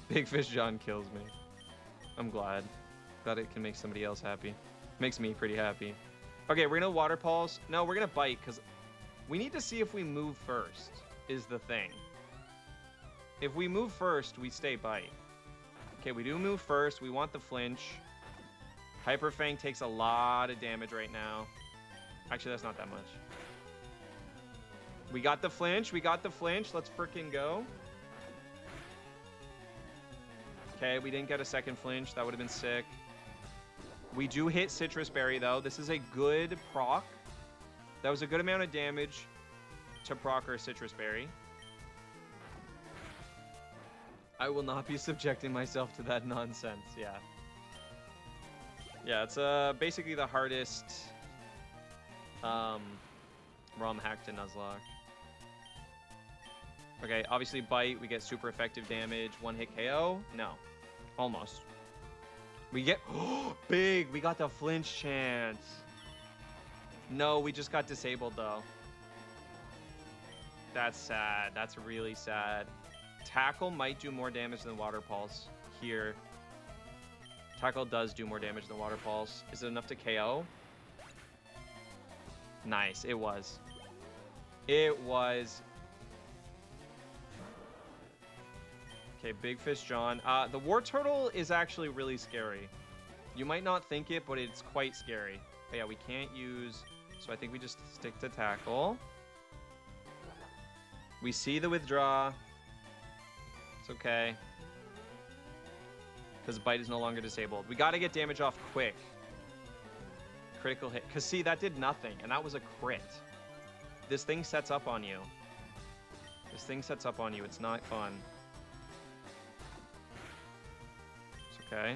Big Fish John kills me. I'm glad that it can make somebody else happy. Makes me pretty happy. Okay, we're gonna Water Pulse. No, we're gonna Bite because we need to see if we move first is the thing. If we move first, we stay Bite. Okay, we do move first. We want the flinch. Hyper Fang takes a lot of damage right now. Actually, that's not that much. We got the flinch. We got the flinch. Let's freaking go. Okay, we didn't get a second flinch. That would have been sick. We do hit Citrus Berry, though. This is a good proc. That was a good amount of damage to proc our Citrus Berry. I will not be subjecting myself to that nonsense. Yeah. Yeah, it's basically the hardest ROM hack to Nuzlocke. Okay, obviously Bite, we get super effective damage. 1-hit KO? No. Almost. We get... Big! We got the flinch chance. No, we just got disabled, though. That's sad. That's really sad. Tackle might do more damage than Water Pulse here. Tackle does do more damage than Water Pulse. Is it enough to KO? Nice. It was. It was. Okay, Big Fish John. The War Turtle is actually really scary. You might not think it, but it's quite scary. But yeah, we can't use... So I think we just stick to Tackle. We see the withdraw. It's okay. Because Bite is no longer disabled. We got to get damage off quick. Critical hit. Because see, that did nothing. And that was a crit. This thing sets up on you. This thing sets up on you. It's not fun. It's okay.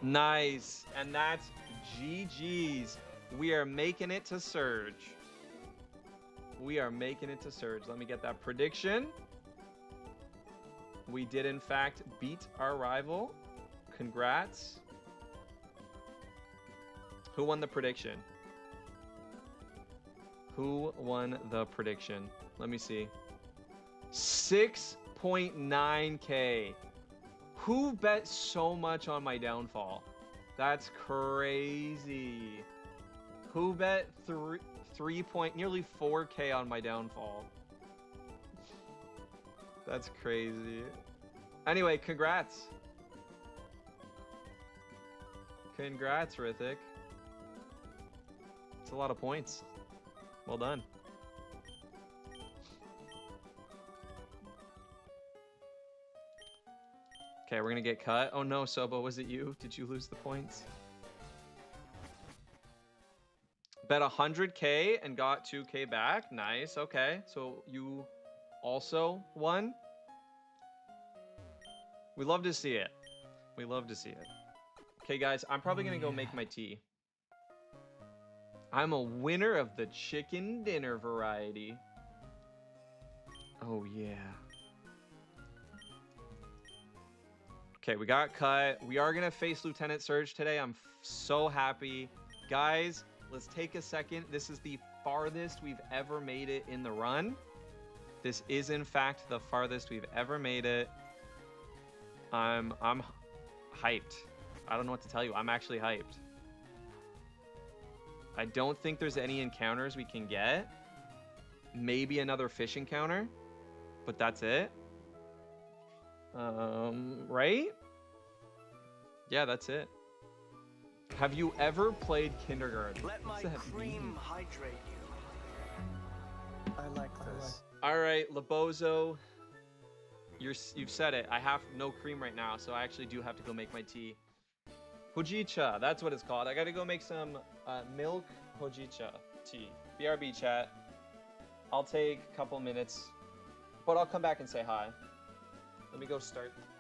Nice. And that's GG's. We are making it to Surge. We are making it to Surge. Let me get that prediction. We did, in fact, beat our rival. Congrats. Who won the prediction? Who won the prediction? Let me see. 6.9K. Who bet so much on my downfall? That's crazy. Who bet nearly 4K on my downfall? That's crazy. Anyway, congrats. Congrats, Rithik. It's a lot of points. Well done. Okay, we're gonna get cut. Oh no, Sobo, was it you? Did you lose the points? Bet 100K and got 2K back. Nice, okay. So you also won? We love to see it. We love to see it. Okay, guys, I'm probably gonna go make my tea. I'm a winner of the chicken dinner variety. Oh, yeah. Okay, we got cut. We are gonna face Lieutenant Surge today. I'm so happy. Guys, let's take a second. This is the farthest we've ever made it in the run. This is, in fact, the farthest we've ever made it. I'm hyped. I don't know what to tell you. I'm actually hyped. I don't think there's any encounters we can get. Maybe another fish encounter, but that's it. Right? Yeah, that's it. Have you ever played Kindergarten? Let my cream hydrate you. I like this. All right, Labozo, you've said it. I have no cream right now, so I actually do have to go make my tea. Hojicha, that's what it's called. I gotta go make some milk hojicha tea. BRB chat. I'll take a couple minutes, but I'll come back and say hi. Let me go start the pedal.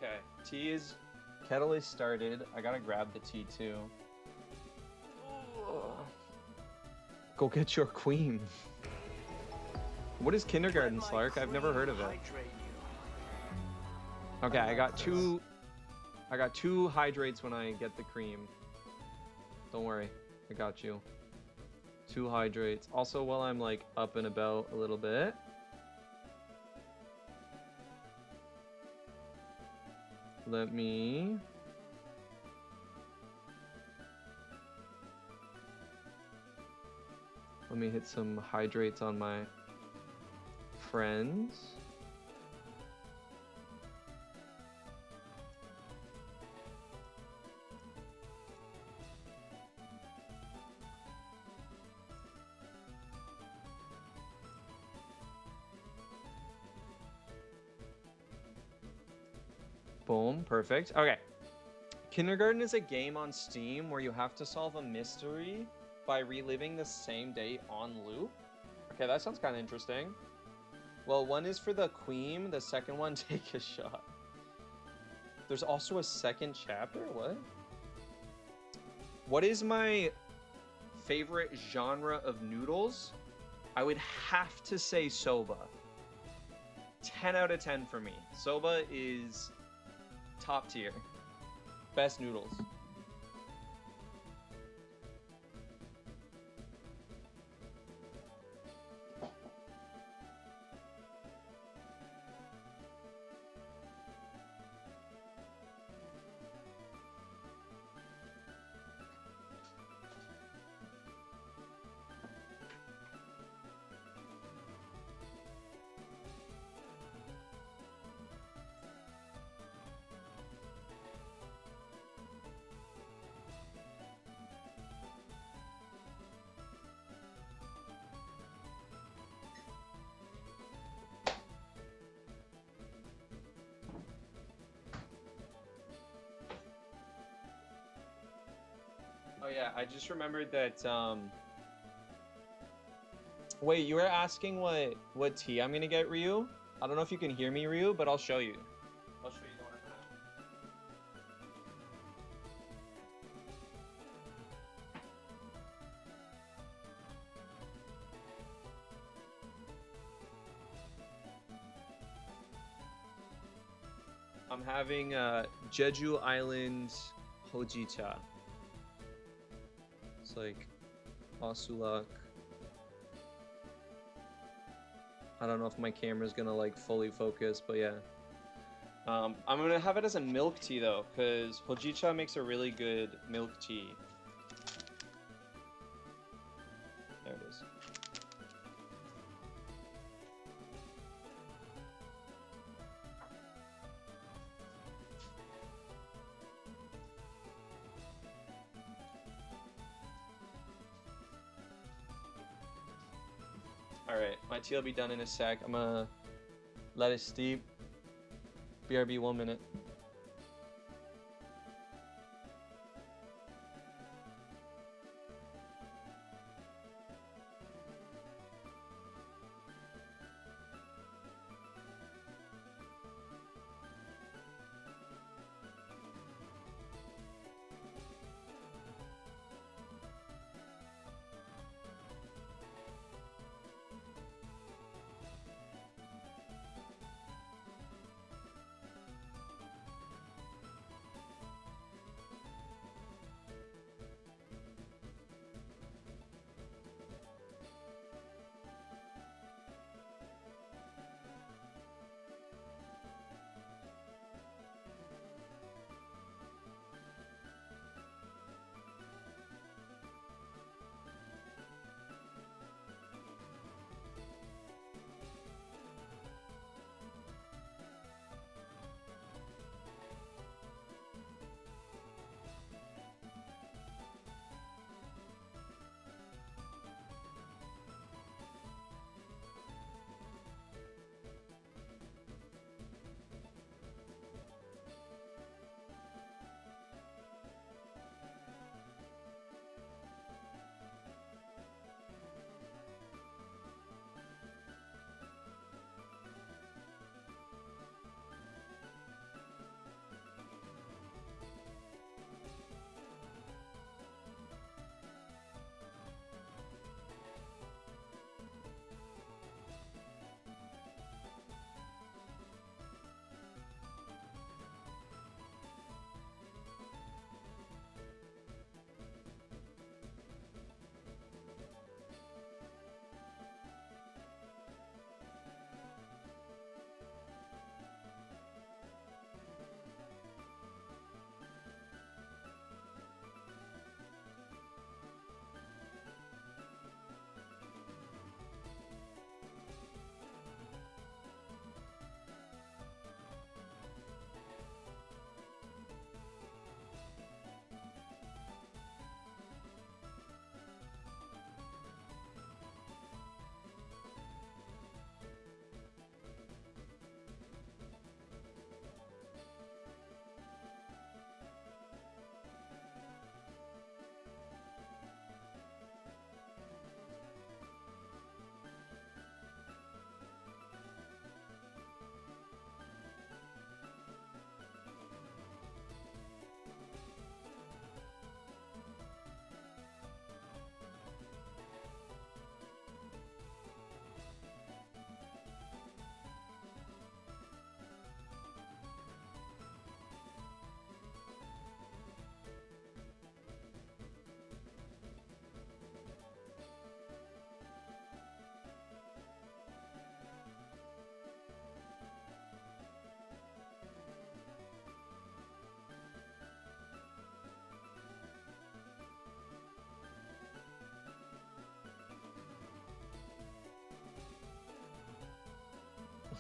Okay, kettle is started. I gotta grab the tea too. Go get your queen. What is Kindergarten, Slark? I've never heard of it. Okay, I got two hydrates when I get the cream. Don't worry, I got you. 2 hydrates. Also, while I'm like up and about a little bit. Let me hit some hydrates on my friends. Boom, perfect. Okay. Kindergarten is a game on Steam where you have to solve a mystery by reliving the same day on loop. Okay, that sounds kind of interesting. Well, one is for the queen, the second one, take a shot. There's also a second chapter? What? What is my favorite genre of noodles? I would have to say soba. 10 out of 10 for me. Soba is top tier. Best noodles. yeah, I just remembered that. Wait, you were asking what tea I'm gonna get, Ryu? I don't know if you can hear me, Ryu, but I'll show you. I'll show you the one I'm having Jeju Island Hojicha. It's like Asulak. I don't know if my camera's gonna like fully focus, but yeah. I'm gonna have it as a milk tea though, because Hojicha makes a really good milk tea. There it is. Alright, my tea will be done in a sec. I'm gonna let it steep. BRB 1 minute.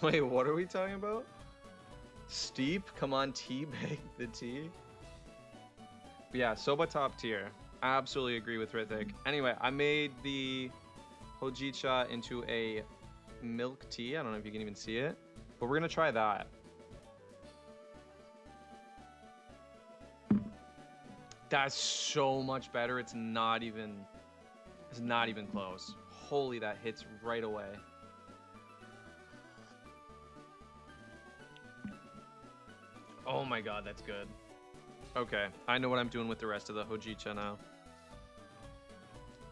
Wait, what are we talking about? Steep? Come on, teabag the tea. But yeah, soba top tier. I absolutely agree with Rithik. Anyway, I made the Hojicha into a milk tea. I don't know if you can even see it, but we're gonna try that. That's so much better. It's not even close. Holy, that hits right away. Oh my god, that's good. Okay, I know what I'm doing with the rest of the Hojicha now.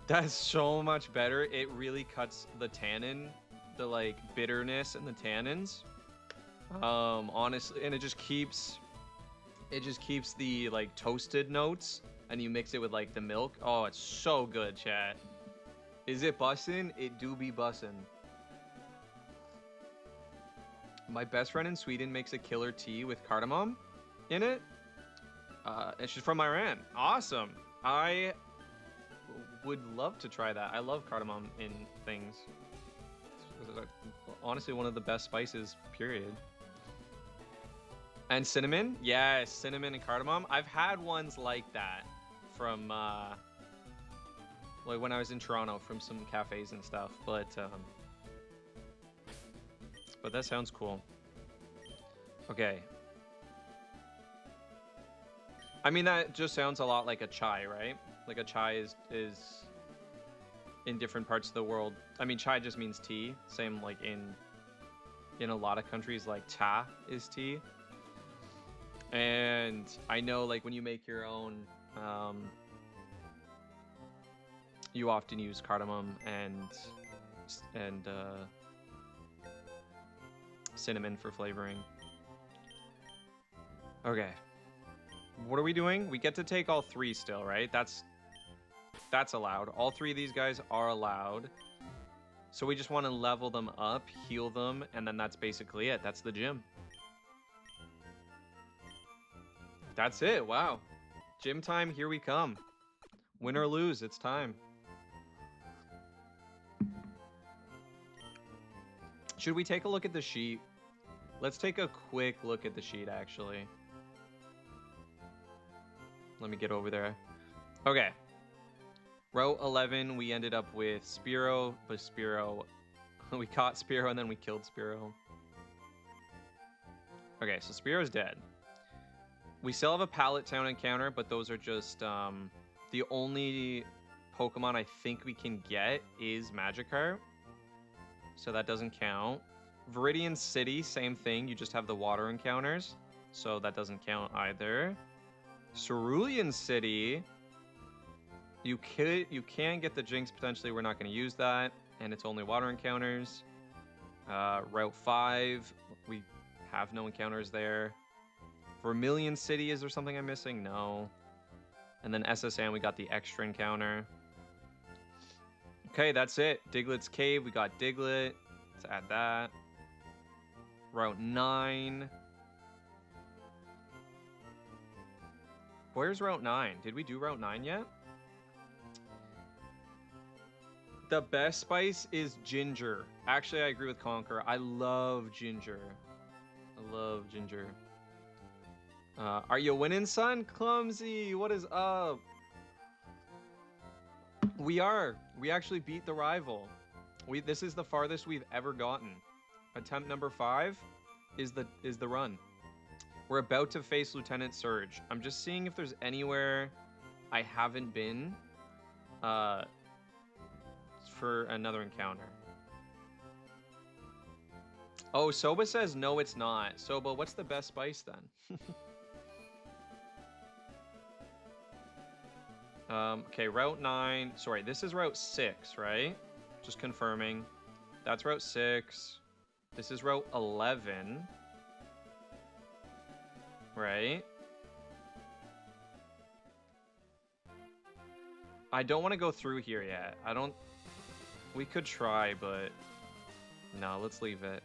That's so much better. It really cuts the tannin, the like bitterness and the tannins. Honestly, and it just keeps the like toasted notes, and you mix it with like the milk. Oh, it's so good, chat. Is it bussin'? It do be bussin'. My best friend in Sweden makes a killer tea with cardamom in it. And she's from Iran. Awesome. I would love to try that. I love cardamom in things. It's honestly one of the best spices, period. And cinnamon? Yes, cinnamon and cardamom. I've had ones like that from like when I was in Toronto, from some cafes and stuff, but that sounds cool. Okay. I mean, that just sounds a lot like a chai, right? Like a chai is in different parts of the world. I mean, chai just means tea. Same like in a lot of countries, like cha is tea. And I know like when you make your own, you often use cardamom and cinnamon for flavoring. Okay. What are we doing? We get to take all three still, right? That's allowed. All three of these guys are allowed. So we just want to level them up, heal them, and then that's basically it. That's the gym. That's it. Wow. Gym time, here we come. Win or lose, it's time. Should we take a look at the sheet? Let's take a quick look at the sheet, actually. Let me get over there. Okay. Row 11, we ended up with Spearow, but Spearow... we caught Spearow and then we killed Spearow. Okay, so Spearow's dead. We still have a Pallet Town encounter, but those are just... the only Pokemon I think we can get is Magikarp. So that doesn't count. Viridian City, same thing. You just have the water encounters. So that doesn't count either. Cerulean City, you can get the Jinx potentially. We're not going to use that, and it's only water encounters. Route 5, we have no encounters there. Vermilion City, is there something I'm missing? No. And then SSN, we got the extra encounter. Okay, that's it. Diglett's Cave, we got Diglett. Let's add that. Route 9. Where's Route 9? Did we do Route 9 yet? The best spice is ginger. Actually, I agree with Conquer. I love ginger. I love ginger. Are you winning, son? Clumsy, what is up? We are. We actually beat the rival. This is the farthest we've ever gotten. Attempt number 5 is the run. We're about to face Lieutenant Surge. I'm just seeing if there's anywhere I haven't been for another encounter. Oh, Soba says no, it's not. Soba, what's the best spice then? Okay, Route 9. Sorry, this is Route 6, right? Just confirming. That's Route 6. This is Route 11. Right? I don't want to go through here yet. We could try, but no, let's leave it.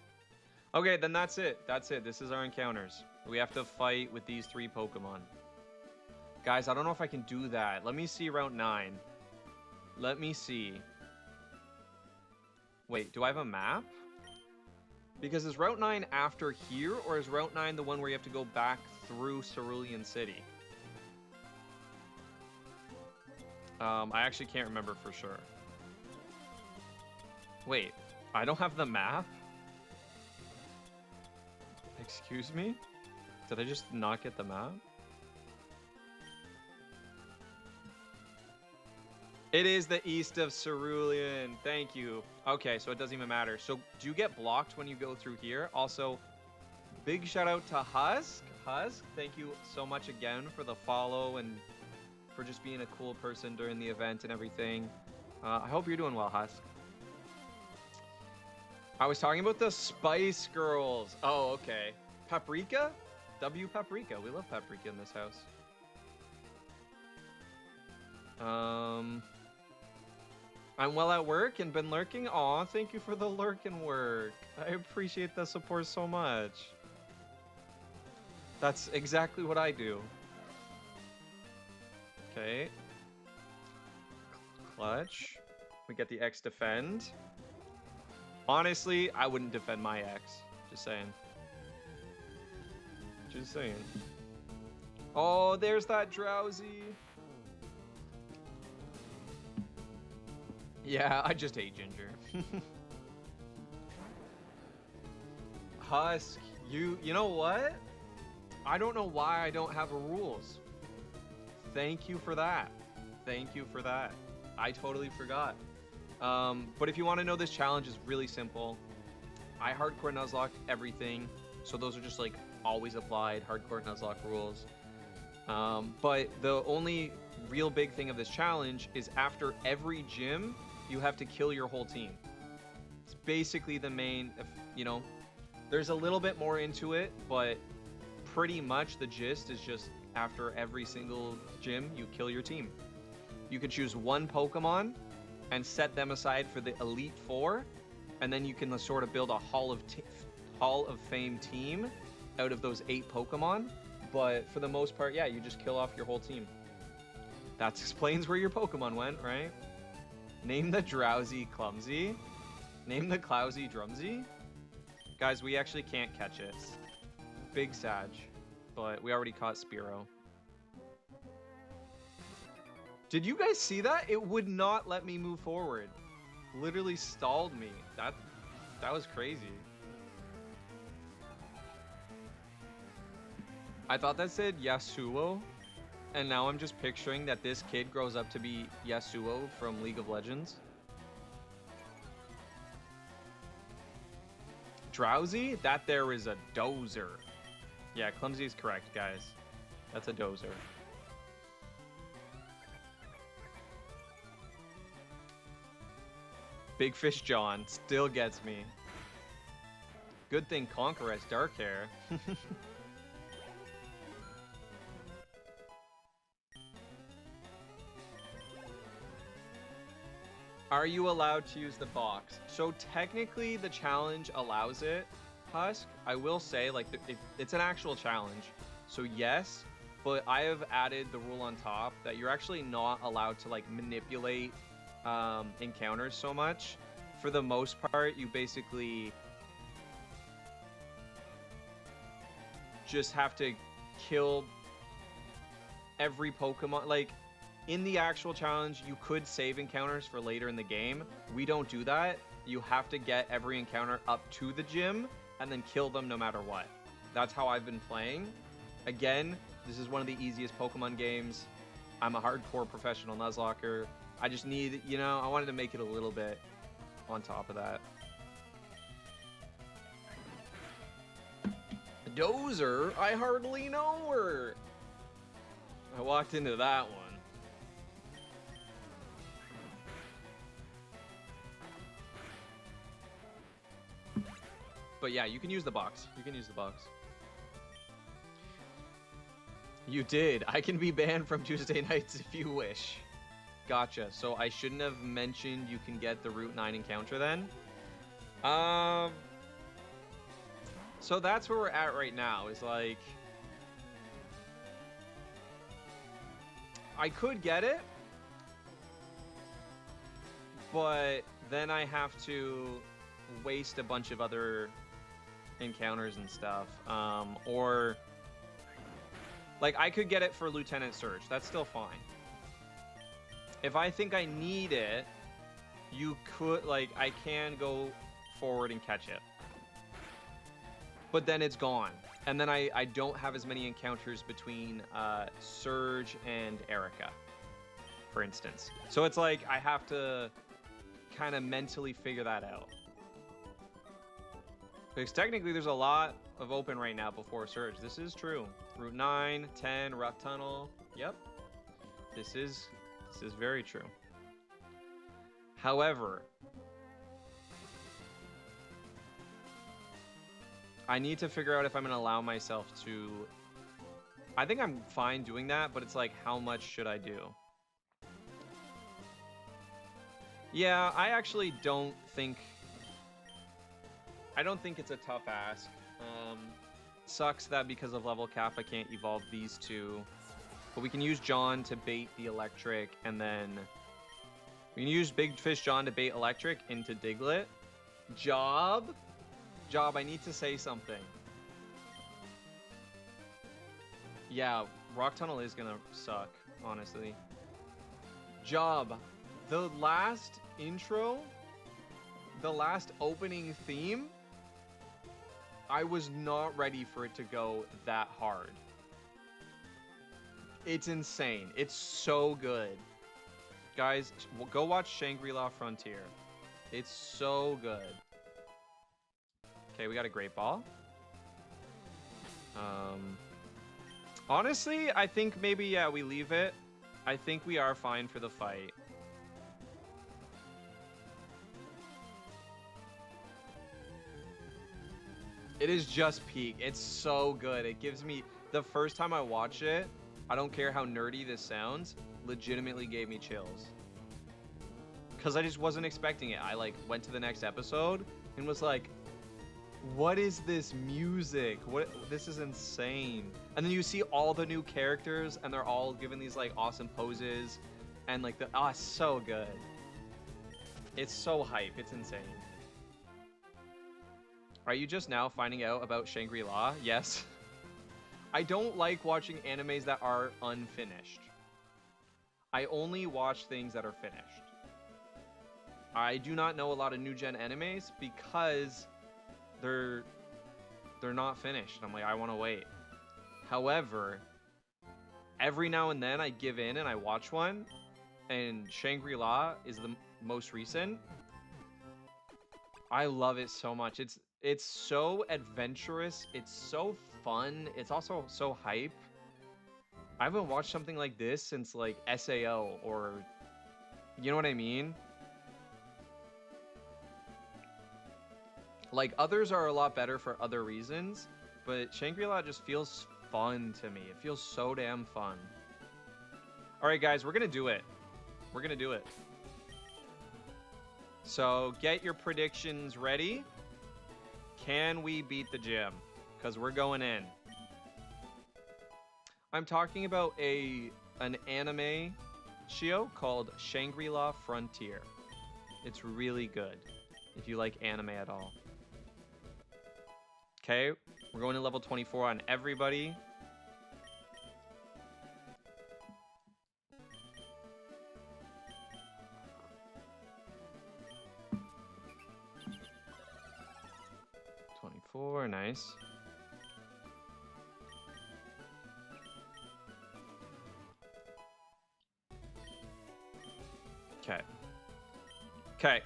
Okay, then that's it. That's it. This is our encounters. We have to fight with these 3 Pokemon. Guys, I don't know if I can do that. Let me see Route 9. Let me see. Wait, do I have a map? Because is Route 9 after here, or is Route 9 the one where you have to go back through Cerulean City? I actually can't remember for sure. Wait, I don't have the map? Excuse me? Did I just not get the map? It is the east of Cerulean. Thank you. Okay, so it doesn't even matter. So do you get blocked when you go through here? Also, big shout out to Husk. Husk, thank you so much again for the follow and for just being a cool person during the event and everything. I hope you're doing well, Husk. I was talking about the Spice Girls. Oh, okay. Paprika? W Paprika. We love paprika in this house. I'm well at work and been lurking. Aw, thank you for the lurk and work. I appreciate the support so much. That's exactly what I do. Okay. Clutch. We get the X defend. Honestly, I wouldn't defend my X. Just saying. Just saying. Oh, there's that Drowsy. Yeah, I just ate Ginger. Husk, you know what? I don't know why I don't have rules. Thank you for that. Thank you for that. I totally forgot. But if you want to know, this challenge is really simple. I hardcore Nuzlocke everything, so those are just like always applied hardcore Nuzlocke rules. But the only real big thing of this challenge is after every gym, you have to kill your whole team. It's basically the main, you know, there's a little bit more into it, but pretty much the gist is just after every single gym, you kill your team. You can choose one Pokemon and set them aside for the Elite Four, and then you can sort of build a Hall of Fame team out of those 8 Pokemon. But for the most part, yeah, you just kill off your whole team. That explains where your Pokemon went, right? Name the Drowsy Clumsy. Name the Clousy Drumsy. Guys, we actually can't catch it. Big Sag. But we already caught Spearow. Did you guys see that? It would not let me move forward. Literally stalled me. That was crazy. I thought that said Yasuo. And now I'm just picturing that this kid grows up to be Yasuo from League of Legends. Drowsy? That there is a dozer. Yeah, Clumsy is correct, guys. That's a dozer. Big Fish John still gets me. Good thing Conqueror has dark hair. Are you allowed to use the box? So technically the challenge allows it, Husk. I will say, like, it's an actual challenge. So yes, but I have added the rule on top that you're actually not allowed to, like, manipulate encounters so much. For the most part, you basically just have to kill every Pokemon. Like, in the actual challenge, you could save encounters for later in the game. We don't do that. You have to get every encounter up to the gym and then kill them no matter what. That's how I've been playing. Again, this is one of the easiest Pokemon games. I'm a hardcore professional Nuzlocker. I just need, you know, I wanted to make it a little bit on top of that. Dozer? I hardly know her. I walked into that one. But yeah, you can use the box. You can use the box. You did. I can be banned from Tuesday nights if you wish. Gotcha. So I shouldn't have mentioned you can get the Route 9 encounter then. So that's where we're at right now. Is like, I could get it, but then I have to waste a bunch of other encounters and stuff. Or like, I could get it for Lieutenant Surge. That's still fine. If I think I need it, you could, like, I can go forward and catch it. But then it's gone. And then I don't have as many encounters between Surge and Erica. for instance. So it's like I have to kind of mentally figure that out. Because technically there's a lot of open right now before Surge. This is true. Route 9, 10, Rough Tunnel. Yep. This is very true. However, I need to figure out if I'm going to allow myself to... I think I'm fine doing that, but it's like, how much should I do? Yeah, I actually don't think... I don't think it's a tough ask. Sucks that because of level cap, I can't evolve these two. But we can use John to bait the electric, and then... We can use Big Fish John to bait electric into Diglett. Job, I need to say something. Yeah, Rock Tunnel is gonna suck, honestly. Job, the last intro, the last opening theme, I was not ready for it to go that hard. It's insane. It's so good. Guys, go watch Shangri-La Frontier. It's so good. Okay, we got a Great Ball. Honestly, I think maybe, yeah, we leave it. I think we are fine for the fight. It is just peak. It's so good. It gives me... The first time I watch it, I don't care how nerdy this sounds, legitimately gave me chills. Because I just wasn't expecting it. I, like, went to the next episode and was like, what is this music? This is insane. And then you see all the new characters and they're all given these like awesome poses and like it's so good. It's so hype. It's insane. Are you just now finding out about Shangri-La? Yes. I don't like watching animes that are unfinished. I only watch things that are finished. I do not know a lot of new gen animes because they're not finished. I'm like, I want to wait. However, every now and then I give in and I watch one, and Shangri-La is the most recent. I love it so much. It's so adventurous. It's so fun. It's also so hype. I haven't watched something like this since like SAO, or you know what I mean? Like, others are a lot better for other reasons, but Shangri-La just feels fun to me. It feels so damn fun. All right, guys, we're going to do it. We're going to do it. So, get your predictions ready. Can we beat the gym? Because we're going in. I'm talking about an anime show called Shangri-La Frontier. It's really good if you like anime at all. Okay, we're going to level 24 on everybody. Nice. Okay. Okay.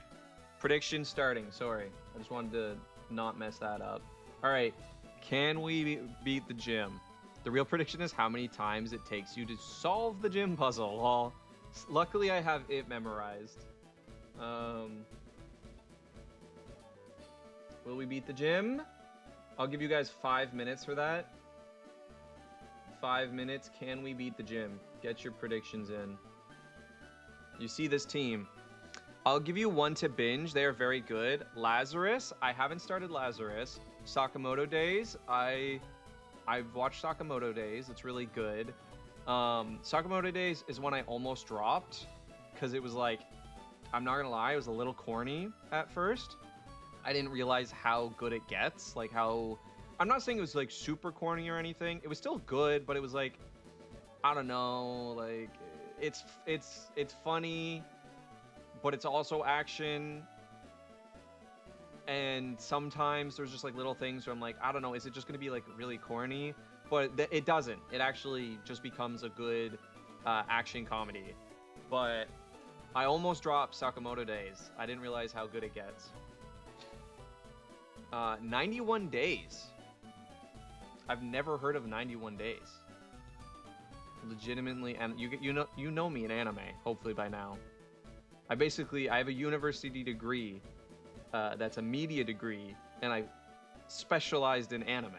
Prediction starting. Sorry. I just wanted to not mess that up. All right. Can we beat the gym? The real prediction is how many times it takes you to solve the gym puzzle. Well, luckily I have it memorized. Will we beat the gym? I'll give you guys 5 minutes for that. 5 minutes. Can we beat the gym? Get your predictions in. You see this team. I'll give you one to binge. They are very good. Lazarus. I haven't started Lazarus. Sakamoto Days. I've watched Sakamoto Days. It's really good. Sakamoto Days is one I almost dropped because it was like, I'm not gonna lie, it was a little corny at first. I didn't realize how good it gets. Like how, I'm not saying it was like super corny or anything. It was still good, but it was like, I don't know, like it's funny, but it's also action. And sometimes there's just like little things where I'm like, I don't know, is it just gonna be like really corny? But it doesn't. It actually just becomes a good action comedy. but I almost dropped Sakamoto Days. I didn't realize how good it gets. 91 Days. I've never heard of 91 Days. Legitimately, and you know me in anime, hopefully by now. I have a university degree that's a media degree, and I specialized in anime.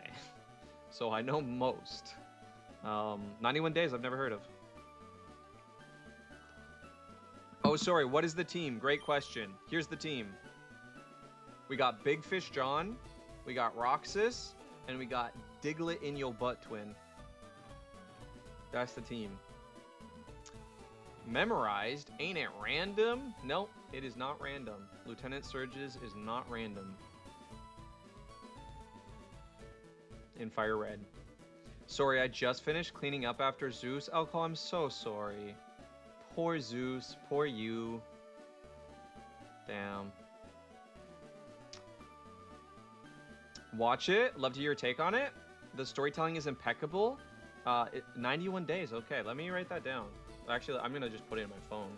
So I know most. 91 Days I've never heard of. Oh, sorry, what is the team? Great question. Here's the team. We got Big Fish John, we got Roxas, and we got Diglett in Yo Butt Twin. That's the team. Memorized? Ain't it random? Nope, it is not random. Lieutenant Surge's is not random. In Fire Red. Sorry, I just finished cleaning up after Zeus. Alcohol, I'm so sorry. Poor Zeus, poor you. Damn. Watch it. Love to hear your take on it. The storytelling is impeccable. 91 days. Okay, let me write that down. Actually, I'm gonna just put it in my phone.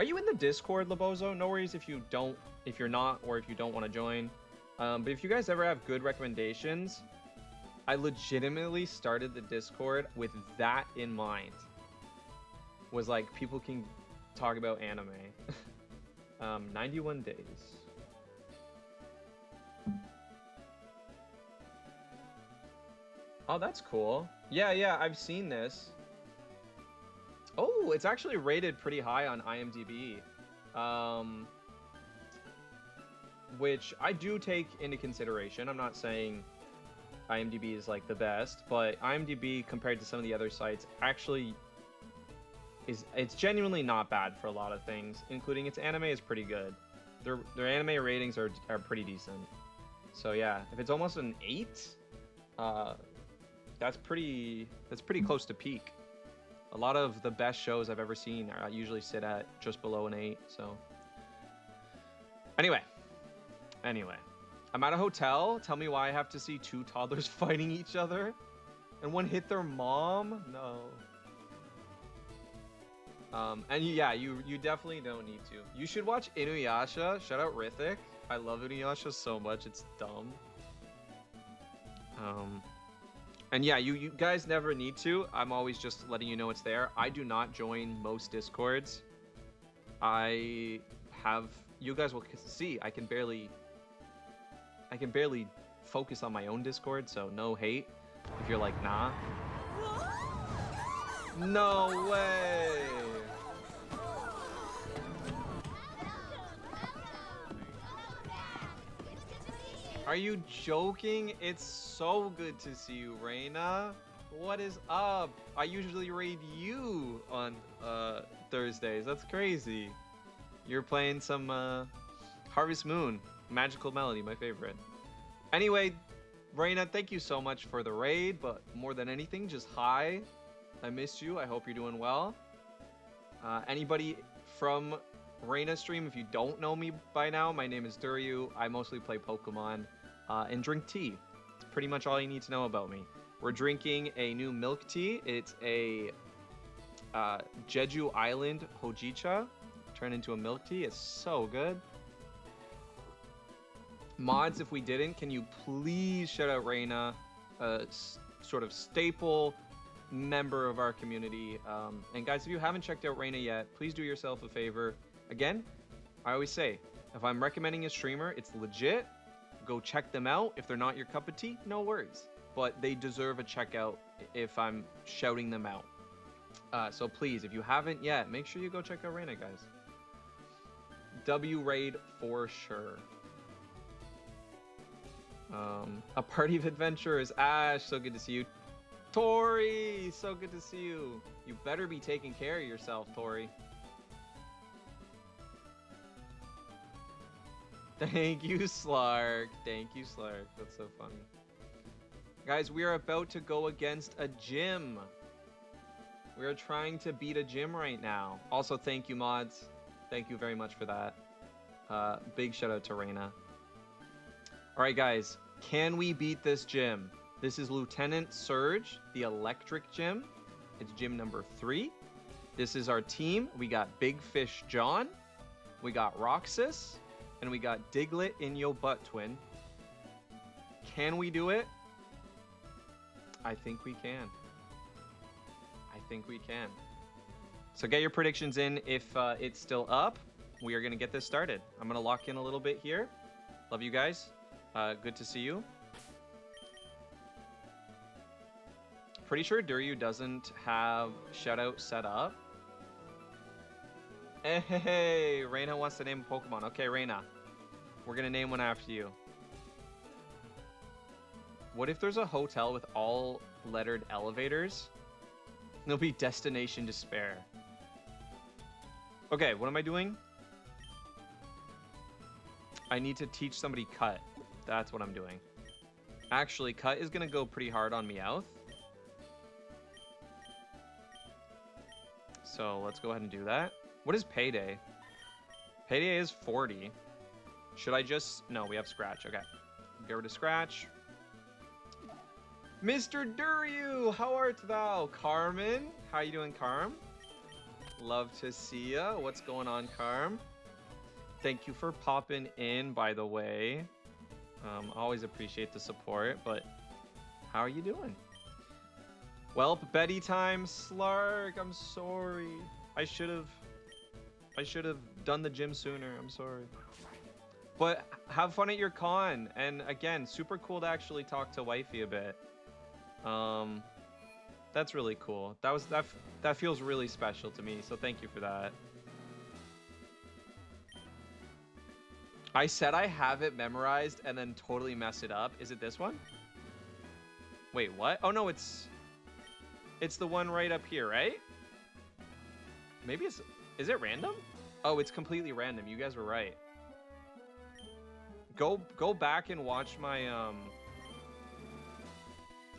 Are you in the Discord, Labozo? No worries if you're not, or if you don't want to join. But if you guys ever have good recommendations, I legitimately started the Discord with that in mind. Was like, people can talk about anime. 91 days. Oh, that's cool. Yeah, I've seen this. Oh, it's actually rated pretty high on IMDb. Which I do take into consideration. I'm not saying IMDb is like the best, but IMDb compared to some of the other sites actually it's genuinely not bad for a lot of things, including its anime is pretty good. Their anime ratings are pretty decent. So yeah, if it's almost an 8, that's pretty close to peak. A lot of the best shows I've ever seen usually sit at just below an 8. So anyway, I'm at a hotel. Tell me why I have to see 2 toddlers fighting each other, and one hit their mom. No. And yeah, you definitely don't need to. You should watch Inuyasha. Shout out Rithik. I love Inuyasha so much. It's dumb. And yeah, you guys never need to. I'm always just letting you know it's there. I do not join most Discords. You guys will see, I can barely focus on my own Discord, so no hate if you're like, nah. No way! Are you joking? It's so good to see you, Reina. What is up? I usually raid you on Thursdays. That's crazy. You're playing some Harvest Moon. Magical Melody, my favorite. Anyway, Reina, thank you so much for the raid, but more than anything, just hi. I missed you. I hope you're doing well. Anybody from Reina stream, if you don't know me by now, my name is Duryu. I mostly play Pokemon and drink tea. It's pretty much all you need to know about me. We're drinking a new milk tea. It's a Jeju Island Hojicha turned into a milk tea. It's so good. Mods, if we didn't, can you please shout out Reina, a sort of staple member of our community. And guys, if you haven't checked out Reina yet, please do yourself a favor. Again, I always say, if I'm recommending a streamer, it's legit. Go check them out. If they're not your cup of tea, no worries. But they deserve a checkout if I'm shouting them out. So please, if you haven't yet, make sure you go check out Reina, guys. W raid for sure. A party of adventurers. Ash, so good to see you. Tori, so good to see you. You better be taking care of yourself, Tori. Thank you, Slark. Thank you, Slark. That's so funny. Guys, we are about to go against a gym. We are trying to beat a gym right now. Also, thank you, mods. Thank you very much for that. Big shout out to Reina. All right, guys. Can we beat this gym? This is Lieutenant Surge, the electric gym. It's gym number 3. This is our team. We got Big Fish John, we got Roxas, and we got Diglett in yo butt twin. Can we do it? I think we can. I think we can. So get your predictions in if it's still up. We are going to get this started. I'm going to lock in a little bit here. Love you guys. Good to see you. Pretty sure Duryu doesn't have shoutout set up. Hey, Reina wants to name a Pokemon. Okay, Reina. We're going to name one after you. What if there's a hotel with all lettered elevators? There'll be Destination Despair. Okay, what am I doing? I need to teach somebody Cut. That's what I'm doing. Actually, Cut is going to go pretty hard on Meowth. So let's go ahead and do that. What is Payday? Payday is 40. Should I just... No, we have Scratch. Okay. Get rid of Scratch. Mr. Duryu, how art thou? Carmen, how you doing, Carm? Love to see ya. What's going on, Carm? Thank you for popping in, by the way. Always appreciate the support, but how are you doing? Well, Betty time, Slark. I'm sorry. I should have done the gym sooner. I'm sorry. But have fun at your con. And again, super cool to actually talk to Wifey a bit. That's really cool. That feels really special to me. So thank you for that. I said I have it memorized and then totally mess it up. Is it this one? Wait, what? Oh no, it's the one right up here, right? Maybe is it random? Oh, it's completely random. You guys were right. Go back and watch my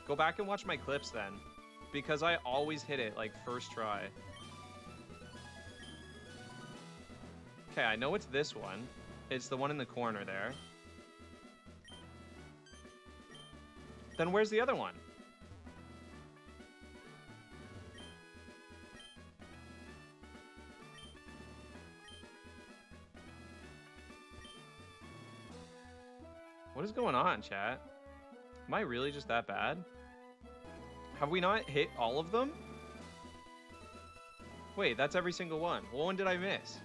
Go back and watch my clips then, because I always hit it like first try. Okay, I know it's this one. It's the one in the corner there. Then where's the other one? What is going on, chat? Am I really just that bad? Have we not hit all of them? Wait, that's every single one. What one did I miss?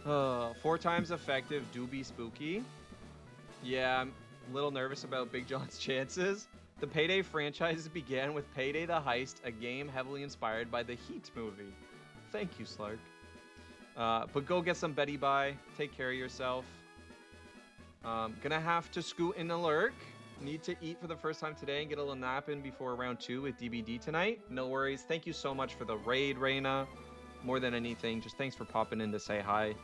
4 times effective do be spooky. Yeah, I'm a little nervous about Big John's chances. The Payday franchise began with Payday the Heist, a game heavily inspired by the Heat movie. Thank you, Slark. But go get some Betty Bye. Take care of yourself. Gonna have to scoot in a lurk. Need to eat for the first time today and get a little nap in before round 2 with DBD tonight. No worries. Thank you so much for the raid, Reina. More than anything, just thanks for popping in to say hi.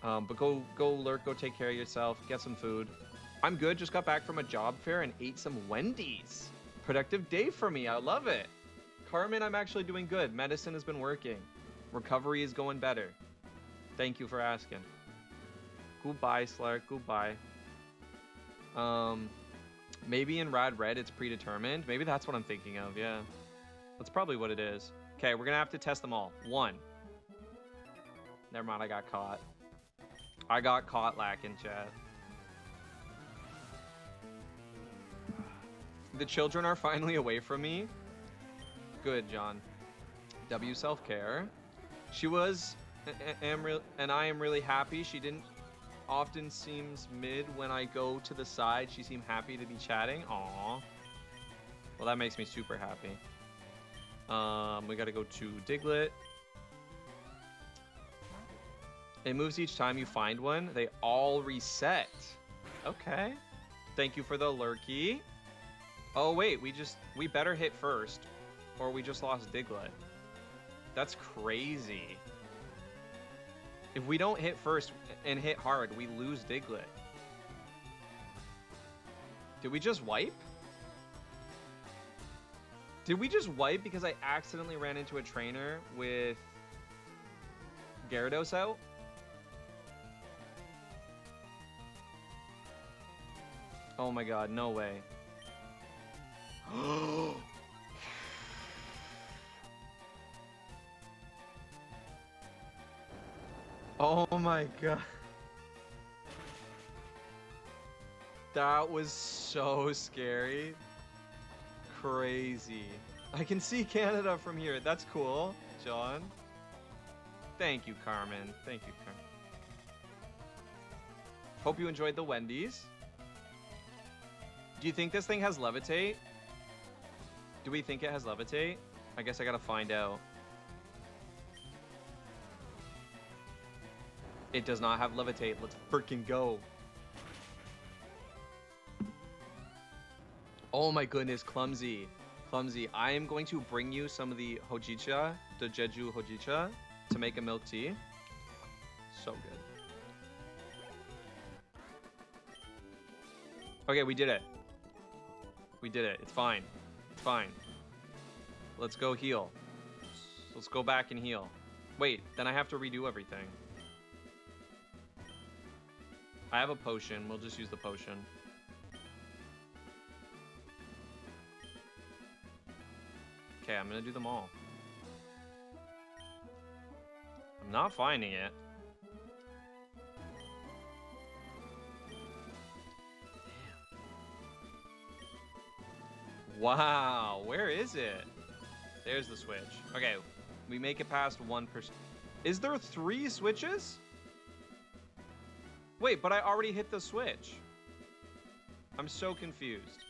But go lurk, go take care of yourself, get some food. I'm good, just got back from a job fair and ate some Wendy's. Productive day for me, I love it. Carmen, I'm actually doing good. Medicine has been working. Recovery is going better. Thank you for asking. Goodbye, Slark, goodbye. Maybe in Rad Red it's predetermined. Maybe that's what I'm thinking of, yeah. That's probably what it is. Okay, we're gonna have to test them all. 1. Never mind, I got caught. I got caught lacking, chat. The children are finally away from me. Good, John. W self-care. She was, and I am really happy. She didn't often seems mid when I go to the side. She seemed happy to be chatting. Aww. Well, that makes me super happy. We gotta go to Diglett. It moves each time you find one. They all reset. Okay. Thank you for the lurky. Oh wait, we better hit first, or we just lost Diglett. That's crazy. If we don't hit first and hit hard, we lose Diglett. Did we just wipe? Did we just wipe because I accidentally ran into a trainer with Gyarados out? Oh my god, no way. Oh my god. That was so scary. Crazy. I can see Canada from here. That's cool, John. Thank you, Carmen. Thank you, Carmen. Hope you enjoyed the Wendy's. Do you think this thing has levitate? Do we think it has levitate? I guess I gotta find out. It does not have levitate. Let's freaking go. Oh my goodness, Clumsy. Clumsy, I am going to bring you some of the hojicha, the Jeju hojicha, to make a milk tea. So good. Okay, we did it. We did it. It's fine. It's fine. Let's go heal. Let's go back and heal. Wait, then I have to redo everything. I have a potion. We'll just use the potion. Okay, I'm gonna do them all. I'm not finding it. Wow, where is it? There's the switch. Okay, we make it past 1%. Is there 3 switches? Wait, but I already hit the switch. I'm so confused.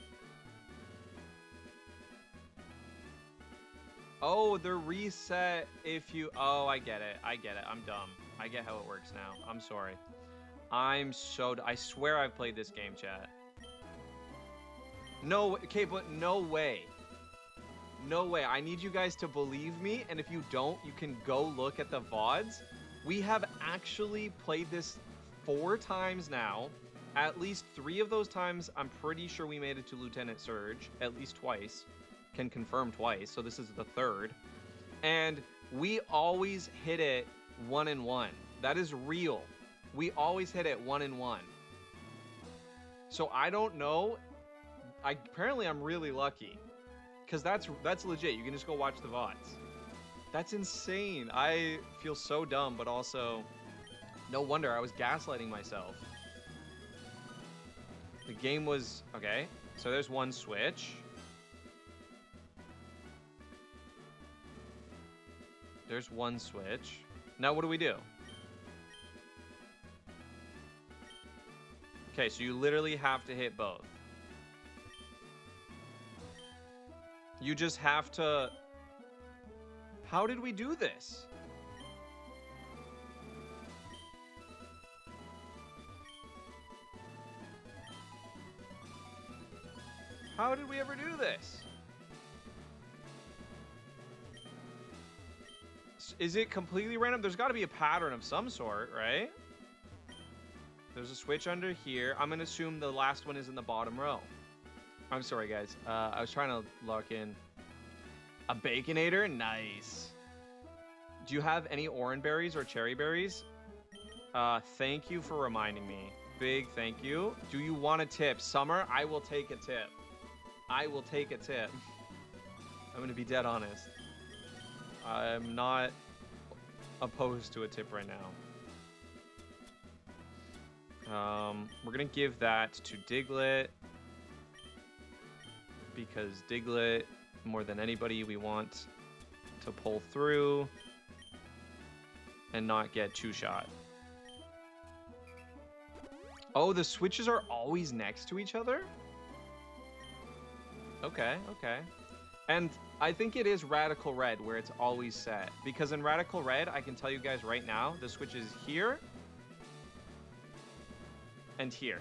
Oh, they're reset if you... Oh, I get it. I get it. I'm dumb. I get how it works now. I'm sorry. I'm so... I swear I've played this game, chat. No, okay, but no way. No way. I need you guys to believe me, and if you don't, you can go look at the VODs. We have actually played this 4 times now. At least 3 of those times, I'm pretty sure we made it to Lieutenant Surge. At least twice. Can confirm twice, so this is the 3rd. And we always hit it 1-1. That is real. We always hit it 1-1. So I don't know. Apparently I'm really lucky. Because that's legit. You can just go watch the VODs. That's insane. I feel so dumb, but also no wonder I was gaslighting myself. The game was... Okay, so there's 1 switch. There's 1 switch. Now what do we do? Okay, so you literally have to hit both. You just have to... How did we do this? How did we ever do this? Is it completely random? There's got to be a pattern of some sort, right? There's a switch under here. I'm going to assume the last one is in the bottom row. I'm sorry, guys. I was trying to lock in. A Baconator? Nice. Do you have any orange berries or cherry berries? Thank you for reminding me. Big thank you. Do you want a tip? Summer, I will take a tip. I will take a tip. I'm going to be dead honest. I'm not opposed to a tip right now. We're going to give that to Diglett. Because Diglett, more than anybody, we want to pull through and not get 2-shot. Oh, the switches are always next to each other? Okay, okay. And I think it is Radical Red where it's always set. Because in Radical Red, I can tell you guys right now, the switch is here and here.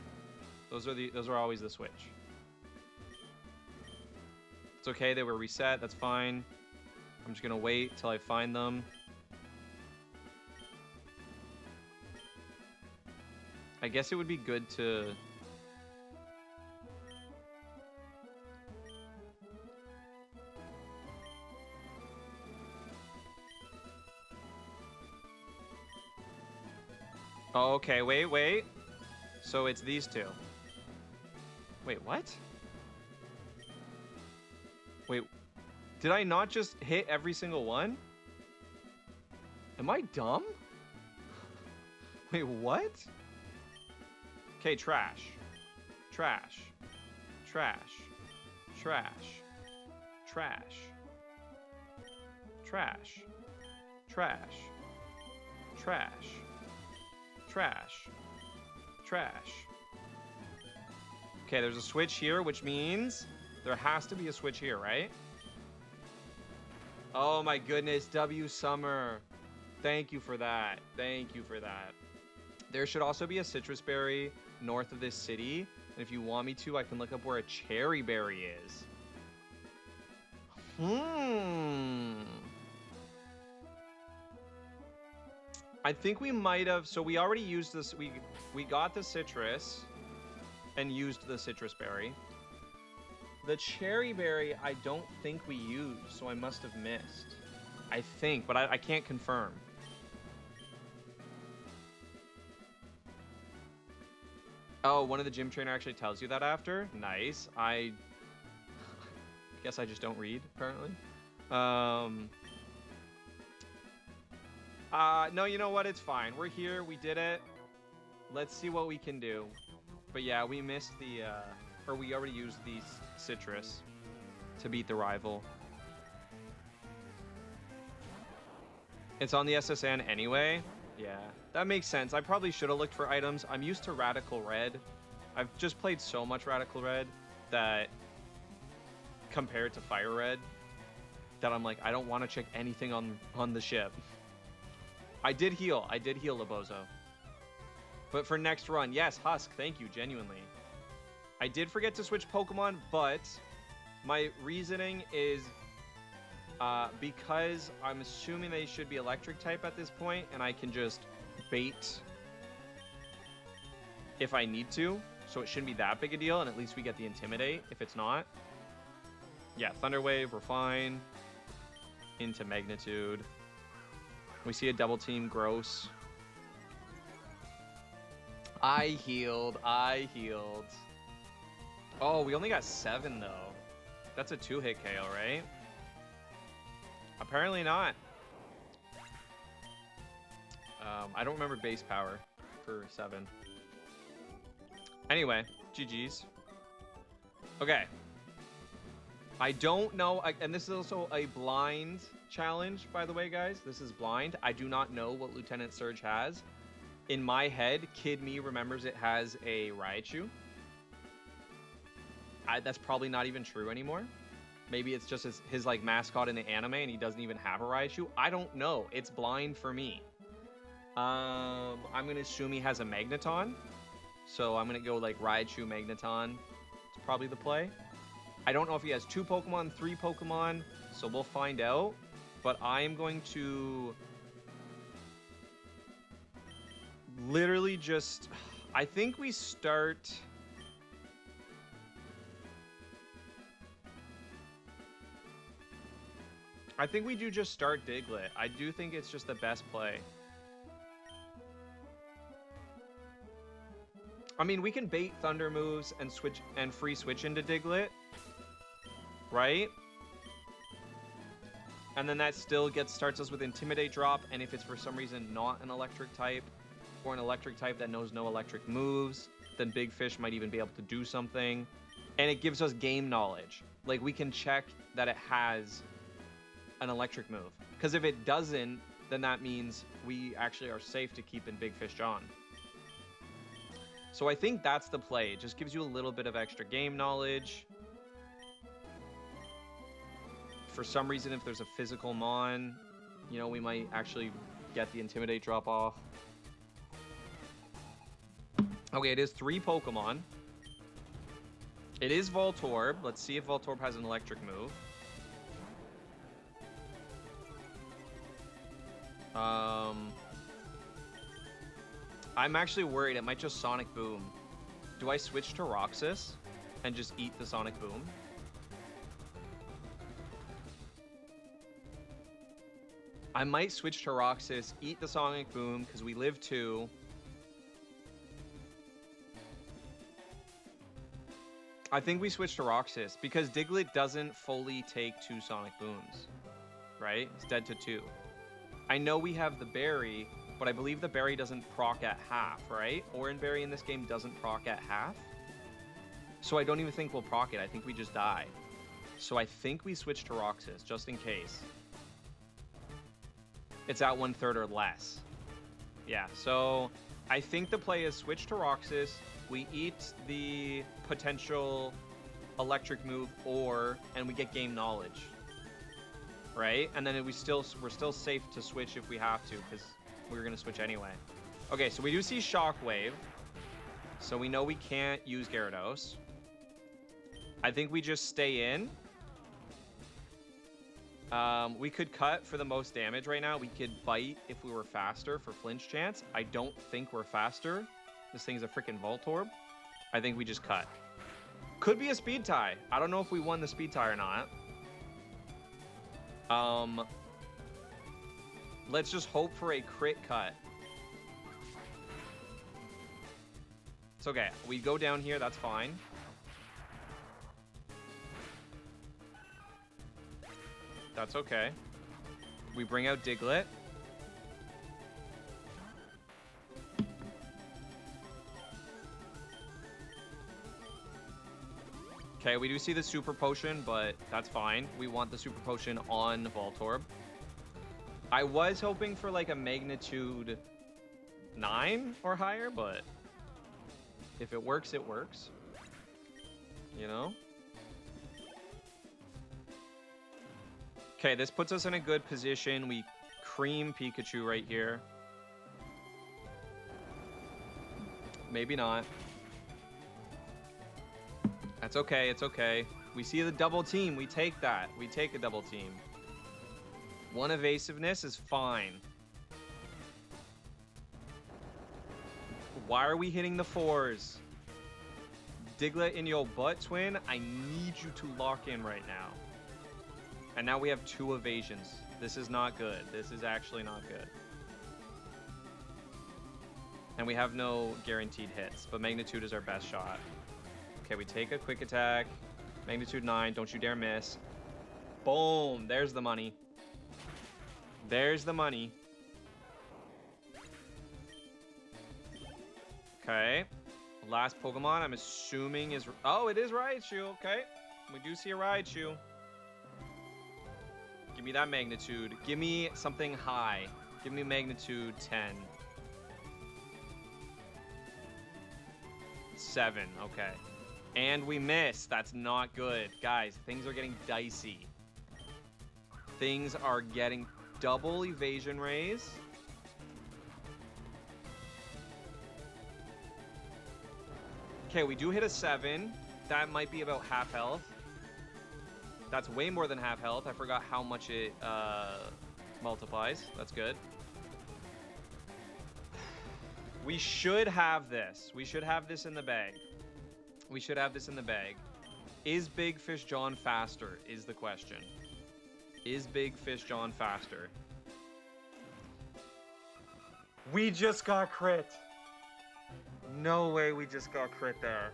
Those are always the switch. It's okay, they were reset, that's fine. I'm just gonna wait till I find them. I guess it would be good to... Oh, okay, wait. So it's these 2. Wait, what? Wait, did I not just hit every single one? Am I dumb? Wait, what? Okay, trash. Trash. Trash. Trash. Trash. Trash. Trash. Trash. Trash. Trash. Okay, there's a switch here, which means there has to be a switch here, right? Oh my goodness, W Summer. Thank you for that. Thank you for that. There should also be a citrus berry north of this city. And if you want me to, I can look up where a cherry berry is. I think we might have, so we already used this, we got the citrus and used the citrus berry. The cherry berry, I don't think we used, so I must have missed. I think, but I can't confirm. Oh, one of the gym trainer actually tells you that after? Nice. I guess I just don't read, apparently. No, you know what? It's fine. We're here. We did it. Let's see what we can do. But yeah, we missed the, or we already used the citrus to beat the rival. It's on the SSN anyway. Yeah, that makes sense. I probably should have looked for items. I'm used to Radical Red. I've just played so much Radical Red that compared to Fire Red that I'm like, I don't want to check anything on the ship. I did heal Labozo. But for next run, yes, Husk, thank you, genuinely. I did forget to switch Pokemon, but my reasoning is because I'm assuming they should be electric type at this point, and I can just bait if I need to, so it shouldn't be that big a deal, and at least we get the Intimidate if it's not. Yeah, Thunder Wave, we're fine. Into Magnitude. We see a double team, gross. I healed. Oh, we only got 7 though. That's a 2-hit KO, right? Apparently not. I don't remember base power for 7. Anyway, GG's. Okay. I don't know, and this is also a blind challenge, by the way, guys. This is blind. I do not know what Lieutenant Surge has. In my head, Kid Me remembers it has a Raichu. That's probably not even true anymore. Maybe it's just his like mascot in the anime and he doesn't even have a Raichu. I don't know. It's blind for me. I'm going to assume he has a Magneton. So I'm going to go like Raichu, Magneton. It's probably the play. I don't know if he has 2 Pokemon, 3 Pokemon. So we'll find out. But I am going to literally just... I think we start... I think we do just start Diglett. I do think it's just the best play. I mean, we can bait Thunder moves and switch and free switch into Diglett, right? And then that still starts us with Intimidate drop, and if it's for some reason not an electric type, or an electric type that knows no electric moves, then Big Fish might even be able to do something. And it gives us game knowledge. Like, we can check that it has an electric move. Because if it doesn't, then that means we actually are safe to keep in Big Fish John. So I think that's the play. It just gives you a little bit of extra game knowledge. For some reason, if there's a physical Mon, you know, we might actually get the Intimidate drop off. Okay, it is 3 Pokemon. It is Voltorb. Let's see if Voltorb has an electric move. I'm actually worried it might just Sonic Boom. Do I switch to Roxas and just eat the Sonic Boom? I might switch to Roxas, eat the Sonic Boom, because we live 2. I think we switch to Roxas, because Diglett doesn't fully take 2 Sonic Booms, right? It's dead to 2. I know we have the berry, but I believe the berry doesn't proc at half, right? Oran berry in this game doesn't proc at half. So I don't even think we'll proc it. I think we just die. So I think we switch to Roxas, just in case. It's at 1/3 or less. Yeah, so I think the play is switch to Roxas. We eat the potential electric move and we get game knowledge. Right? And then we're still safe to switch if we have to, because we're going to switch anyway. Okay, so we do see Shockwave. So we know we can't use Gyarados. I think we just stay in. We could cut for the most damage right now. We could bite if we were faster for flinch chance. I don't think we're faster. This thing's a freaking Voltorb. I think we just cut. Could be a speed tie. I don't know if we won the speed tie or not. Let's just hope for a crit cut. It's okay. We go down here. That's fine. That's okay. We bring out Diglett. Okay, we do see the Super Potion, but that's fine. We want the Super Potion on Voltorb. I was hoping for like a magnitude 9 or higher, but if it works, it works. You know? Okay, this puts us in a good position. We cream Pikachu right here. Maybe not. That's okay, it's okay. We see the double team, we take that. We take a double team. One evasiveness is fine. Why are we hitting the 4s? Diglett in your butt, twin. I need you to lock in right now. And now we have 2 evasions. This is not good. This is actually not good. And we have no guaranteed hits, but Magnitude is our best shot. Okay, we take a quick attack. Magnitude 9, don't you dare miss. Boom, there's the money. There's the money. Okay. Last Pokemon, I'm assuming is... Oh, it is Raichu, okay. We do see a Raichu. Give me that Magnitude. Give me something high. Give me Magnitude 10. 7, okay. And we miss. That's not good. Guys, things are getting dicey. Things are getting double evasion raise. Okay, we do hit a 7. That might be about half health. That's way more than half health. I forgot how much it multiplies. That's good. We should have this. We should have this in the bag. We should have this in the bag. Is Big Fish John faster, is the question. Is Big Fish John faster? We just got crit. No way we just got crit there.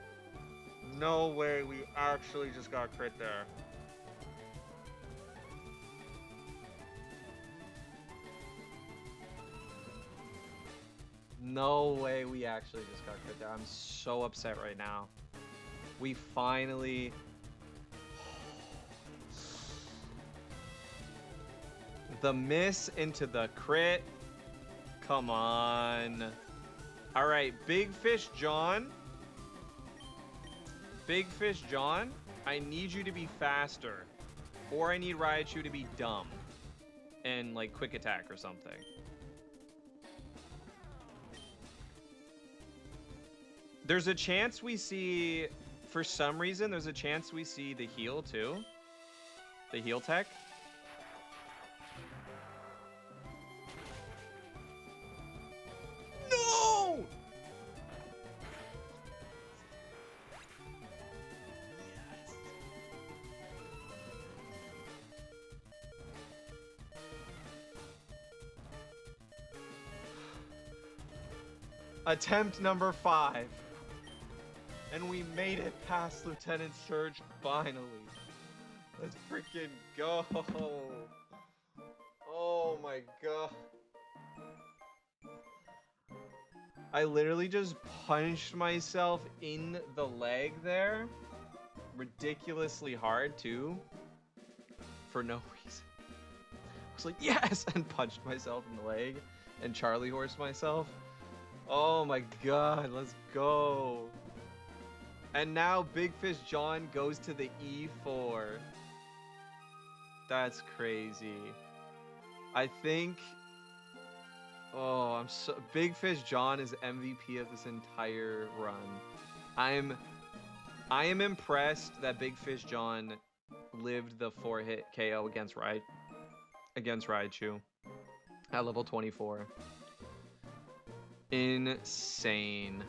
No way we actually just got crit there. No way we actually just got crit there. I'm so upset right now. We finally... The miss into the crit. Come on. All right, Big Fish John. Big Fish John, I need you to be faster. Or I need Raichu to be dumb. And like quick attack or something. There's a chance we see, for some reason, there's a chance we see the heal too. The heal tech. No! Attempt number 5. And we made it past Lieutenant Surge finally. Let's freaking go. Oh my god. I literally just punched myself in the leg there. Ridiculously hard, too. For no reason. I was like, yes! And punched myself in the leg. And Charlie horsed myself. Oh my god, let's go. And now Big Fish John goes to the E4. That's crazy. I think... Oh, I'm so... Big Fish John is MVP of this entire run. I am impressed that Big Fish John lived the 4-hit KO against Raichu at level 24. Insane.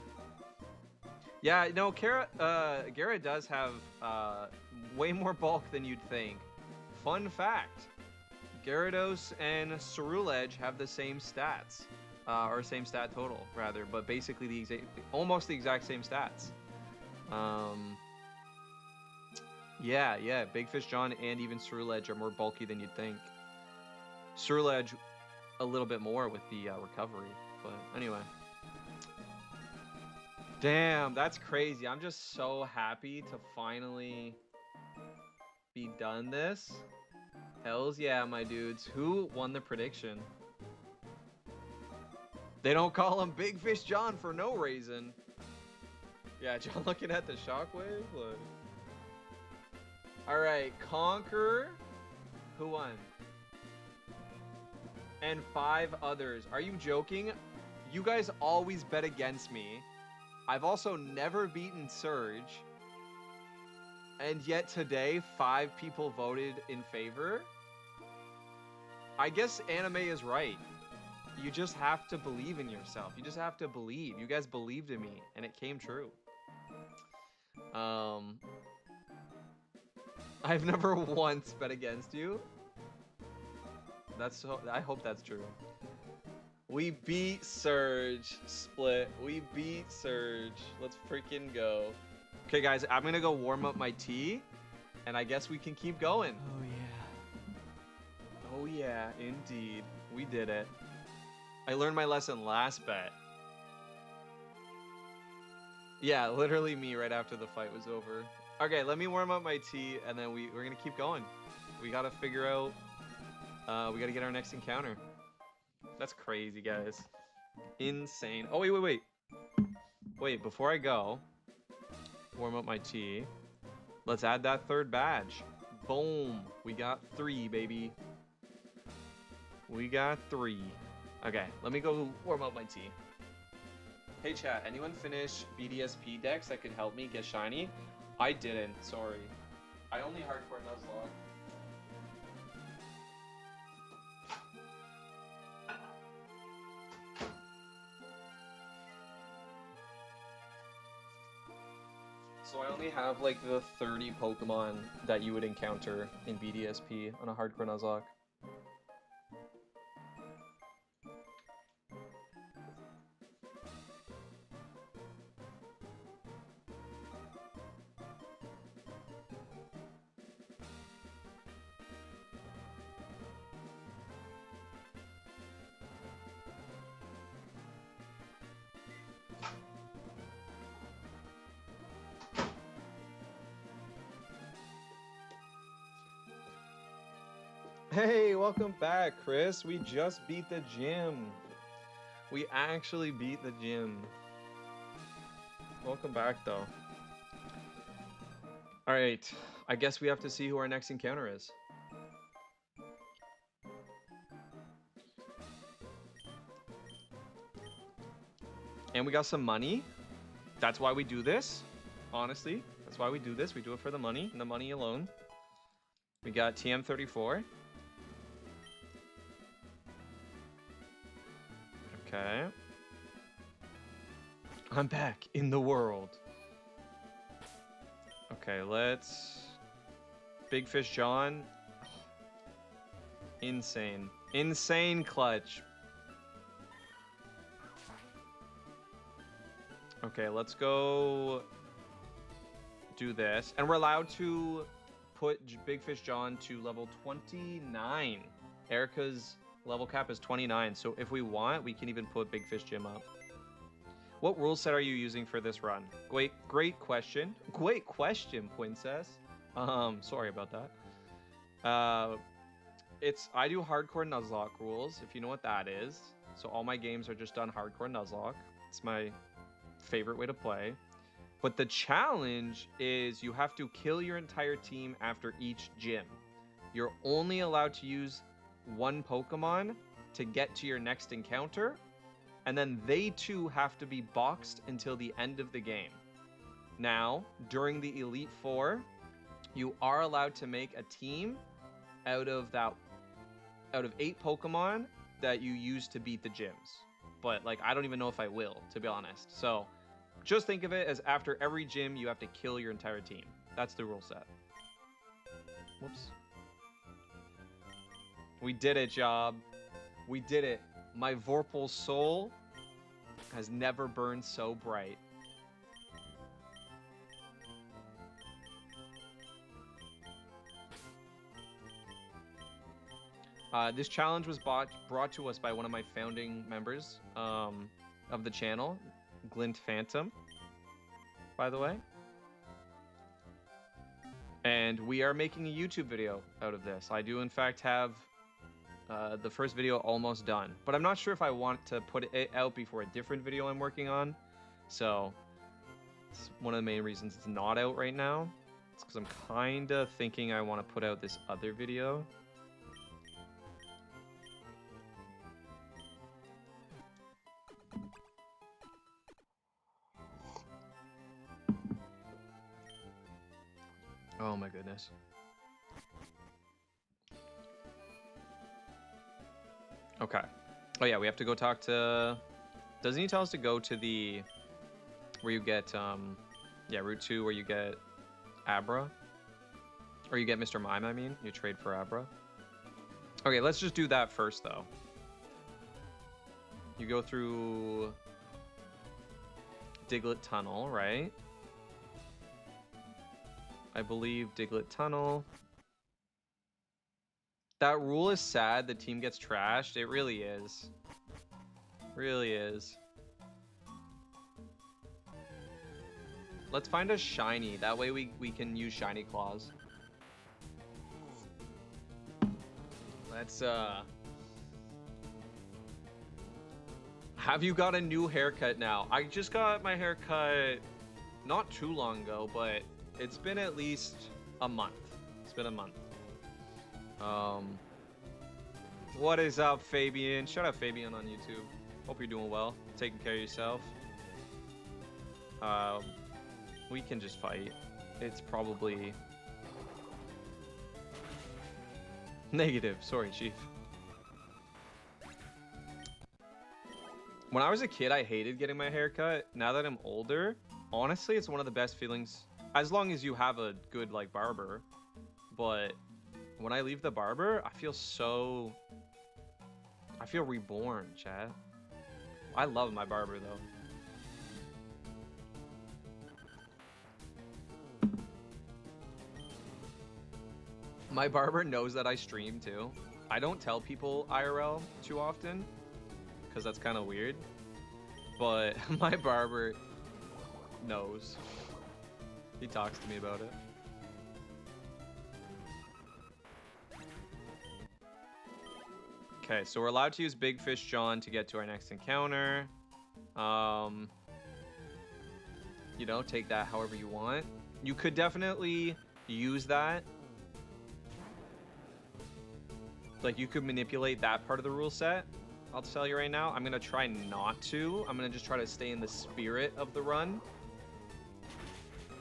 Yeah, no, Gara does have way more bulk than you'd think. Fun fact, Gyarados and Ceruledge have the same stats, or same stat total, rather, but basically almost the exact same stats. Yeah, Big Fish John and even Ceruledge are more bulky than you'd think. Ceruledge a little bit more with the recovery, but anyway. Damn, that's crazy. I'm just so happy to finally be done this. Hells yeah, my dudes. Who won the prediction? They don't call him Big Fish John for no reason. Yeah, John looking at the shockwave. Look. Alright, Conqueror. Who won? And 5 others. Are you joking? You guys always bet against me. I've also never beaten Surge. And yet today, 5 people voted in favor. I guess anime is right. You just have to believe in yourself. You just have to believe. You guys believed in me, and it came true. I've never once bet against you. I hope that's true. We beat Surge, Split. We beat Surge. Let's freaking go. Okay, guys, I'm gonna go warm up my tea, and I guess we can keep going. Oh, yeah. Oh, yeah, indeed. We did it. I learned my lesson last bet. Yeah, literally me right after the fight was over. Okay, let me warm up my tea, and then we're gonna keep going. We gotta figure out... we gotta get our next encounter. That's crazy, guys. Insane. Oh, wait. Wait, before I go, warm up my tea. Let's add that 3rd badge. Boom. We got 3, baby. We got 3. Okay, let me go warm up my tea. Hey, chat. Anyone finish BDSP decks that could help me get shiny? I didn't. Sorry. I only hardcore Nuzlocke. So I only have like the 30 Pokemon that you would encounter in BDSP on a hardcore Nuzlocke. Hey, welcome back, Chris. We just beat the gym. We actually beat the gym. Welcome back, though. Alright, I guess we have to see who our next encounter is. And we got some money. That's why we do this, honestly. That's why we do this. We do it for the money, and the money alone. We got TM34. Okay. I'm back in the world. Okay, let's... Big Fish John. Insane. Insane clutch. Okay, let's go do this. And we're allowed to put Big Fish John to level 29. Erica's level cap is 29, so if we want, we can even put Big Fish Jim up. What rule set are you using for this run? Great question. Great question, Princess. Sorry about that. I do hardcore Nuzlocke rules, if you know what that is. So all my games are just done hardcore Nuzlocke. It's my favorite way to play. But the challenge is you have to kill your entire team after each gym. You're only allowed to use one Pokemon to get to your next encounter, and then they too have to be boxed until the end of the game. Now, during the Elite Four, you are allowed to make a team out of 8 Pokemon that you use to beat the gyms. But like, I don't even know if I will, to be honest. So just think of it as after every gym, you have to kill your entire team. That's the rule set. Whoops. We did it, Job. We did it. My Vorpal soul has never burned so bright. This challenge was brought to us by one of my founding members of the channel, Glint Phantom, by the way. And we are making a YouTube video out of this. I do, in fact, have the first video almost done. But I'm not sure if I want to put it out before a different video I'm working on. So it's one of the main reasons it's not out right now. It's because I'm kind of thinking I want to put out this other video. Oh my goodness. Okay. Oh yeah, we have to go talk to... Doesn't he tell us to go to the... Where you get, yeah, Route 2, where you get Abra? Or you get Mr. Mime, I mean. You trade for Abra. Okay, let's just do that first, though. You go through... Diglett Tunnel, right? I believe Diglett Tunnel. That rule is sad. The team gets trashed. It really is. Really is. Let's find a shiny. That way we can use shiny claws. Let's have you got a new haircut now? I just got my haircut not too long ago, but it's been at least a month. It's been a month. What is up, Fabian? Shout out Fabian on YouTube. Hope you're doing well, taking care of yourself. We can just fight. It's probably negative. Sorry, Chief. When I was a kid, I hated getting my hair cut. Now that I'm older, honestly, it's one of the best feelings, as long as you have a good like barber. But when I leave the barber, I feel reborn, chat. I love my barber though. My barber knows that I stream too. I don't tell people IRL too often because that's kind of weird, but my barber knows. He talks to me about it. Okay, so we're allowed to use Big Fish John to get to our next encounter. You know, take that however you want. You could definitely use that. Like, you could manipulate that part of the rule set. I'll tell you right now, I'm gonna try not to. I'm gonna just try to stay in the spirit of the run.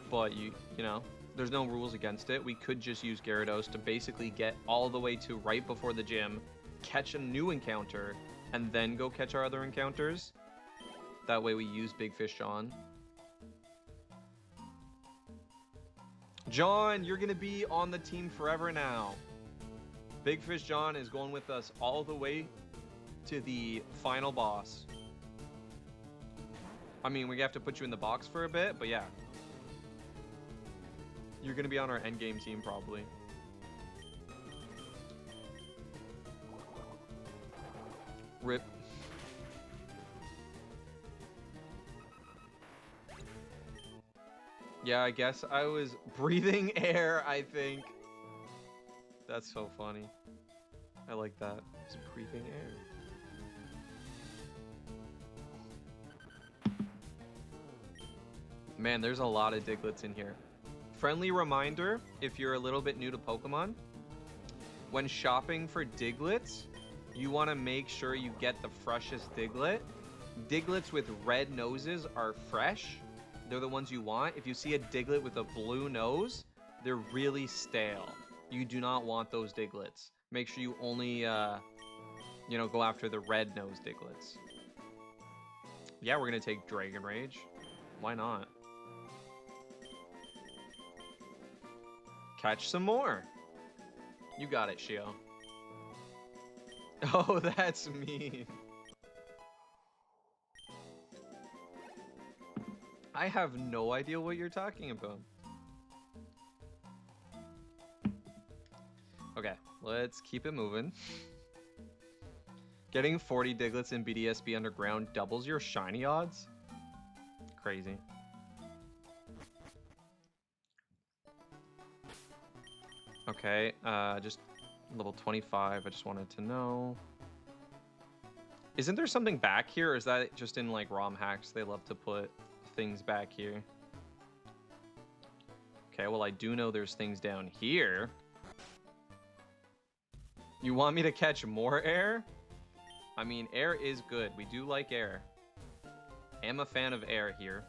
But you know, there's no rules against it. We could just use Gyarados to basically get all the way to right before the gym, catch a new encounter, and then go catch our other encounters. That way we use Big Fish John. John, you're gonna be on the team forever now. Big Fish John is going with us all the way to the final boss. I mean, we have to put you in the box for a bit, but yeah. You're gonna be on our endgame team probably. RIP. Yeah, I guess I was breathing air, I think. That's so funny. I like that. Just breathing air. Man, there's a lot of Digletts in here. Friendly reminder, if you're a little bit new to Pokemon, when shopping for Digletts, you want to make sure you get the freshest Diglett. Digletts with red noses are fresh. They're the ones you want. If you see a Diglett with a blue nose, they're really stale. You do not want those Digletts. Make sure you only, you know, go after the red nose Digletts. Yeah, we're going to take Dragon Rage. Why not? Catch some more. You got it, Shio. Oh, that's mean. I have no idea what you're talking about. Okay, let's keep it moving. Getting 40 Digletts in BDSP Underground doubles your shiny odds? Crazy. Okay, just level 25, I just wanted to know. Isn't there something back here, or is that just in like ROM hacks? They love to put things back here. Okay, well I do know there's things down here. You want me to catch more air? I mean, air is good. We do like air. I am a fan of air here.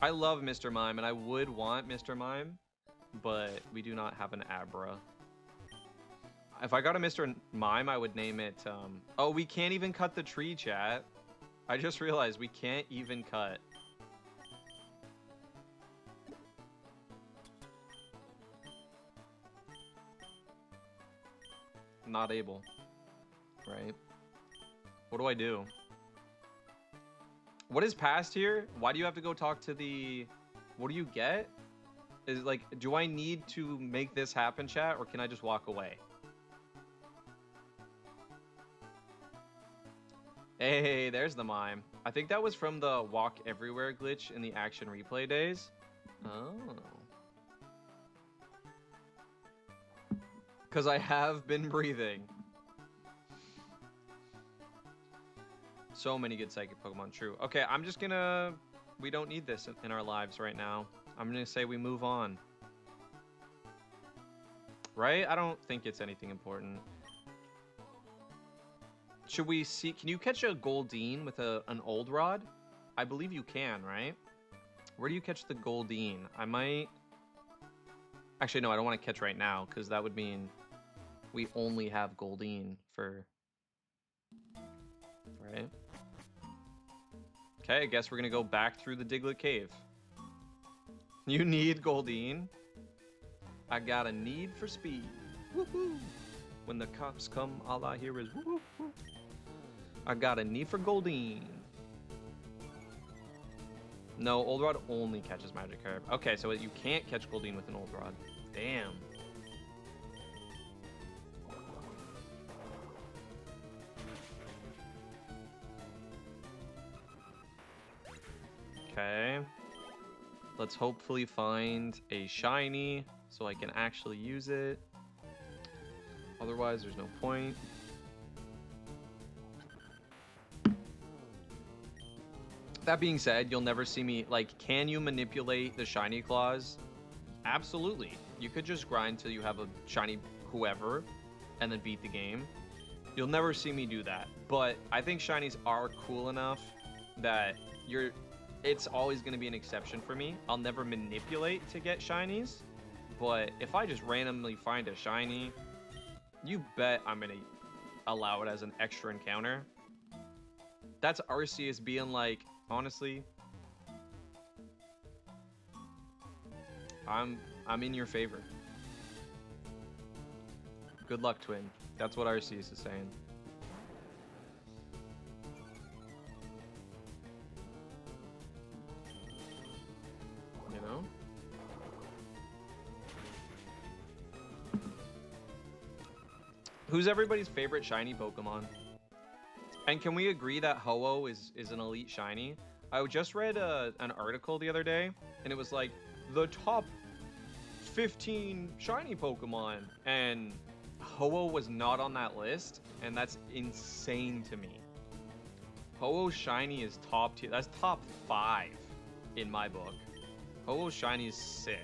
I love Mr. Mime, and I would want Mr. Mime, but we do not have an Abra. If I got a Mr. Mime, I would name it, oh, we can't even cut the tree, chat. I just realized we can't even cut. Not able. Right? What do I do? What is past here? Why do you have to go talk to the... What do you get? Is it like, do I need to make this happen, chat, or can I just walk away? Hey, there's the mime. I think that was from the walk everywhere glitch in the action replay days. Oh. Because I have been breathing. So many good psychic Pokemon, true. Okay, I'm just gonna... We don't need this in our lives right now. I'm gonna say we move on. Right? I don't think it's anything important. Should we see... Can you catch a Goldeen with an Old Rod? I believe you can, right? Where do you catch the Goldeen? I might... Actually, no, I don't want to catch right now, because that would mean we only have Goldeen for... Right? Okay, I guess we're gonna go back through the Diglett Cave. You need Goldeen? I got a need for speed. Woohoo! When the cops come, all I hear is woo woo. I got a need for Goldeen. No, Old Rod only catches Magikarp. Okay, so you can't catch Goldeen with an Old Rod. Damn. Okay. Let's hopefully find a shiny so I can actually use it. Otherwise, there's no point. That being said, you'll never see me, like, can you manipulate the shiny claws? Absolutely. You could just grind till you have a shiny whoever and then beat the game. You'll never see me do that. But I think shinies are cool enough that it's always going to be an exception for me. I'll never manipulate to get shinies, but if I just randomly find a shiny, you bet I'm going to allow it as an extra encounter. That's Arceus being like, honestly, I'm in your favor. Good luck, twin. That's what Arceus is saying. You know? Who's everybody's favorite shiny Pokemon? And can we agree that Ho-Oh is an elite shiny? I just read an article the other day, and it was like the top 15 shiny Pokemon, and Ho-Oh was not on that list, and that's insane to me. Ho-Oh shiny is top tier. That's top 5 in my book. Ho-Oh shiny is sick.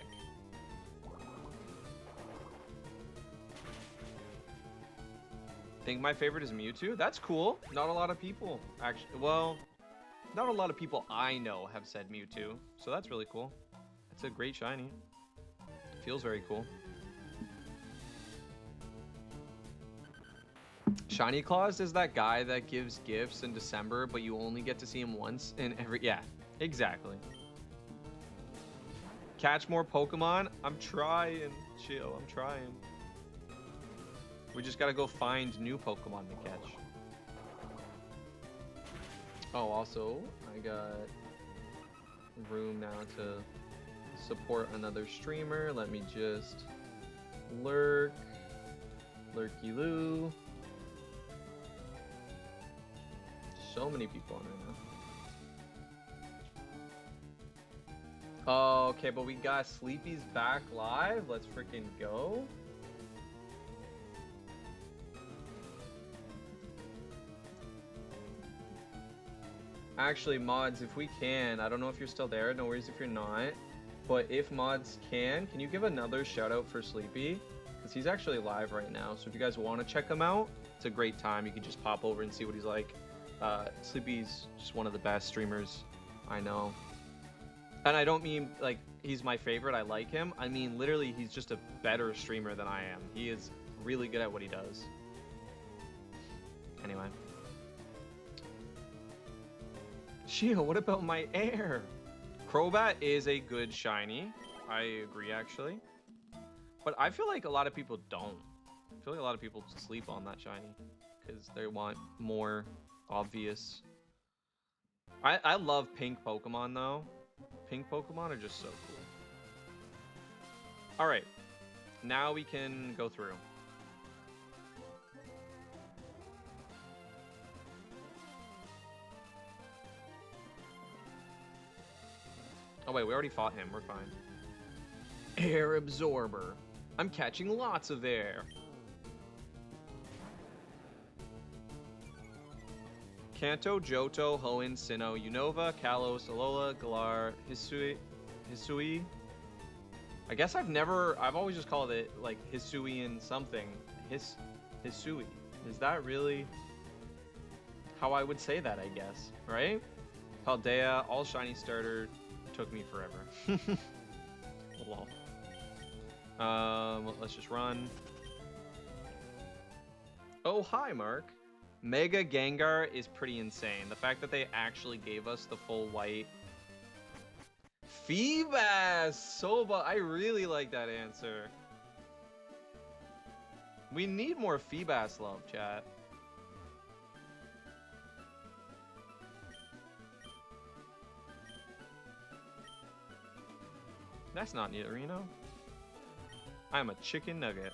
Think my favorite is Mewtwo? That's cool. Not a lot of people actually. Well, not a lot of people I know have said Mewtwo, so that's really cool. It's a great shiny. Feels very cool. Shiny Claus is that guy that gives gifts in December, but you only get to see him once in every... Yeah, exactly. Catch more Pokemon? I'm trying. Chill, I'm trying. We just gotta go find new Pokemon to catch. Oh, also, I got room now to support another streamer. Let me just lurk. Lurky-loo. So many people on right now. Oh, okay, but we got Sleepy's back live. Let's freaking go. Actually, mods, if we can, I don't know if you're still there, no worries if you're not, but if mods can you give another shout out for Sleepy? Because he's actually live right now, so if you guys want to check him out, it's a great time. You can just pop over and see what he's like. Sleepy's just one of the best streamers I know. And I don't mean, like, he's my favorite, I like him. I mean, literally, he's just a better streamer than I am. He is really good at what he does. Anyway. Shio, what about my air? Crobat is a good shiny. I agree, actually. But I feel like a lot of people don't. I feel like a lot of people sleep on that shiny because they want more obvious. I love pink Pokemon, though. Pink Pokemon are just so cool. All right. Now we can go through. Oh wait, we already fought him. We're fine. Air Absorber. I'm catching lots of air. Kanto, Johto, Hoenn, Sinnoh, Unova, Kalos, Alola, Galar, Hisui. I guess I've always just called it like Hisuian something. Hisui. Is that really how I would say that, I guess, right? Paldea, all shiny starter. Took me forever. Lol. Let's just run. Oh, hi, Mark. Mega Gengar is pretty insane. The fact that they actually gave us the full white. Feebas! Soba, I really like that answer. We need more Feebas love, chat. That's not Nidorino. I'm a chicken nugget.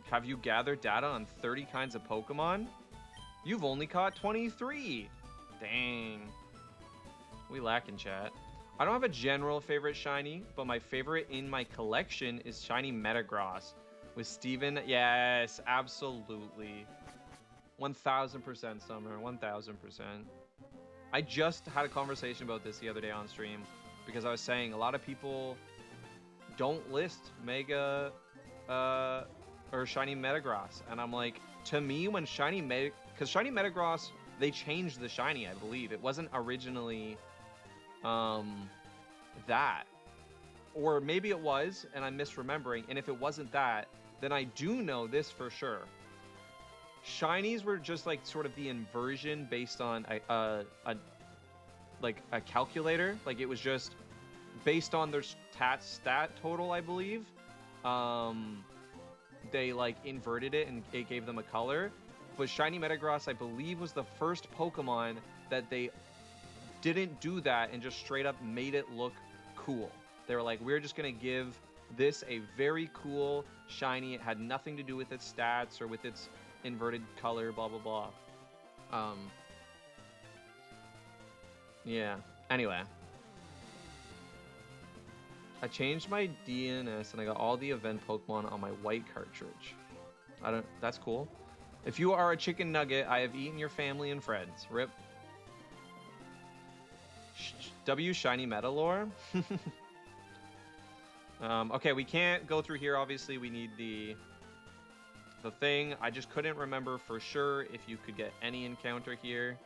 Have you gathered data on 30 kinds of Pokemon? You've only caught 23. Dang. We lack in chat. I don't have a general favorite shiny, but my favorite in my collection is shiny Metagross. With Steven, yes, absolutely. 1000% Summer, 1000%. I just had a conversation about this the other day on stream because I was saying a lot of people don't list Mega or Shiny Metagross, and I'm like, to me, when because Shiny Metagross, they changed the shiny, I believe. It wasn't originally that, or maybe it was, and I'm misremembering. And if it wasn't that, then I do know this for sure. Shinies were just like sort of the inversion based on a calculator. Like it was just based on their stat total, I believe. They like inverted it and it gave them a color. But Shiny Metagross, I believe, was the first Pokemon that they didn't do that and just straight up made it look cool. They were like, we're just gonna give this a very cool shiny. It had nothing to do with its stats or with its inverted color, blah blah blah. Yeah. Anyway. I changed my DNS and I got all the event Pokemon on my white cartridge. That's cool. If you are a chicken nugget, I have eaten your family and friends. Rip. W Shiny Metalore. Okay, we can't go through here. Obviously, we need the thing. I just couldn't remember for sure if you could get any encounter here.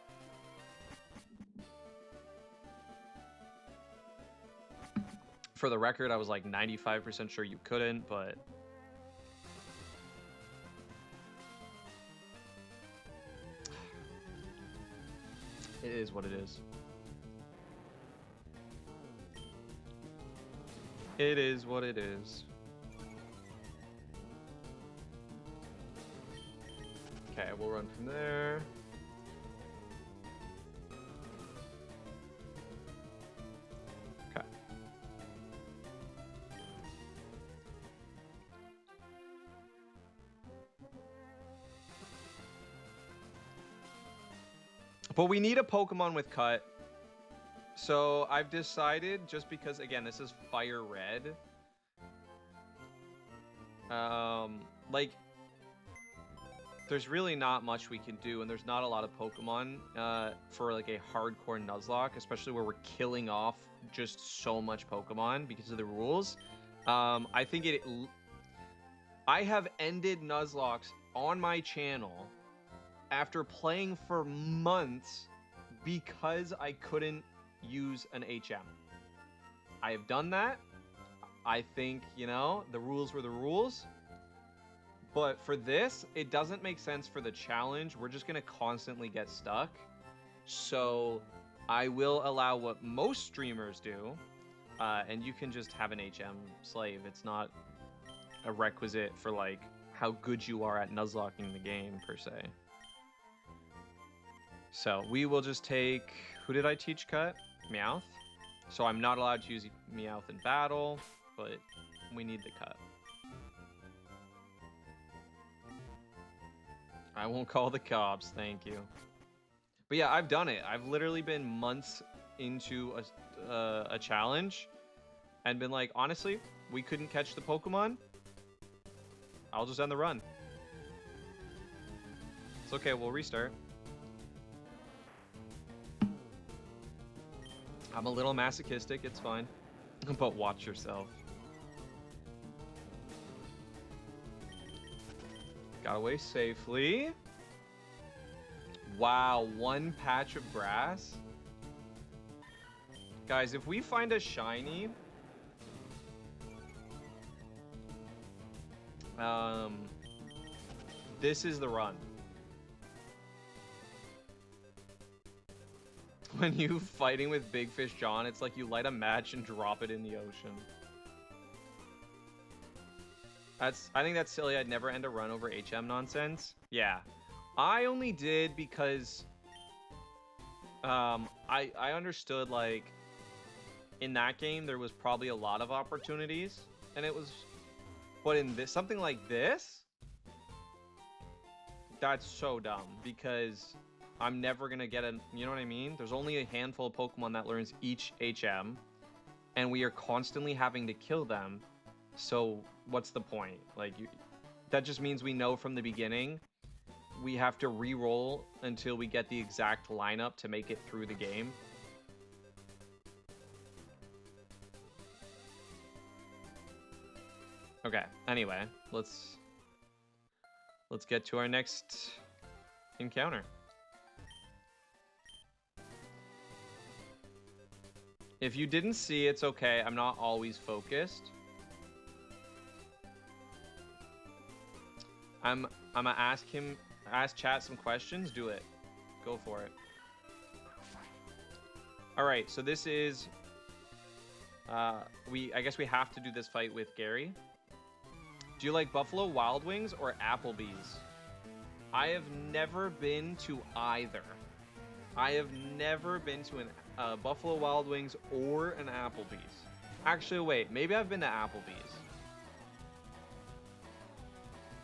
For the record, I was like 95% sure you couldn't, but it is what it is. It is what it is. Okay, we'll run from there. Okay. But we need a Pokemon with cut. So I've decided, just because, again, this is Fire Red. Like, there's really not much we can do, and there's not a lot of Pokemon for like a hardcore Nuzlocke, especially where we're killing off just so much Pokemon because of the rules. I think I have ended Nuzlocks on my channel after playing for months because I couldn't use an HM. I have done that. I think, you know, the rules were the rules. But for this, it doesn't make sense for the challenge. We're just going to constantly get stuck. So I will allow what most streamers do. And you can just have an HM slave. It's not a requisite for, like, how good you are at Nuzlocking the game, per se. So we will just take... Who did I teach cut? Meowth. So I'm not allowed to use Meowth in battle, but we need the cut. I won't call the cops, thank you. But yeah, I've done it. I've literally been months into a challenge and been like, honestly, we couldn't catch the Pokemon. I'll just end the run. It's okay, we'll restart. I'm a little masochistic, it's fine. But watch yourself. Got away safely. Wow, one patch of grass. Guys, if we find a shiny... this is the run. When you fighting with Big Fish John, it's like you light a match and drop it in the ocean. I think that's silly. I'd never end a run over HM nonsense. Yeah. I only did because I understood, like, in that game there was probably a lot of opportunities, and it was, but in this, something like this, that's so dumb because I'm never gonna get a, you know what I mean? There's only a handful of Pokemon that learns each HM, and we are constantly having to kill them. So what's the point? Like, that just means we know from the beginning we have to re-roll until we get the exact lineup to make it through the game. Okay, anyway, let's get to our next encounter. If you didn't see, it's okay. I'm not always focused. I'm gonna ask chat some questions. Do it. Go for it. All right, so this is I guess we have to do this fight with Gary. Do you like Buffalo Wild Wings or Applebee's? I have never been to either. I have never been to a Buffalo Wild Wings or an Applebee's. Actually, wait, maybe I've been to Applebee's.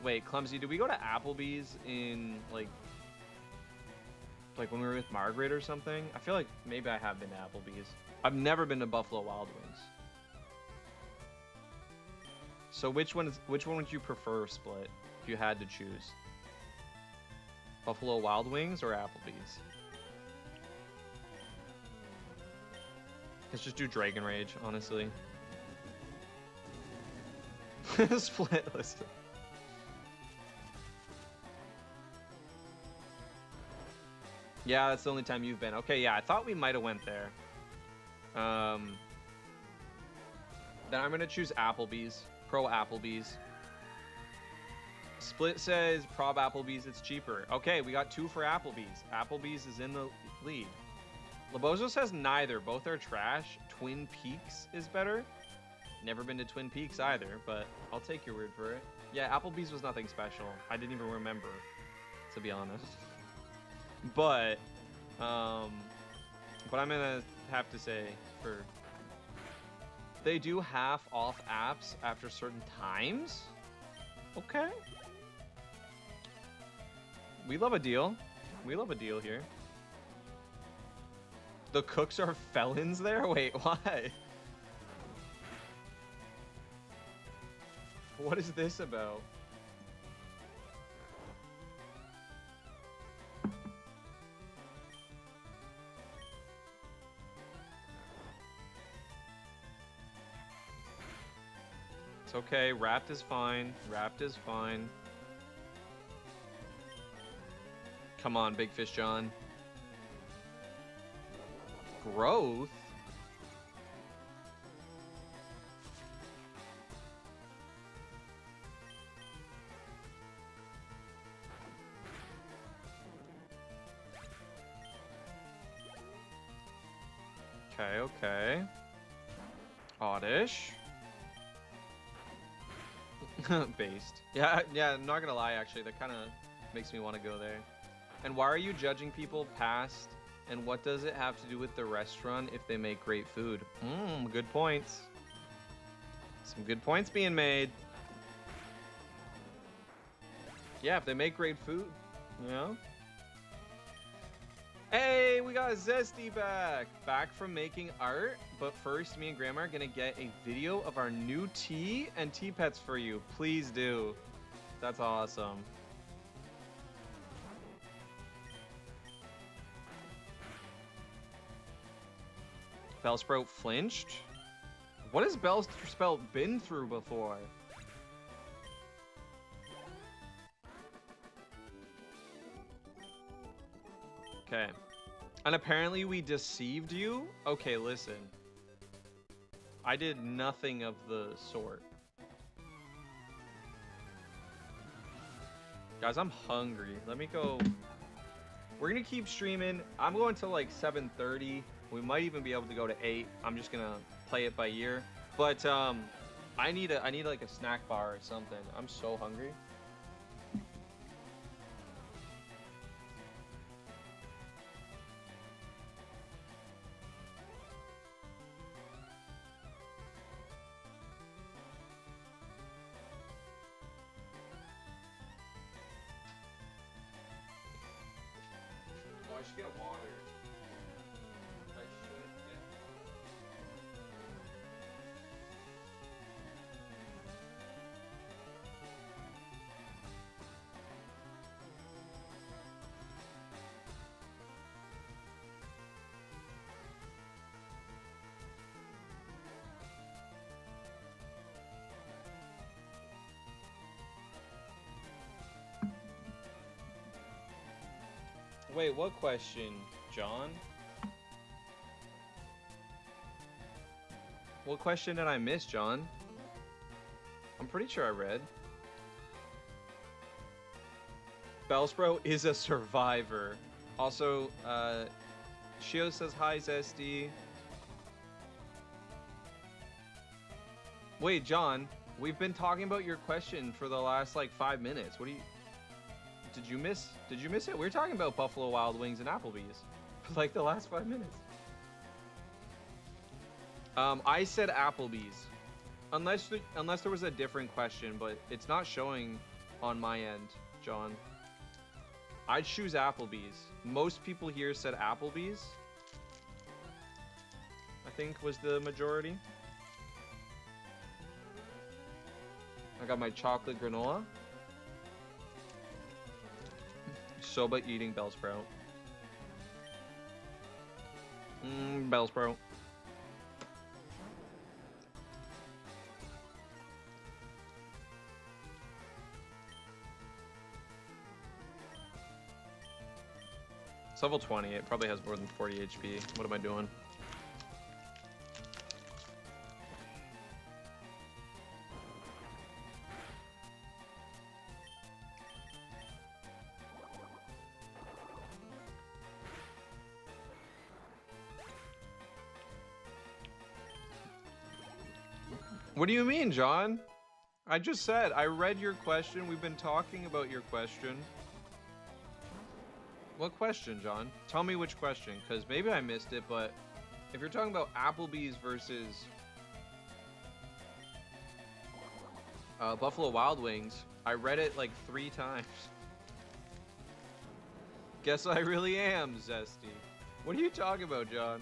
Wait, Clumsy, did we go to Applebee's in, like like when we were with Margaret or something. I feel like maybe I have been to Applebee's. I've never been to Buffalo Wild Wings. So which one would you prefer, Split, if you had to choose? Buffalo Wild Wings or Applebee's? Let's just do Dragon Rage, honestly. Split list. Yeah, that's the only time you've been. Okay, yeah, I thought we might have went there. Then I'm gonna choose Applebee's. Pro Applebee's. Split says Prob Applebee's, it's cheaper. Okay, we got 2 for Applebee's. Applebee's is in the lead. Labozo says neither. Both are trash. Twin Peaks is better. Never been to Twin Peaks either, but I'll take your word for it. Yeah, Applebee's was nothing special. I didn't even remember, to be honest. But I'm gonna have to say they do half off apps after certain times. Okay. We love a deal. We love a deal here. The cooks are felons there? Wait, why? What is this about? It's okay. Wrapped is fine. Wrapped is fine. Come on, Big Fish John. Growth? Okay, okay. Oddish. Based. Yeah, I'm not gonna lie, actually, that kind of makes me want to go there. And why are you judging people past, and what does it have to do with the restaurant if they make great food? Good points. Some good points being made. Yeah, if they make great food, you know? Hey, we got Zesty back from making art. But first, me and Grandma are gonna get a video of our new tea and tea pets for you. Please do. That's awesome. Bellsprout flinched? What has Bellsprout been through before? Okay. And apparently we deceived you? Okay, listen. I did nothing of the sort. Guys, I'm hungry. Let me go. We're gonna keep streaming. I'm going till like 7:30. We might even be able to go to 8. I'm just gonna play it by ear. But I need like a snack bar or something. I'm so hungry. I should get a water. I should get... Wait, what question, John? What question did I miss, John? I'm pretty sure I read. Bellsprout is a survivor. Also, Shio says hi, Zesty. Wait, John, we've been talking about your question for the last like 5 minutes. What do you... Did you miss it? We were talking about Buffalo Wild Wings and Applebee's for like the last 5 minutes. I said Applebee's. Unless there was a different question, but it's not showing on my end, John. I'd choose Applebee's. most people here said Applebee's. I think was the majority. I got my chocolate granola. Soba eating Bellsprout. Bellsprout. It's level 20. It probably has more than 40 HP. What am I doing? What do you mean, John? I just said, I read your question. We've been talking about your question. What question, John? Tell me which question, because maybe I missed it, but if you're talking about Applebee's versus Buffalo Wild Wings, I read it like 3 times. Guess I really am, Zesty. What are you talking about, John?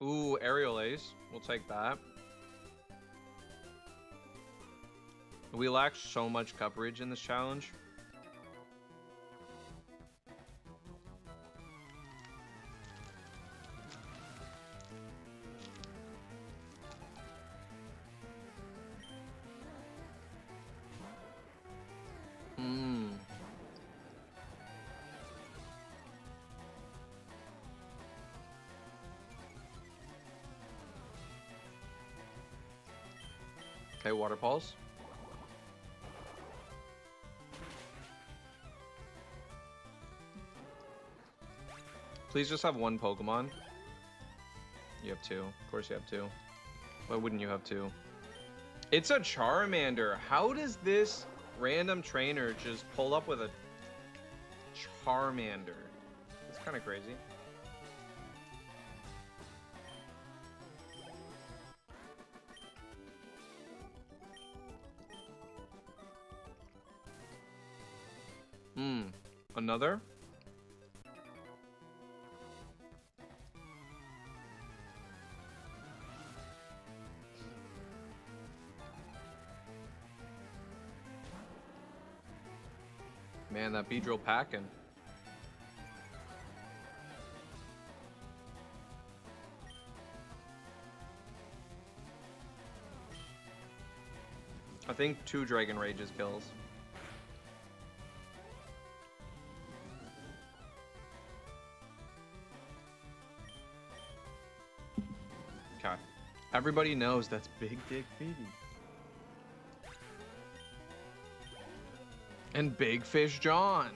Ooh, Aerial Ace. We'll take that. We lack so much coverage in this challenge. Okay, Water Pulse. Please just have 1 Pokemon. You have 2. Of course you have 2. Why wouldn't you have 2? It's a Charmander. How does this random trainer just pull up with a Charmander? It's kind of crazy. Another? Man, that Beedrill packing. I think 2 Dragon Rages kills. Okay. Everybody knows that's Big Dick Phoebe. And Big Fish John.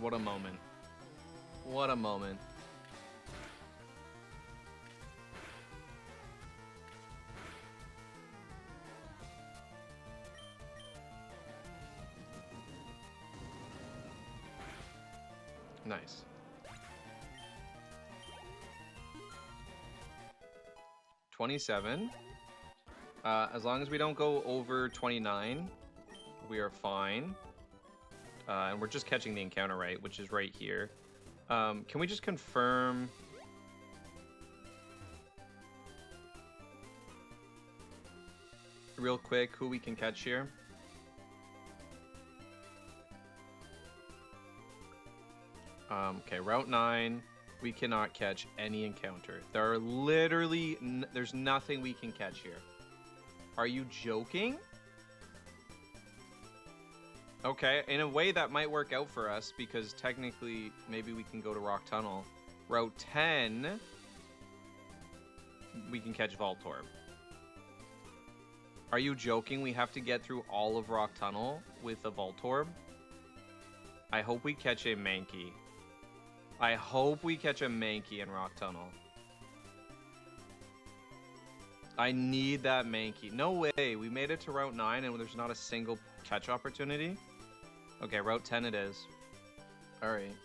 What a moment. What a moment. Nice. $27. As long as we don't go over 29, we are fine. And we're just catching the encounter right, which is right here. Can we just confirm? Real quick, who we can catch here? Okay, Route 9. We cannot catch any encounter. There are literally... there's nothing we can catch here. Are you joking? Okay, in a way that might work out for us because technically maybe we can go to Rock Tunnel. Route 10... we can catch Voltorb. Are you joking? We have to get through all of Rock Tunnel with a Voltorb? I hope we catch a Mankey. I hope we catch a Mankey in Rock Tunnel. I need that Mankey. No way. We made it to Route 9 and there's not a single catch opportunity. Okay, Route 10 it is. Alright.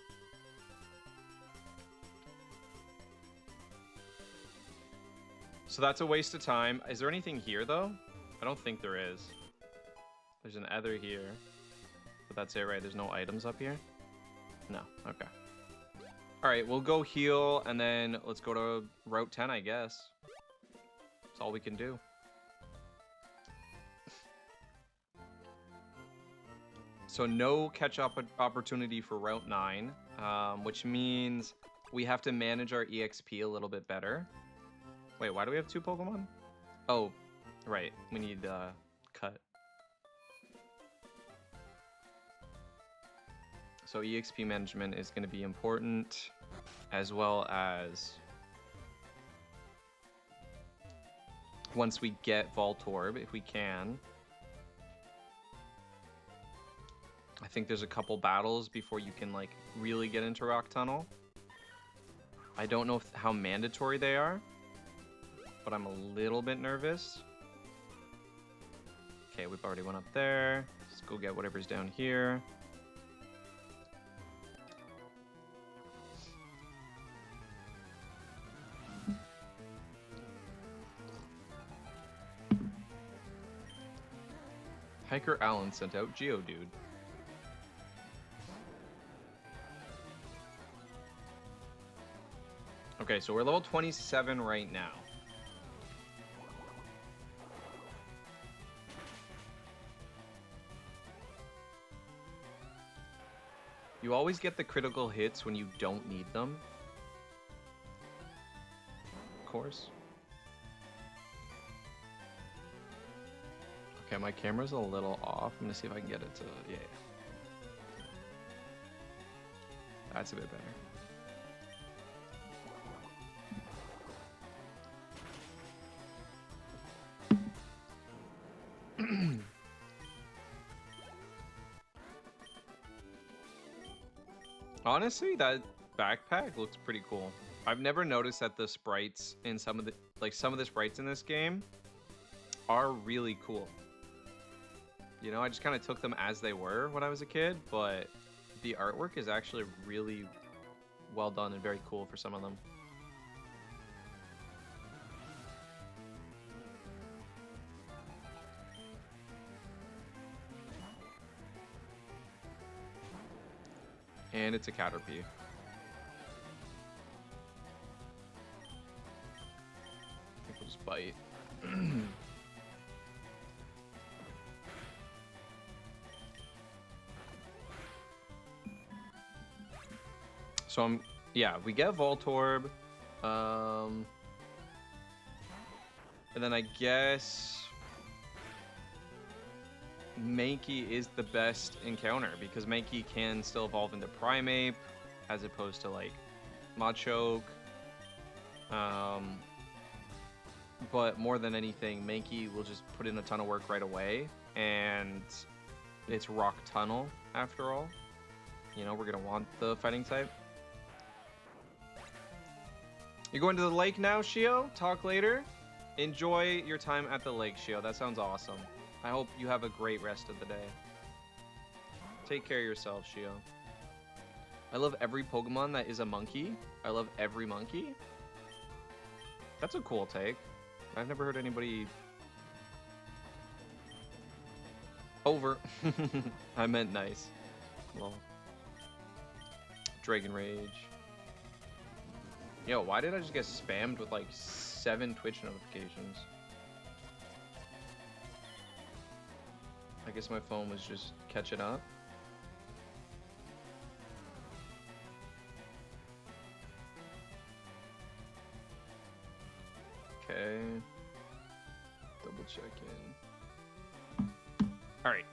So that's a waste of time. Is there anything here, though? I don't think there is. There's an ether here. But that's it, right? There's no items up here? No. Okay. Alright, we'll go heal, and then let's go to Route 10, I guess. That's all we can do. So no catch-up opportunity for Route 9, which means we have to manage our EXP a little bit better. Wait, why do we have 2 Pokemon? Oh, right. We need Cut. So EXP management is going to be important, as well as once we get Voltorb, if we can. I think there's a couple battles before you can like really get into Rock Tunnel. I don't know how mandatory they are, but I'm a little bit nervous. Okay, we've already went up there. Let's go get whatever's down here. Hiker Allen sent out Geodude. Okay, so we're level 27 right now. You always get the critical hits when you don't need them. Of course. Okay, my camera's a little off. I'm gonna see if I can get it to, yeah. That's a bit better. Honestly, that backpack looks pretty cool. I've never noticed that the sprites in some of the sprites in this game are really cool. You know, I just kind of took them as they were when I was a kid, but the artwork is actually really well done and very cool for some of them. And it's a Caterpie. I think we'll just bite. So yeah, we get Voltorb. And then I guess Mankey is the best encounter because Mankey can still evolve into Primeape as opposed to like Machoke. But more than anything, Mankey will just put in a ton of work right away, and it's Rock Tunnel after all. You know, we're gonna want the fighting type. You're going to the lake now, Shio? Talk later. Enjoy your time at the lake, Shio. That sounds awesome. I hope you have a great rest of the day. Take care of yourself, Shio. I love every Pokemon that is a monkey. I love every monkey. That's a cool take. I've never heard anybody... Over. I meant nice. Well. Dragon Rage. Yo, why did I just get spammed with like 7 Twitch notifications? I guess my phone was just catching up. Okay. Double check in. Alright.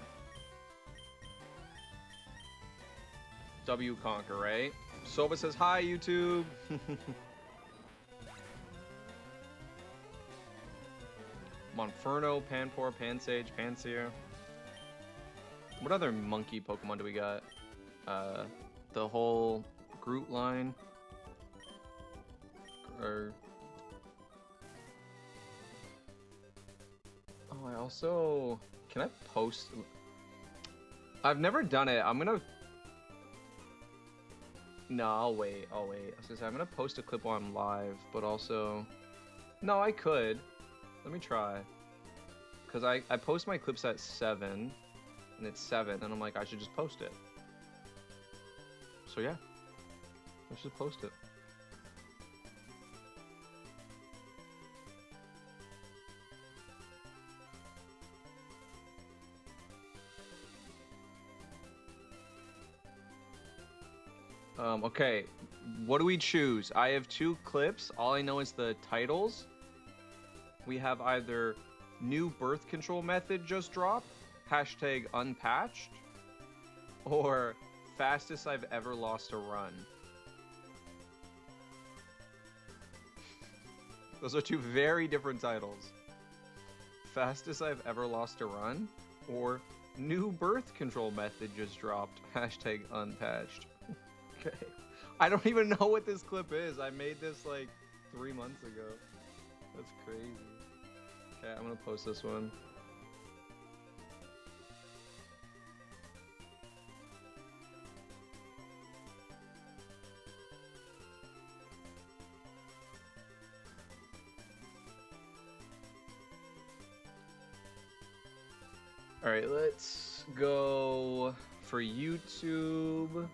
W Conquer, right? Soba says hi, YouTube. Monferno, Panpour, Pansage, Pansear. What other monkey Pokemon do we got? The whole Groot line. I also... Can I post... I've never done it. I'm gonna... No, I'll wait. I was gonna say, I'm gonna post a clip while I'm live, but also... No, I could. Let me try. Because I post my clips at 7, and it's 7, and I'm like, I should just post it. So yeah, let's just post it. Okay, what do we choose? I have 2 clips. All I know is the titles. We have either new birth control method just dropped, hashtag unpatched, or fastest I've ever lost a run. Those are 2 very different titles. Fastest I've ever lost a run, or new birth control method just dropped, hashtag unpatched. Okay. I don't even know what this clip is. I made this like 3 months ago. That's crazy. Okay, I'm gonna post this one. All right, let's go for YouTube.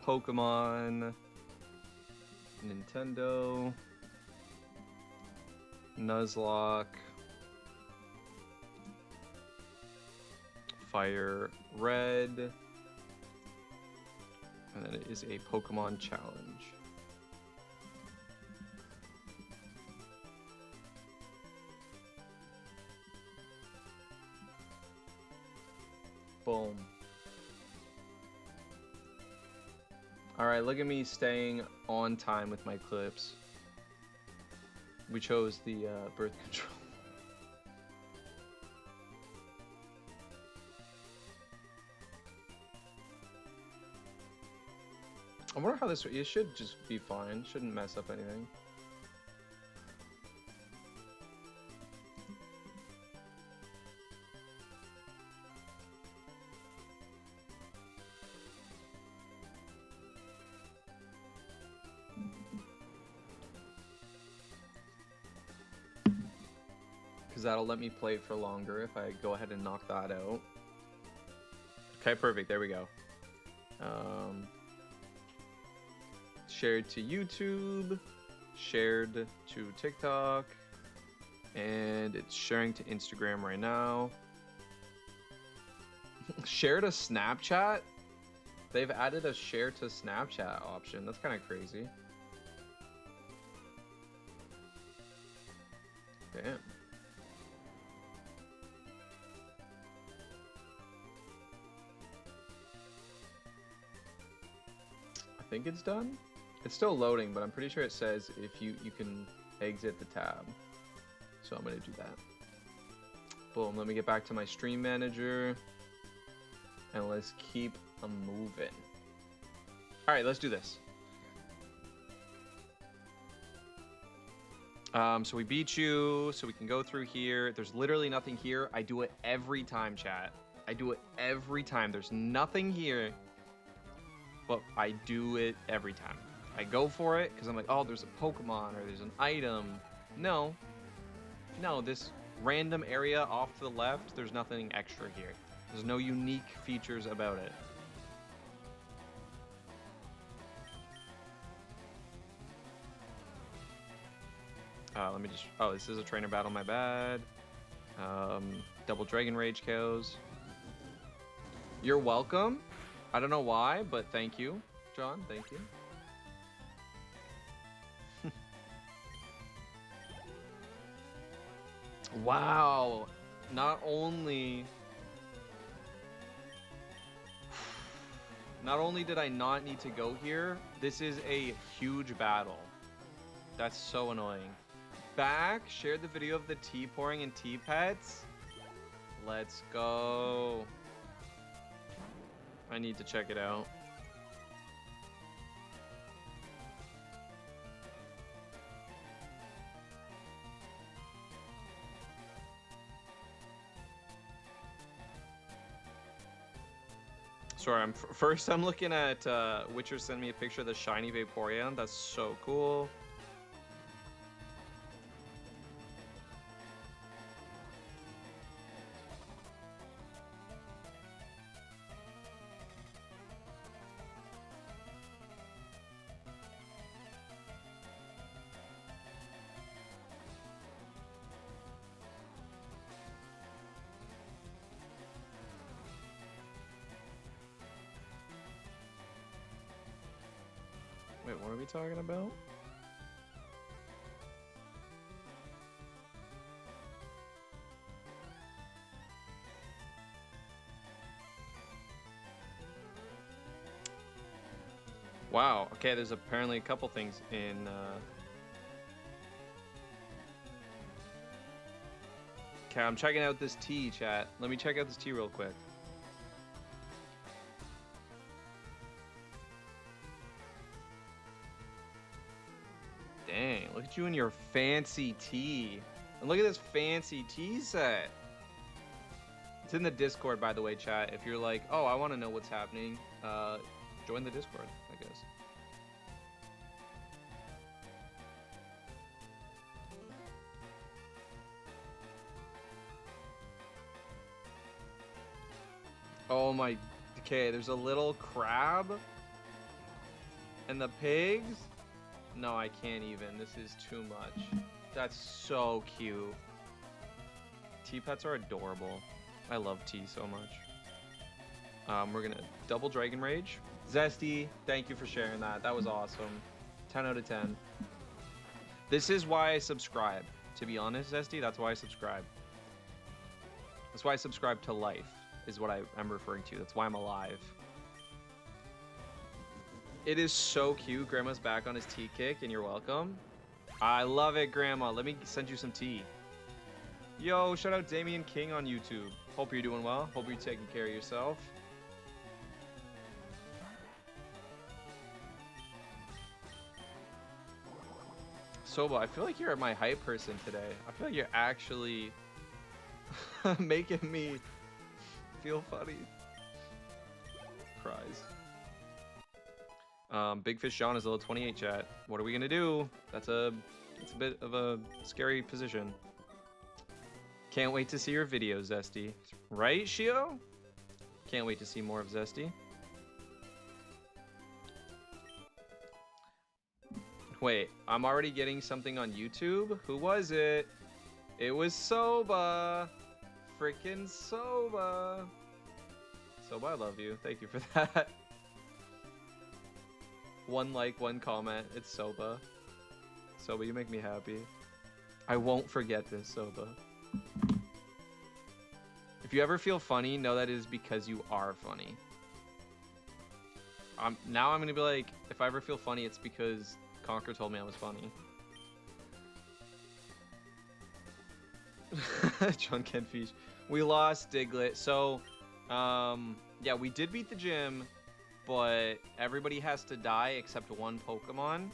Pokemon, Nintendo, Nuzlocke, Fire Red, and then it is a Pokemon challenge. Boom. Alright, look at me staying on time with my clips. We chose the birth control. I wonder how this... It should just be fine. Shouldn't mess up anything. That'll let me play it for longer if I go ahead and knock that out. Okay, perfect. There we go. Shared to YouTube, shared to TikTok, and it's sharing to Instagram right now. Share to Snapchat? They've added a share to Snapchat option. That's kind of crazy. Damn. I think it's done. It's still loading, but I'm pretty sure it says if you can exit the tab. So I'm gonna do that. Boom, let me get back to my stream manager. And let's keep a moving. Alright, let's do this. So we beat you, so we can go through here. There's literally nothing here. I do it every time, chat. I do it every time. There's nothing here. But I do it every time. I go for it because I'm like, oh, there's a Pokemon or there's an item. No, this random area off to the left, there's nothing extra here. There's no unique features about it. Let me just, oh, this is a trainer battle, my bad. Double Dragon Rage KOs. You're welcome. I don't know why, but thank you, John. Thank you. Wow. Not only did I not need to go here, this is a huge battle. That's so annoying. Back, share the video of the tea pouring and tea pets. Let's go. I need to check it out. Sorry, first I'm looking at Witcher sent me a picture of the shiny Vaporeon. That's so cool. Wait, what are we talking about? Wow, okay, there's apparently a couple things in Okay, I'm checking out this tea, chat. Let me check out this tea real quick. Dang, look at you and your fancy tea. And look at this fancy tea set. It's in the Discord, by the way, chat. If you're like, oh, I want to know what's happening, join the Discord, I guess. Oh my, okay, there's a little crab. And the pigs? No, I can't even. This is too much. That's so cute. Tea pets are adorable. I love tea so much. We're gonna double Dragon Rage. Zesty, thank you for sharing that. That was awesome. 10 out of 10. This is why I subscribe. To be honest, Zesty, that's why I subscribe. That's why I subscribe to life, is what I'm referring to. That's why I'm alive. It is so cute. Grandma's back on his tea kick, and you're welcome. I love it, Grandma. Let me send you some tea. Yo, shout out Damian King on YouTube. Hope you're doing well. Hope you're taking care of yourself. Soba, I feel like you're my hype person today. I feel like you're actually making me feel funny. Cries. Big Fish John is level 28, chat. What are we gonna do? It's a bit of a scary position. Can't wait to see your videos, Zesty. Right, Shio? Can't wait to see more of Zesty. Wait, I'm already getting something on YouTube? Who was it? It was Soba. Freaking Soba. Soba, I love you. Thank you for that. One like, one comment. It's Soba. Soba, you make me happy. I won't forget this, Soba. If you ever feel funny, know that it is because you are funny. Now I'm gonna be like, if I ever feel funny, it's because Conquer told me I was funny. John Kenfish. We lost Diglett. So, yeah, we did beat the gym, but everybody has to die except one Pokemon.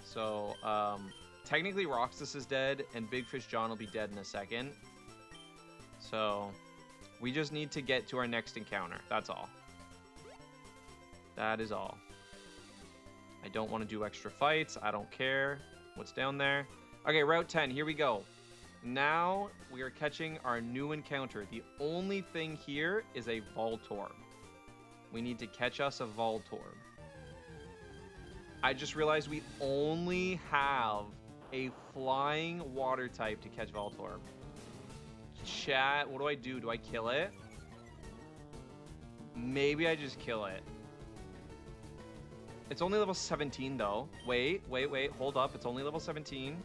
So, technically Roxas is dead, and Big Fish John will be dead in a second. So, we just need to get to our next encounter. That's all. That is all. I don't want to do extra fights. I don't care what's down there. Okay, Route 10. Here we go. Now we are catching our new encounter. The only thing here is a Voltorb. We need to catch us a Voltorb. I just realized we only have a flying water type to catch Voltorb. Chat, what do? Do I kill it? Maybe I just kill it. It's only level 17 though. Wait. Hold up. It's only level 17.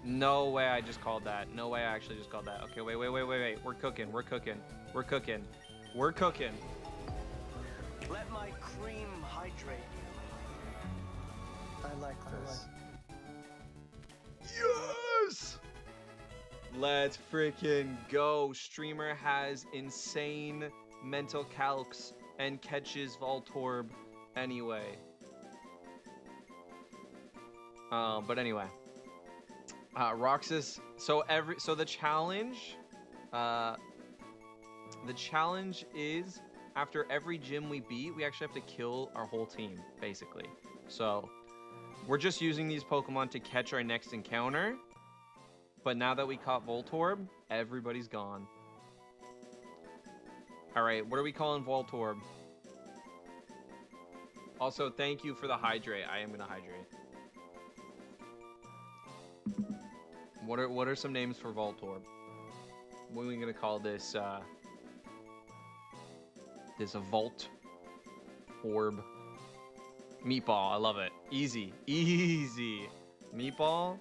No way I just called that. No way I actually just called that. Okay, wait. We're cooking. Let my cream hydrate you. I like this. Yes! Let's freaking go. Streamer has insane mental calcs and catches Voltorb anyway. But anyway. Roxas. So the challenge, the challenge is after every gym we beat, we actually have to kill our whole team, basically. So we're just using these Pokemon to catch our next encounter. But now that we caught Voltorb, everybody's gone. All right, what are we calling Voltorb? Also, thank you for the hydrate. I am gonna hydrate. What are some names for Voltorb? What are we gonna call this? This a Volt Orb. Meatball. I love it. Easy, easy. Meatball.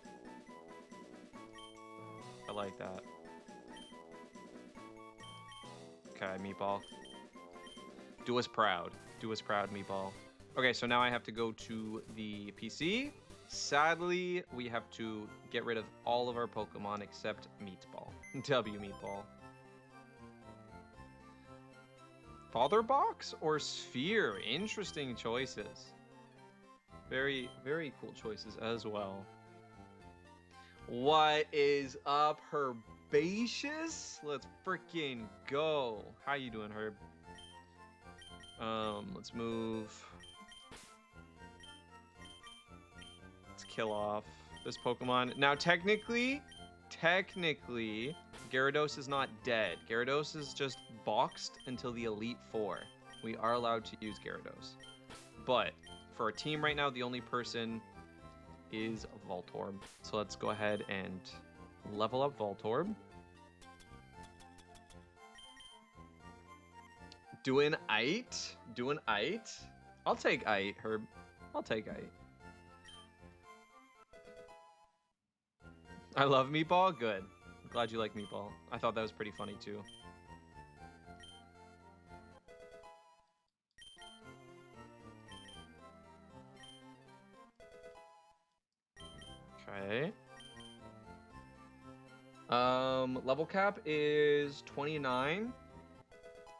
I like that. Okay, Meatball. Do us proud. Do us proud, Meatball. Okay, so now I have to go to the PC. Sadly, we have to get rid of all of our Pokemon except Meatball. W Meatball. Father Box or Sphere? Interesting choices. Very, very cool choices as well. What is up, Herbaceous? Let's freaking go. How you doing, Herb? Let's move. Let's kill off this Pokemon. Now, technically, Gyarados is not dead. Gyarados is just boxed until the Elite Four. We are allowed to use Gyarados. But for our team right now, the only person is Voltorb. So let's go ahead and level up Voltorb. Doing Ite? Doing Ite? I'll take Ite, Herb. I'll take Ite. I love Meatball? Good. I'm glad you like Meatball. I thought that was pretty funny too. Okay. Level cap is 29.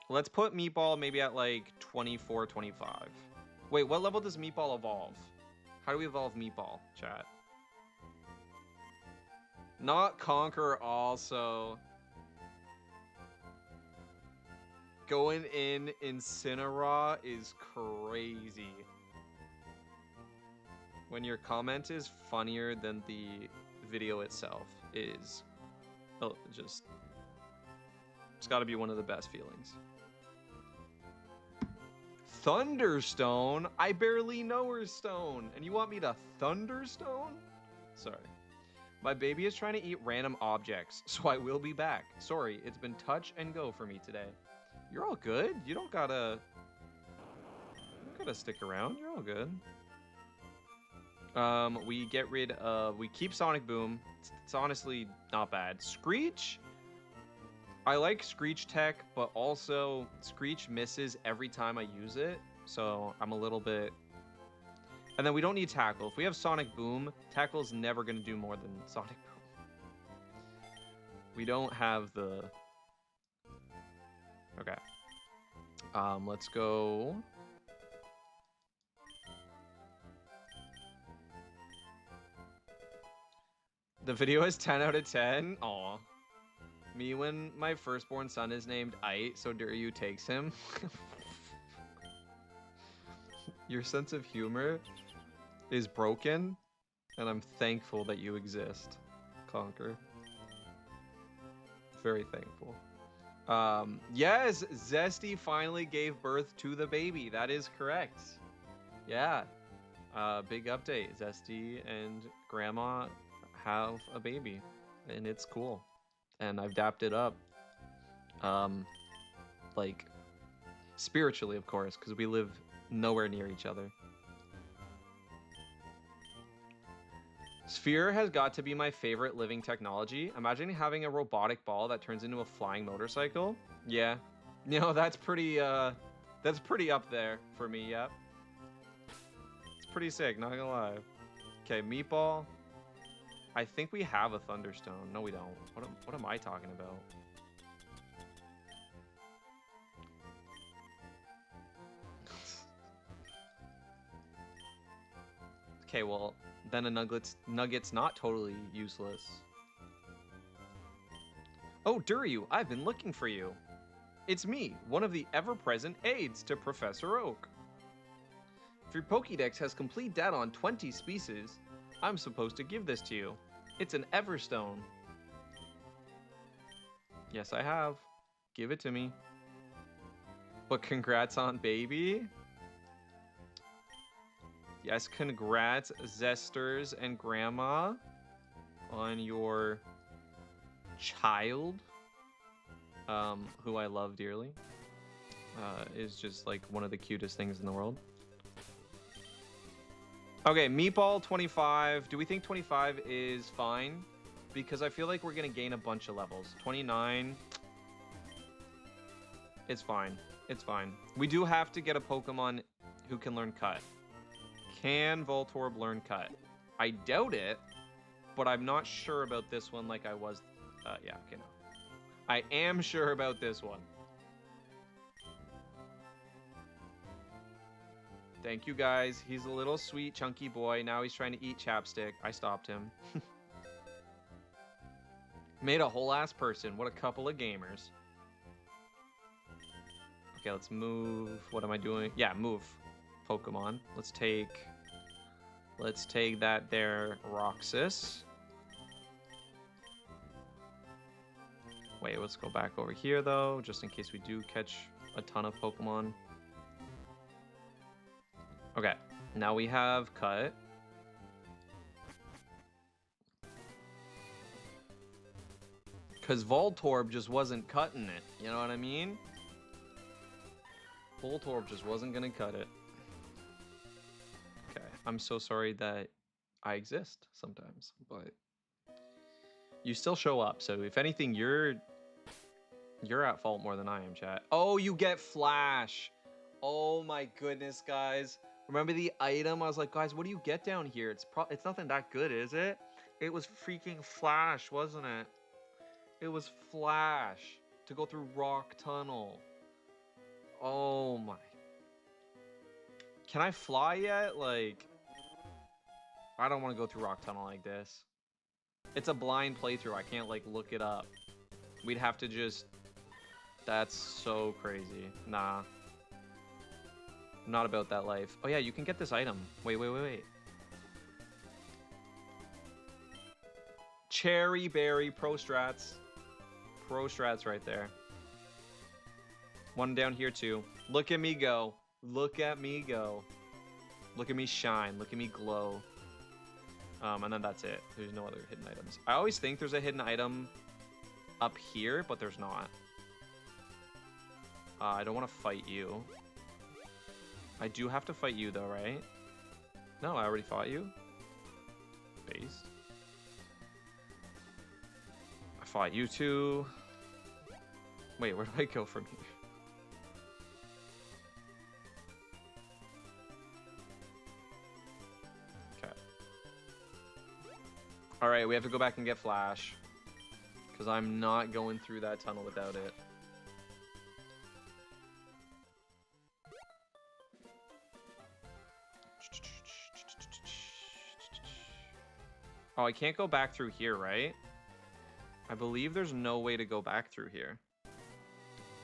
Let's put Meatball maybe at like 24, 25. Wait, what level does Meatball evolve? How do we evolve Meatball, chat? Not Conquer also. Going in Incineroar is crazy. When your comment is funnier than the video itself is just it's got to be one of the best feelings. Thunderstone? I barely know her stone, and you want me to Thunderstone? Sorry. My baby is trying to eat random objects, so I will be back. Sorry, it's been touch and go for me today. You're all good. You don't gotta stick around. You're all good. We get rid of, we keep Sonic Boom. It's honestly not bad. Screech? I like Screech tech, but also Screech misses every time I use it. So I'm a little bit... And then we don't need Tackle. If we have Sonic Boom, Tackle's never going to do more than Sonic Boom. We don't have the... Okay. Let's go... The video is 10 out of 10. Aw. Me when my firstborn son is named Ite, so Diryu takes him. Your sense of humor is broken, and I'm thankful that you exist, Conquer. Very thankful. Yes, Zesty finally gave birth to the baby. That is correct. Yeah. Big update. Zesty and Grandma have a baby, and it's cool. And I've dapped it up. Like, spiritually, of course, because we live nowhere near each other. Sphere has got to be my favorite living technology. Imagine having a robotic ball that turns into a flying motorcycle. Yeah. You know, that's pretty up there for me, yep. It's pretty sick, not gonna lie. Okay, Meatball. I think we have a Thunderstone. No, we don't. What am I talking about? Okay, well, then a nugget's not totally useless. Oh, Duryu, I've been looking for you. It's me, one of the ever-present aides to Professor Oak. If your Pokédex has complete data on 20 species, I'm supposed to give this to you. It's an Everstone. Yes, I have. Give it to me. But congrats on baby. Yes, congrats, Zesters and Grandma, on your child, who I love dearly. Is just like one of the cutest things in the world. Okay, Meatball 25. Do we think 25 is fine? Because I feel like we're gonna gain a bunch of levels. 29. It's fine. It's fine. We do have to get a Pokemon who can learn Cut. Can Voltorb learn Cut? I doubt it, but I'm not sure about this one like I was. Yeah, okay, no. I am sure about this one. Thank you, guys. He's a little sweet, chunky boy. Now he's trying to eat chapstick. I stopped him. Made a whole ass person. What a couple of gamers. Okay, let's move. What am I doing? Yeah, move. Pokemon. Let's take that there Roxas. Wait, let's go back over here though, just in case we do catch a ton of Pokemon. Okay, now we have Cut. Because Voltorb just wasn't cutting it, you know what I mean? Voltorb just wasn't gonna cut it. Okay, I'm so sorry that I exist sometimes, but you still show up. So if anything, you're at fault more than I am, chat. Oh, you get Flash. Oh my goodness, guys. Remember the item? I was like, guys, what do you get down here? It's nothing that good, is it? It was freaking Flash, wasn't it? It was Flash to go through Rock Tunnel. Oh my. Can I fly yet? Like, I don't want to go through Rock Tunnel like this. It's a blind playthrough. I can't like look it up. We'd have to just... That's so crazy. Nah. I'm not about that life. Oh yeah, you can get this item. Wait. Cherry Berry Pro Strats. Pro Strats right there. One down here too. Look at me go. Look at me go. Look at me shine. Look at me glow. And then that's it. There's no other hidden items. I always think there's a hidden item up here, but there's not. I don't want to fight you. I do have to fight you though, right? No, I already fought you. Base. I fought you too. Wait, where do I go from here? Alright, we have to go back and get Flash. Because I'm not going through that tunnel without it. Oh, I can't go back through here, right? I believe there's no way to go back through here.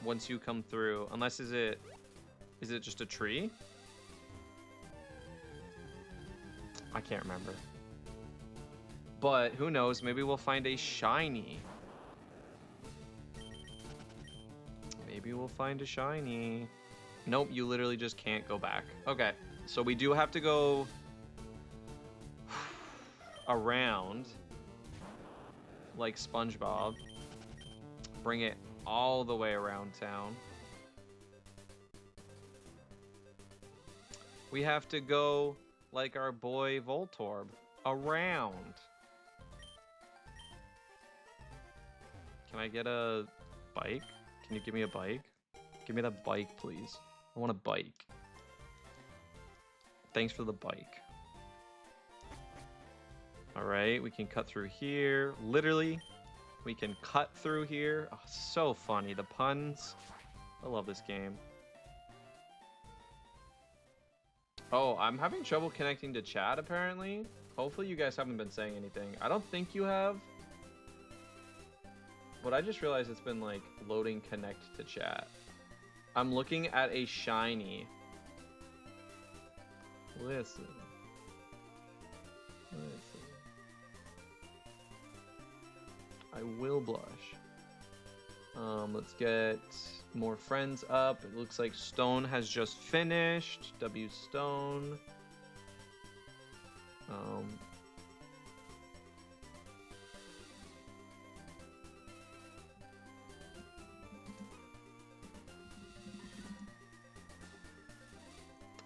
Once you come through. Unless, is it just a tree? I can't remember. But who knows? Maybe we'll find a shiny. Maybe we'll find a shiny. Nope, you literally just can't go back. Okay, so we do have to go around like SpongeBob. Bring it all the way around town. We have to go like our boy Voltorb around. Can I get a bike? Can you give me a bike? Give me that bike, please. I want a bike. Thanks for the bike. Alright, we can cut through here. Literally, we can cut through here. Oh, so funny. The puns. I love this game. Oh, I'm having trouble connecting to chat, apparently. Hopefully you guys haven't been saying anything. I don't think you have. But I just realized it's been like loading connect to chat. I'm looking at a shiny. Listen. I will blush. Let's get more friends up. It looks like Stone has just finished. W Stone.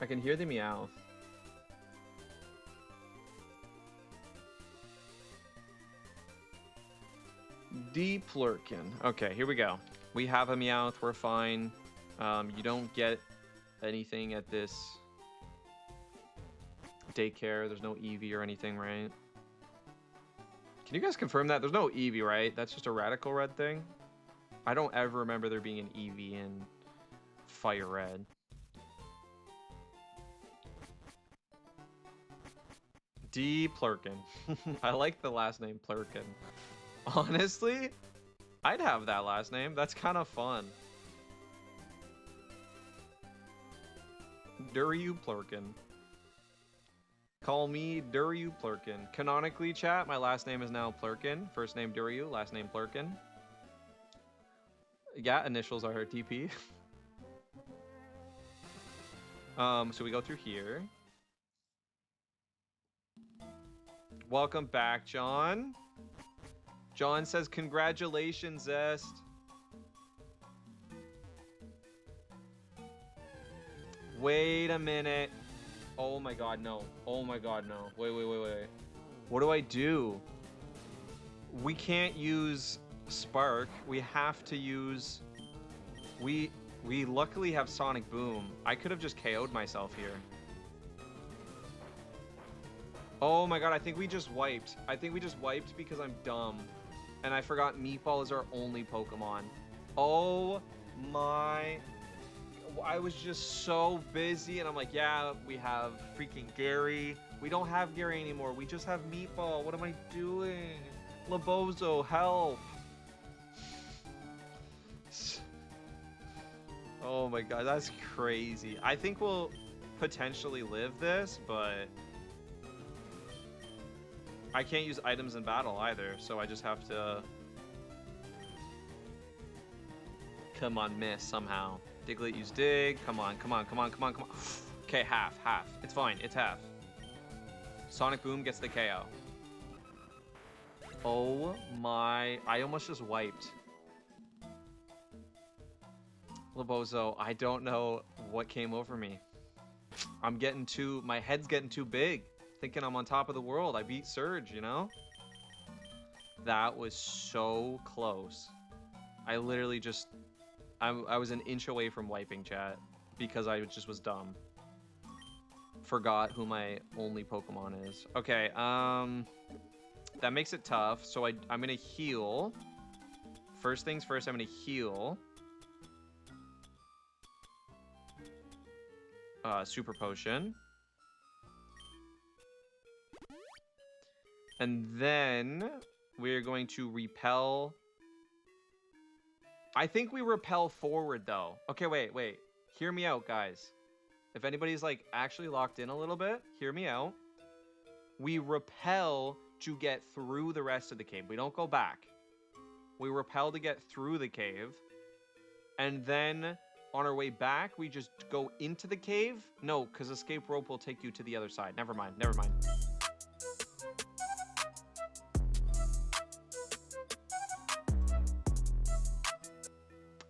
I can hear the meow. Deplurkin. Okay, here we go. We have a Meowth. We're fine. You don't get anything at this daycare. There's no Eevee or anything, right? Can you guys confirm that? There's no Eevee, right? That's just a Radical Red thing? I don't ever remember there being an Eevee in Fire Red. Deplurkin. I like the last name Plurkin. Honestly, I'd have that last name. That's kind of fun. Duryu Plurkin. Call me Duryu Plurkin. Canonically, chat, my last name is now Plurkin. First name Duryu, last name Plurkin. Yeah, initials are TP. So we go through here. Welcome back, John. John says, congratulations, Zest. Wait a minute. Oh my god, no. Oh my god, no. Wait. What do I do? We can't use Spark. We have to use... We luckily have Sonic Boom. I could have just KO'd myself here. Oh my god, I think we just wiped. I think we just wiped because I'm dumb. And I forgot Meatball is our only Pokemon. Oh my... I was just so busy and I'm like, yeah, we have freaking Gary. We don't have Gary anymore. We just have Meatball. What am I doing? Labozo, help. Oh my god, that's crazy. I think we'll potentially live this, but... I can't use items in battle either, so I just have to... Come on, miss somehow. Diglett use dig. Come on. Okay, half. It's fine, it's half. Sonic Boom gets the KO. Oh my... I almost just wiped. Labozo, I don't know what came over me. I'm getting too... My head's getting too big. Thinking I'm on top of the world. I beat Surge, you know? That was so close. I literally just... I was an inch away from wiping, chat. Because I just was dumb. Forgot who my only Pokemon is. Okay, that makes it tough. So I'm gonna heal. First things first, I'm gonna heal. Super Potion. And then we're going to repel. I think we repel forward though. Okay, wait. Hear me out, guys. If anybody's like actually locked in a little bit, hear me out. We repel to get through the rest of the cave. We don't go back. We repel to get through the cave. And then on our way back, we just go into the cave. No, because escape rope will take you to the other side. Never mind.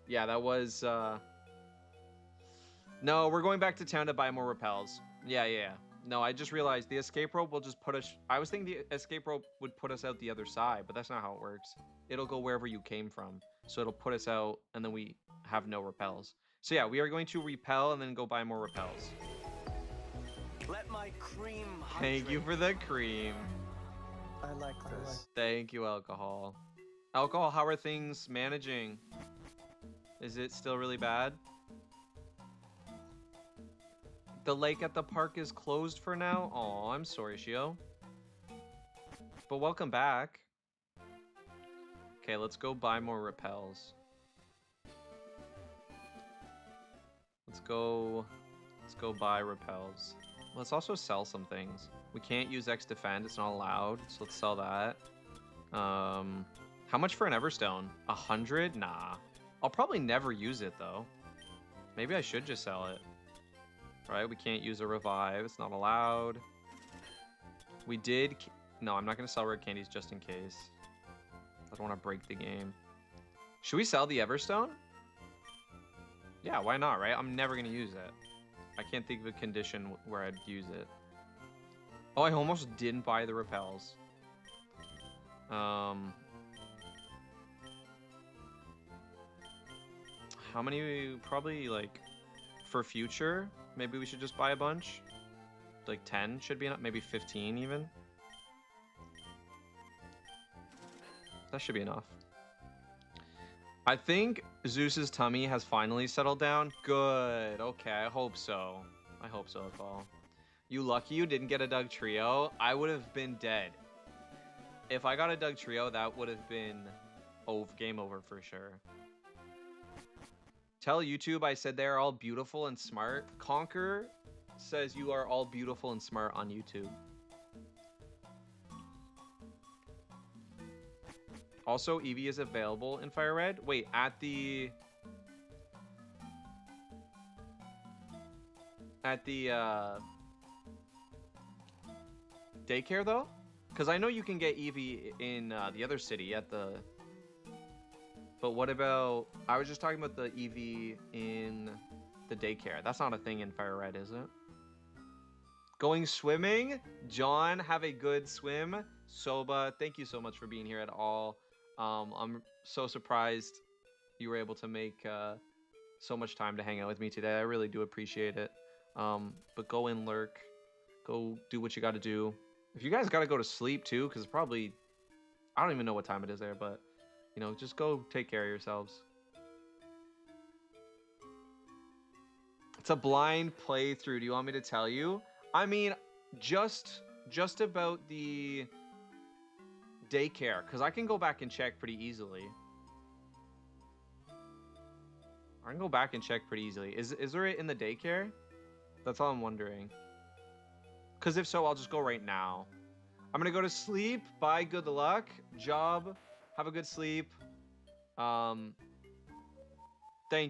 Yeah, that was, No, we're going back to town to buy more repels. Yeah. No, I just realized the escape rope will just put us... I was thinking the escape rope would put us out the other side, but that's not how it works. It'll go wherever you came from. So it'll put us out, and then we have no repels. So yeah, we are going to repel and then go buy more repels. Let my cream Thank you for the cream. I like this. Thank you, Alcohol. Alcohol, how are things managing? Is it still really bad? The lake at the park is closed for now? Oh, I'm sorry, Shio. But welcome back. Okay, let's go buy more repels. Let's go buy repels. Let's also sell some things. We can't use X defend, it's not allowed, so let's sell that. How much for an Everstone? 100? Nah. I'll probably never use it though. Maybe I should just sell it. Right, we can't use a revive, it's not allowed. We did, no, I'm not gonna sell red candies just in case. I don't want to break the game. Should we sell the Everstone? Yeah, why not, right? I'm never gonna use it. I can't think of a condition where I'd use it. Oh, I almost didn't buy the repels. How many? Probably like for future. Maybe we should just buy a bunch. Like 10 should be enough. Maybe 15 even. That should be enough. I think Zeus's tummy has finally settled down. Good. Okay, I hope so. I hope so, Paul. You lucky you didn't get a Doug Trio. I would have been dead. If I got a Doug Trio, that would have been game over for sure. Tell YouTube I said they're all beautiful and smart. Conquer says you are all beautiful and smart on YouTube. Also, Eevee is available in Fire Red. Wait, at the daycare though? Because I know you can get Eevee in the other city at the... But what about... I was just talking about the Eevee in the daycare. That's not a thing in Fire Red, is it? Going swimming? John, have a good swim. Soba, thank you so much for being here at all. I'm so surprised you were able to make so much time to hang out with me today. I really do appreciate it. But go in, lurk. Go do what you got to do. If you guys got to go to sleep too, because probably... I don't even know what time it is there, but... You know, just go take care of yourselves. It's a blind playthrough. Do you want me to tell you? I mean, just about the daycare, because I can go back and check pretty easily. I can go back and check pretty easily. Is there it in the daycare? That's all I'm wondering. Because if so, I'll just go right now. I'm going to go to sleep. Bye. Good luck. Job. Have a good sleep. Thank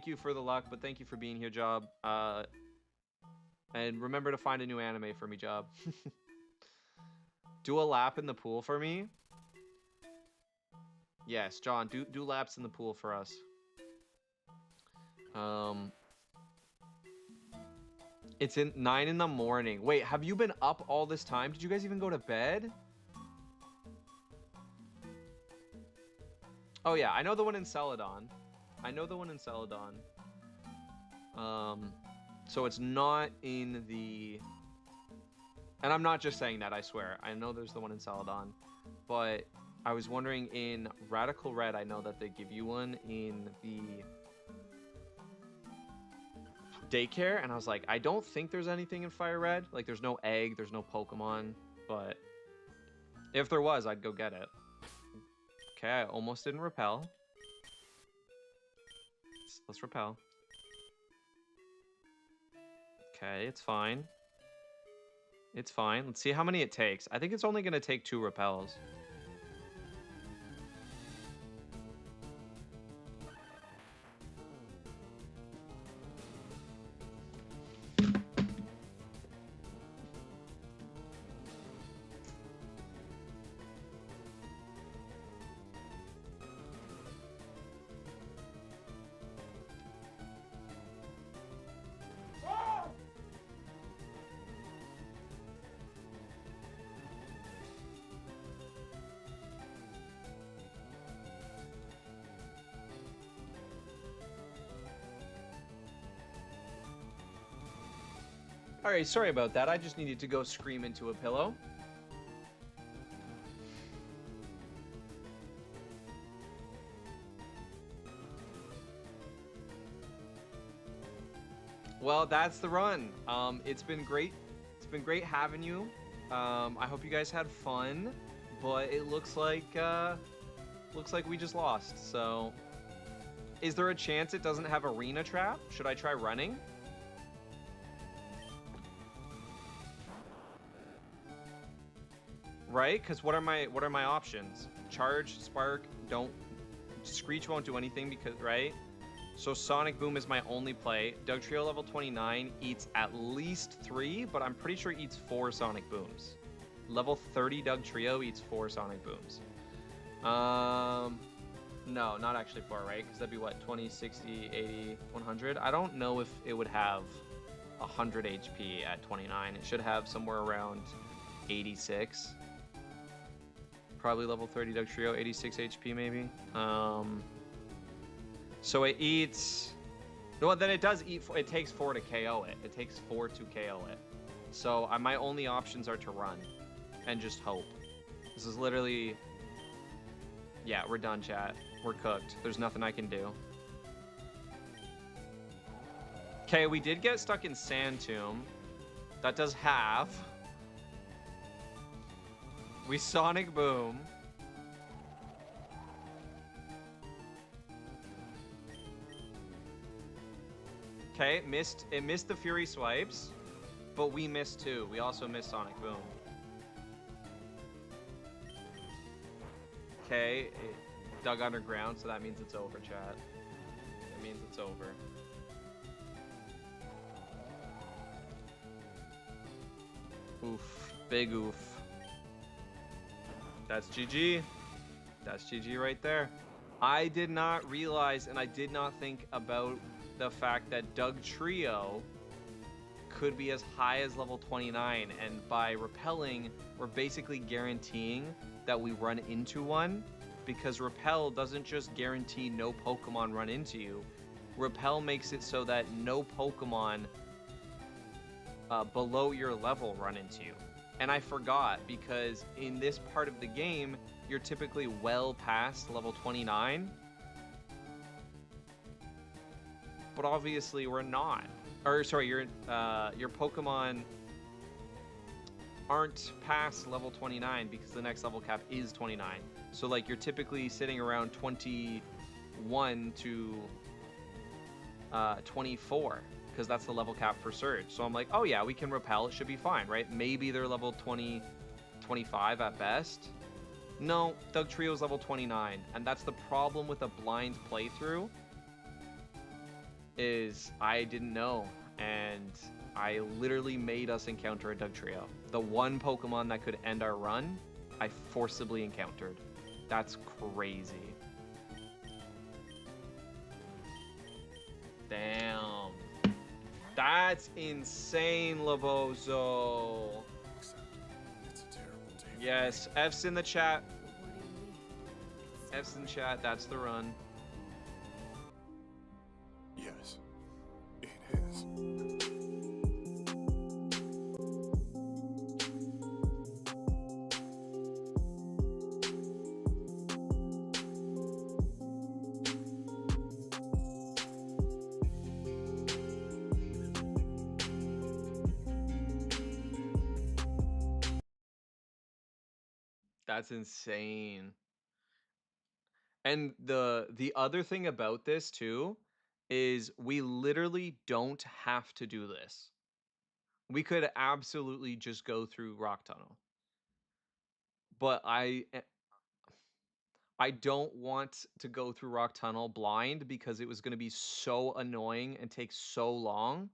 you for the luck, but thank you for being here, Job. And remember to find a new anime for me, Job. Do a lap in the pool for me. Yes, John, do laps in the pool for us. It's in 9 in the morning. Wait, have you been up all this time? Did you guys even go to bed? Oh yeah, I know the one in Celadon. So it's not in the... And I'm not just saying that, I swear. I know there's the one in Celadon. But I was wondering, in Radical Red, I know that they give you one in the daycare. And I was like, I don't think there's anything in Fire Red. Like, there's no egg, there's no Pokemon. But if there was, I'd go get it. Okay, I almost didn't repel. Let's repel. Okay, it's fine. It's fine. Let's see how many it takes. I think it's only going to take 2 repels. Alright, sorry about that. I just needed to go scream into a pillow. Well, that's the run. It's been great. It's been great having you. I hope you guys had fun. but it looks like we just lost. So, is there a chance it doesn't have arena trap? Should I try running? Right? Because what are my options? Charge, Spark, don't. Screech won't do anything because, right? So Sonic Boom is my only play. Dugtrio level 29 eats at least 3, but I'm pretty sure it eats 4 Sonic Booms. Level 30 Dugtrio eats 4 Sonic Booms. No, not actually 4, right? Because that'd be what, 20, 60, 80, 100? I don't know if it would have 100 HP at 29. It should have somewhere around 86. Probably level 30 Dugtrio, 86 HP maybe. So it eats... No, then it does eat... It takes 4 to KO it. It takes 4 to KO it. So my only options are to run and just hope. This is literally... Yeah, we're done, chat. We're cooked. There's nothing I can do. Okay, we did get stuck in Sand Tomb. That does half. We Sonic Boom. Okay, it missed the Fury Swipes, but we missed too. We also missed Sonic Boom. Okay, it dug underground, so that means it's over, chat. That means it's over. Oof. Big oof. That's GG. That's GG right there. I did not realize and I did not think about the fact that Dugtrio could be as high as level 29, and by repelling, we're basically guaranteeing that we run into one, because repel doesn't just guarantee no Pokemon run into you. Repel makes it so that no Pokemon below your level run into you. And I forgot, because in this part of the game, you're typically well past level 29. But obviously we're not. Or sorry, your Pokemon aren't past level 29 because the next level cap is 29. So like you're typically sitting around 21 to 24. Because that's the level cap for Surge. So I'm like, oh yeah, we can repel, it should be fine, right? Maybe they're level 20, 25 at best. No, Dugtrio's level 29, and that's the problem with a blind playthrough, is I didn't know, and I literally made us encounter a Dugtrio. The one Pokemon that could end our run, I forcibly encountered. That's crazy. Damn. That's insane, Labozo. It's a terrible day. Yes, F's in the chat. F's in the chat. That's the run. Yes, it is. That's insane. And the other thing about this too is we literally don't have to do this. We could absolutely just go through Rock Tunnel. But I don't want to go through Rock Tunnel blind because it was going to be so annoying and take so long.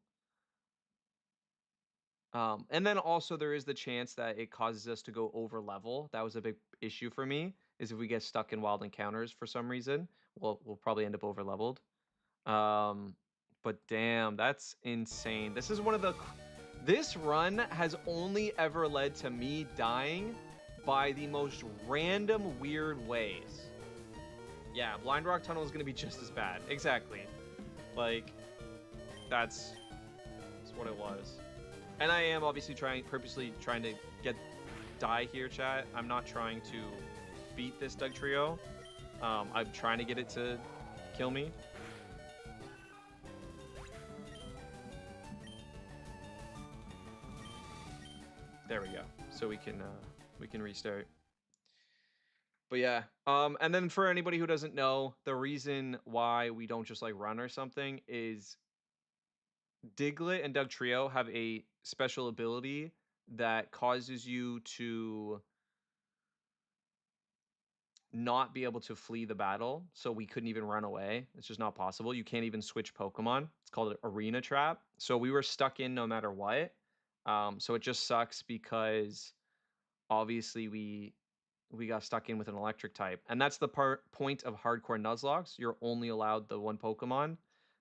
And then also there is the chance that it causes us to go over level. That was a big issue for me, is if we get stuck in wild encounters for some reason, we'll probably end up over leveled. But damn, that's insane. This is one of the... This run has only ever led to me dying by the most random, weird ways. Yeah, Blind Rock Tunnel is going to be just as bad. Exactly. Like, that's what it was. And I am obviously purposely trying to die here, chat. I'm not trying to beat this Dugtrio. I'm trying to get it to kill me. There we go. So we can restart. But yeah, and then for anybody who doesn't know, the reason why we don't just like run or something is Diglett and Dugtrio have a special ability that causes you to not be able to flee the battle. So we couldn't even run away. It's just not possible. You can't even switch Pokemon. It's called an arena trap. So we were stuck in no matter what. So it just sucks because obviously we got stuck in with an electric type. And that's the point of hardcore Nuzlocke. You're only allowed the one Pokemon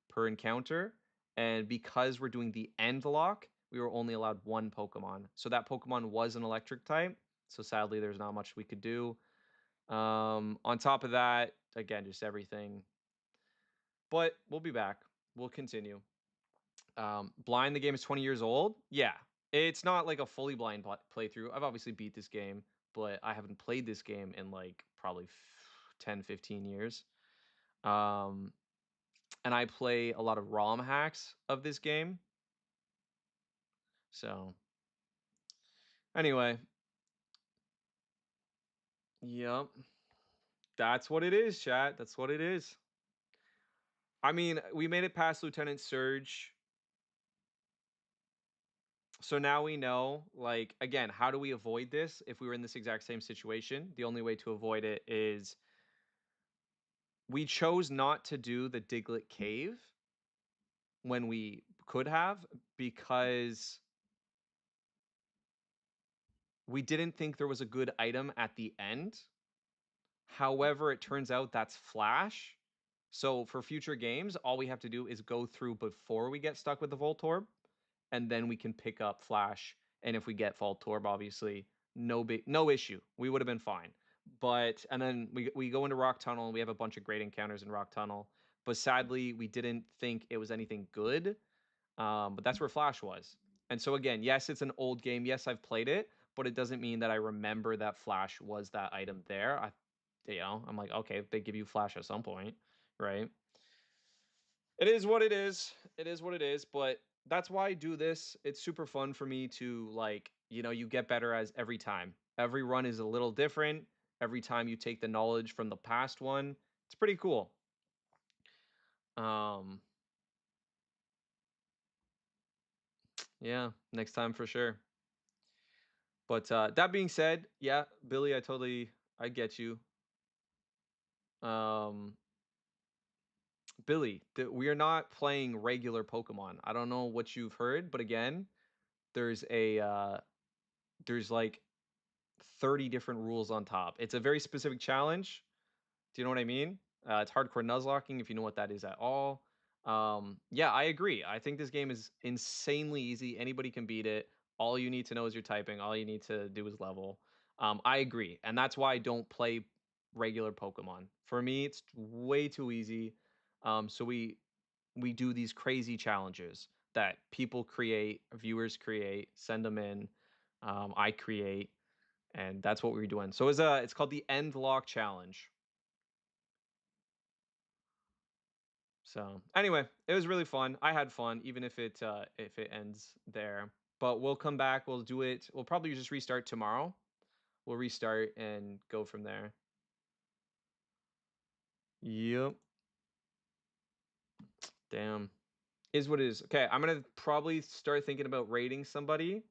per encounter. And because we're doing the end lock, we were only allowed one Pokemon. So that Pokemon was an electric type. So sadly, there's not much we could do. On top of that, again, just everything. But we'll be back. We'll continue. Blind, the game is 20 years old. Yeah, it's not like a fully blind playthrough. I've obviously beat this game, but I haven't played this game in like probably 10, 15 years. And I play a lot of ROM hacks of this game. So, anyway. Yep. That's what it is, chat. That's what it is. I mean, we made it past Lieutenant Surge. So now we know, like, again, how do we avoid this if we were in this exact same situation? The only way to avoid it is we chose not to do the Diglett Cave when we could have because we didn't think there was a good item at the end. However, it turns out that's Flash. So for future games, all we have to do is go through before we get stuck with the Voltorb, and then we can pick up Flash. And if we get Voltorb, obviously, no issue. We would have been fine. But and then we go into Rock Tunnel and we have a bunch of great encounters in Rock Tunnel. But sadly, we didn't think it was anything good. But that's where Flash was. And so again, yes, it's an old game. Yes, I've played it, but it doesn't mean that I remember that Flash was that item there. I'm like, okay, they give you Flash at some point, right? It is what it is. It is what it is. But that's why I do this. It's super fun for me to like, you get better as every time. Every run is a little different. Every time you take the knowledge from the past one, it's pretty cool. Yeah, next time for sure. But that being said, yeah, Billy, I get you. Billy, we are not playing regular Pokemon. I don't know what you've heard, but again, there's there's like 30 different rules on top. It's a very specific challenge. Do you know what I mean? It's hardcore Nuzlocking if you know what that is at all. Yeah, I agree. I think this game is insanely easy. Anybody can beat it. All you need to know is your typing. All you need to do is level. I agree, and that's why I don't play regular Pokemon. For me, it's way too easy. So we do these crazy challenges that people create, viewers create, send them in. I create, and that's what we're doing. So it's called the End Lock Challenge. So anyway, it was really fun. I had fun, even if it ends there. But we'll come back. We'll do it. We'll probably just restart tomorrow. We'll restart and go from there. Yep. Damn. Is what it is. Okay, I'm gonna probably start thinking about rating somebody.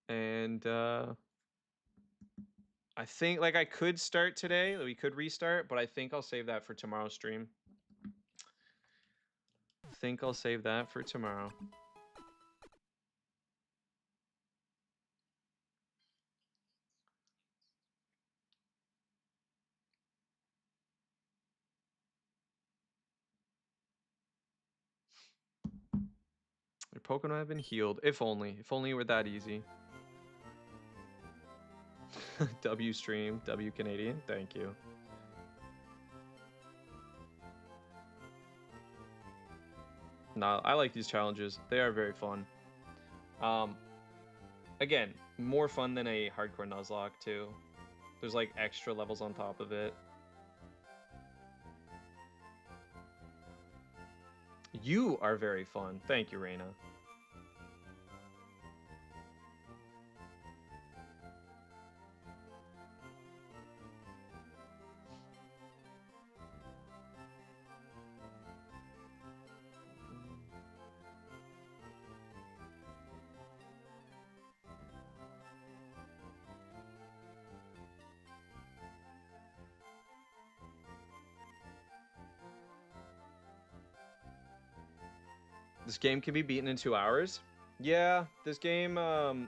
And I think like I could start today. We could restart, but I think I'll save that for tomorrow's stream. Think I'll save that for tomorrow. Your Pokemon have been healed. If only. If only it were that easy. W stream. W Canadian. Thank you. No, I like these challenges. They are very fun. Again, more fun than a hardcore Nuzlocke too. There's like extra levels on top of it. You are very fun. Thank you, Reina. This game can be beaten in 2 hours. Yeah, this game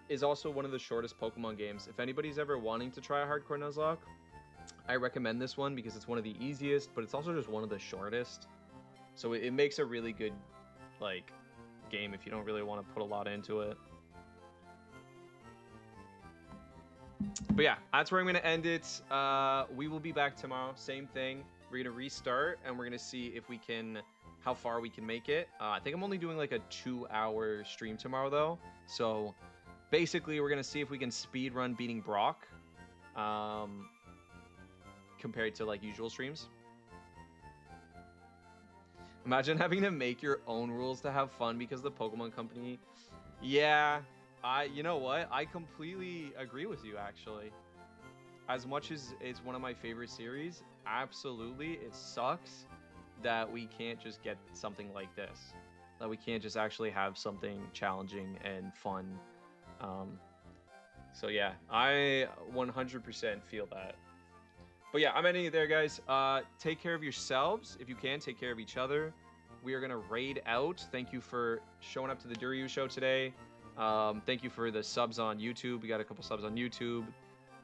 is also one of the shortest Pokemon games. If anybody's ever wanting to try a hardcore Nuzlocke, I recommend this one because it's one of the easiest, but it's also just one of the shortest. So it makes a really good like game if you don't really want to put a lot into it. But yeah, that's where I'm going to end it. We will be back tomorrow. Same thing. We're going to restart and we're going to see if we can, how far we can make it. I think I'm only doing like a 2-hour stream tomorrow though. So basically we're going to see if we can speed run beating Brock compared to like usual streams. Imagine having to make your own rules to have fun because the Pokemon Company. Yeah. You know what? I completely agree with you, actually. As much as it's one of my favorite series, absolutely, it sucks that we can't just get something like this. That we can't just actually have something challenging and fun. So yeah, I 100% feel that. But yeah, I'm ending it there, guys. Take care of yourselves. If you can, take care of each other. We are going to raid out. Thank you for showing up to the Duryu show today. Thank you for the subs on YouTube. We got a couple subs on YouTube.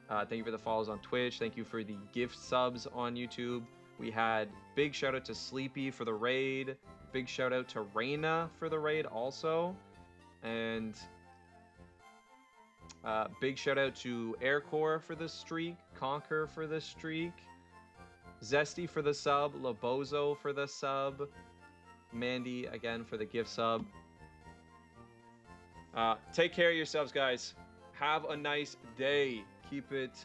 Thank you for the follows on Twitch. Thank you for the gift subs on YouTube. We had big shout out to Sleepy for the raid. Big shout out to Reina for the raid also. And big shout out to Aircore for the streak. Conquer for the streak. Zesty for the sub. Lobozo for the sub. Mandy again for the gift sub. Take care of yourselves, guys. Have a nice day. Keep it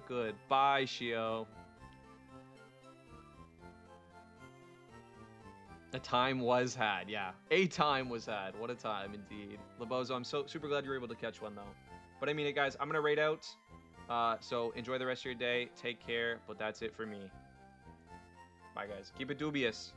good. Bye, Shio. A time was had, yeah. A time was had. What a time, indeed. Lobozo, I'm super glad you were able to catch one, though. But I mean it, guys. I'm going to raid out. So enjoy the rest of your day. Take care. But that's it for me. Bye, guys. Keep it dubious.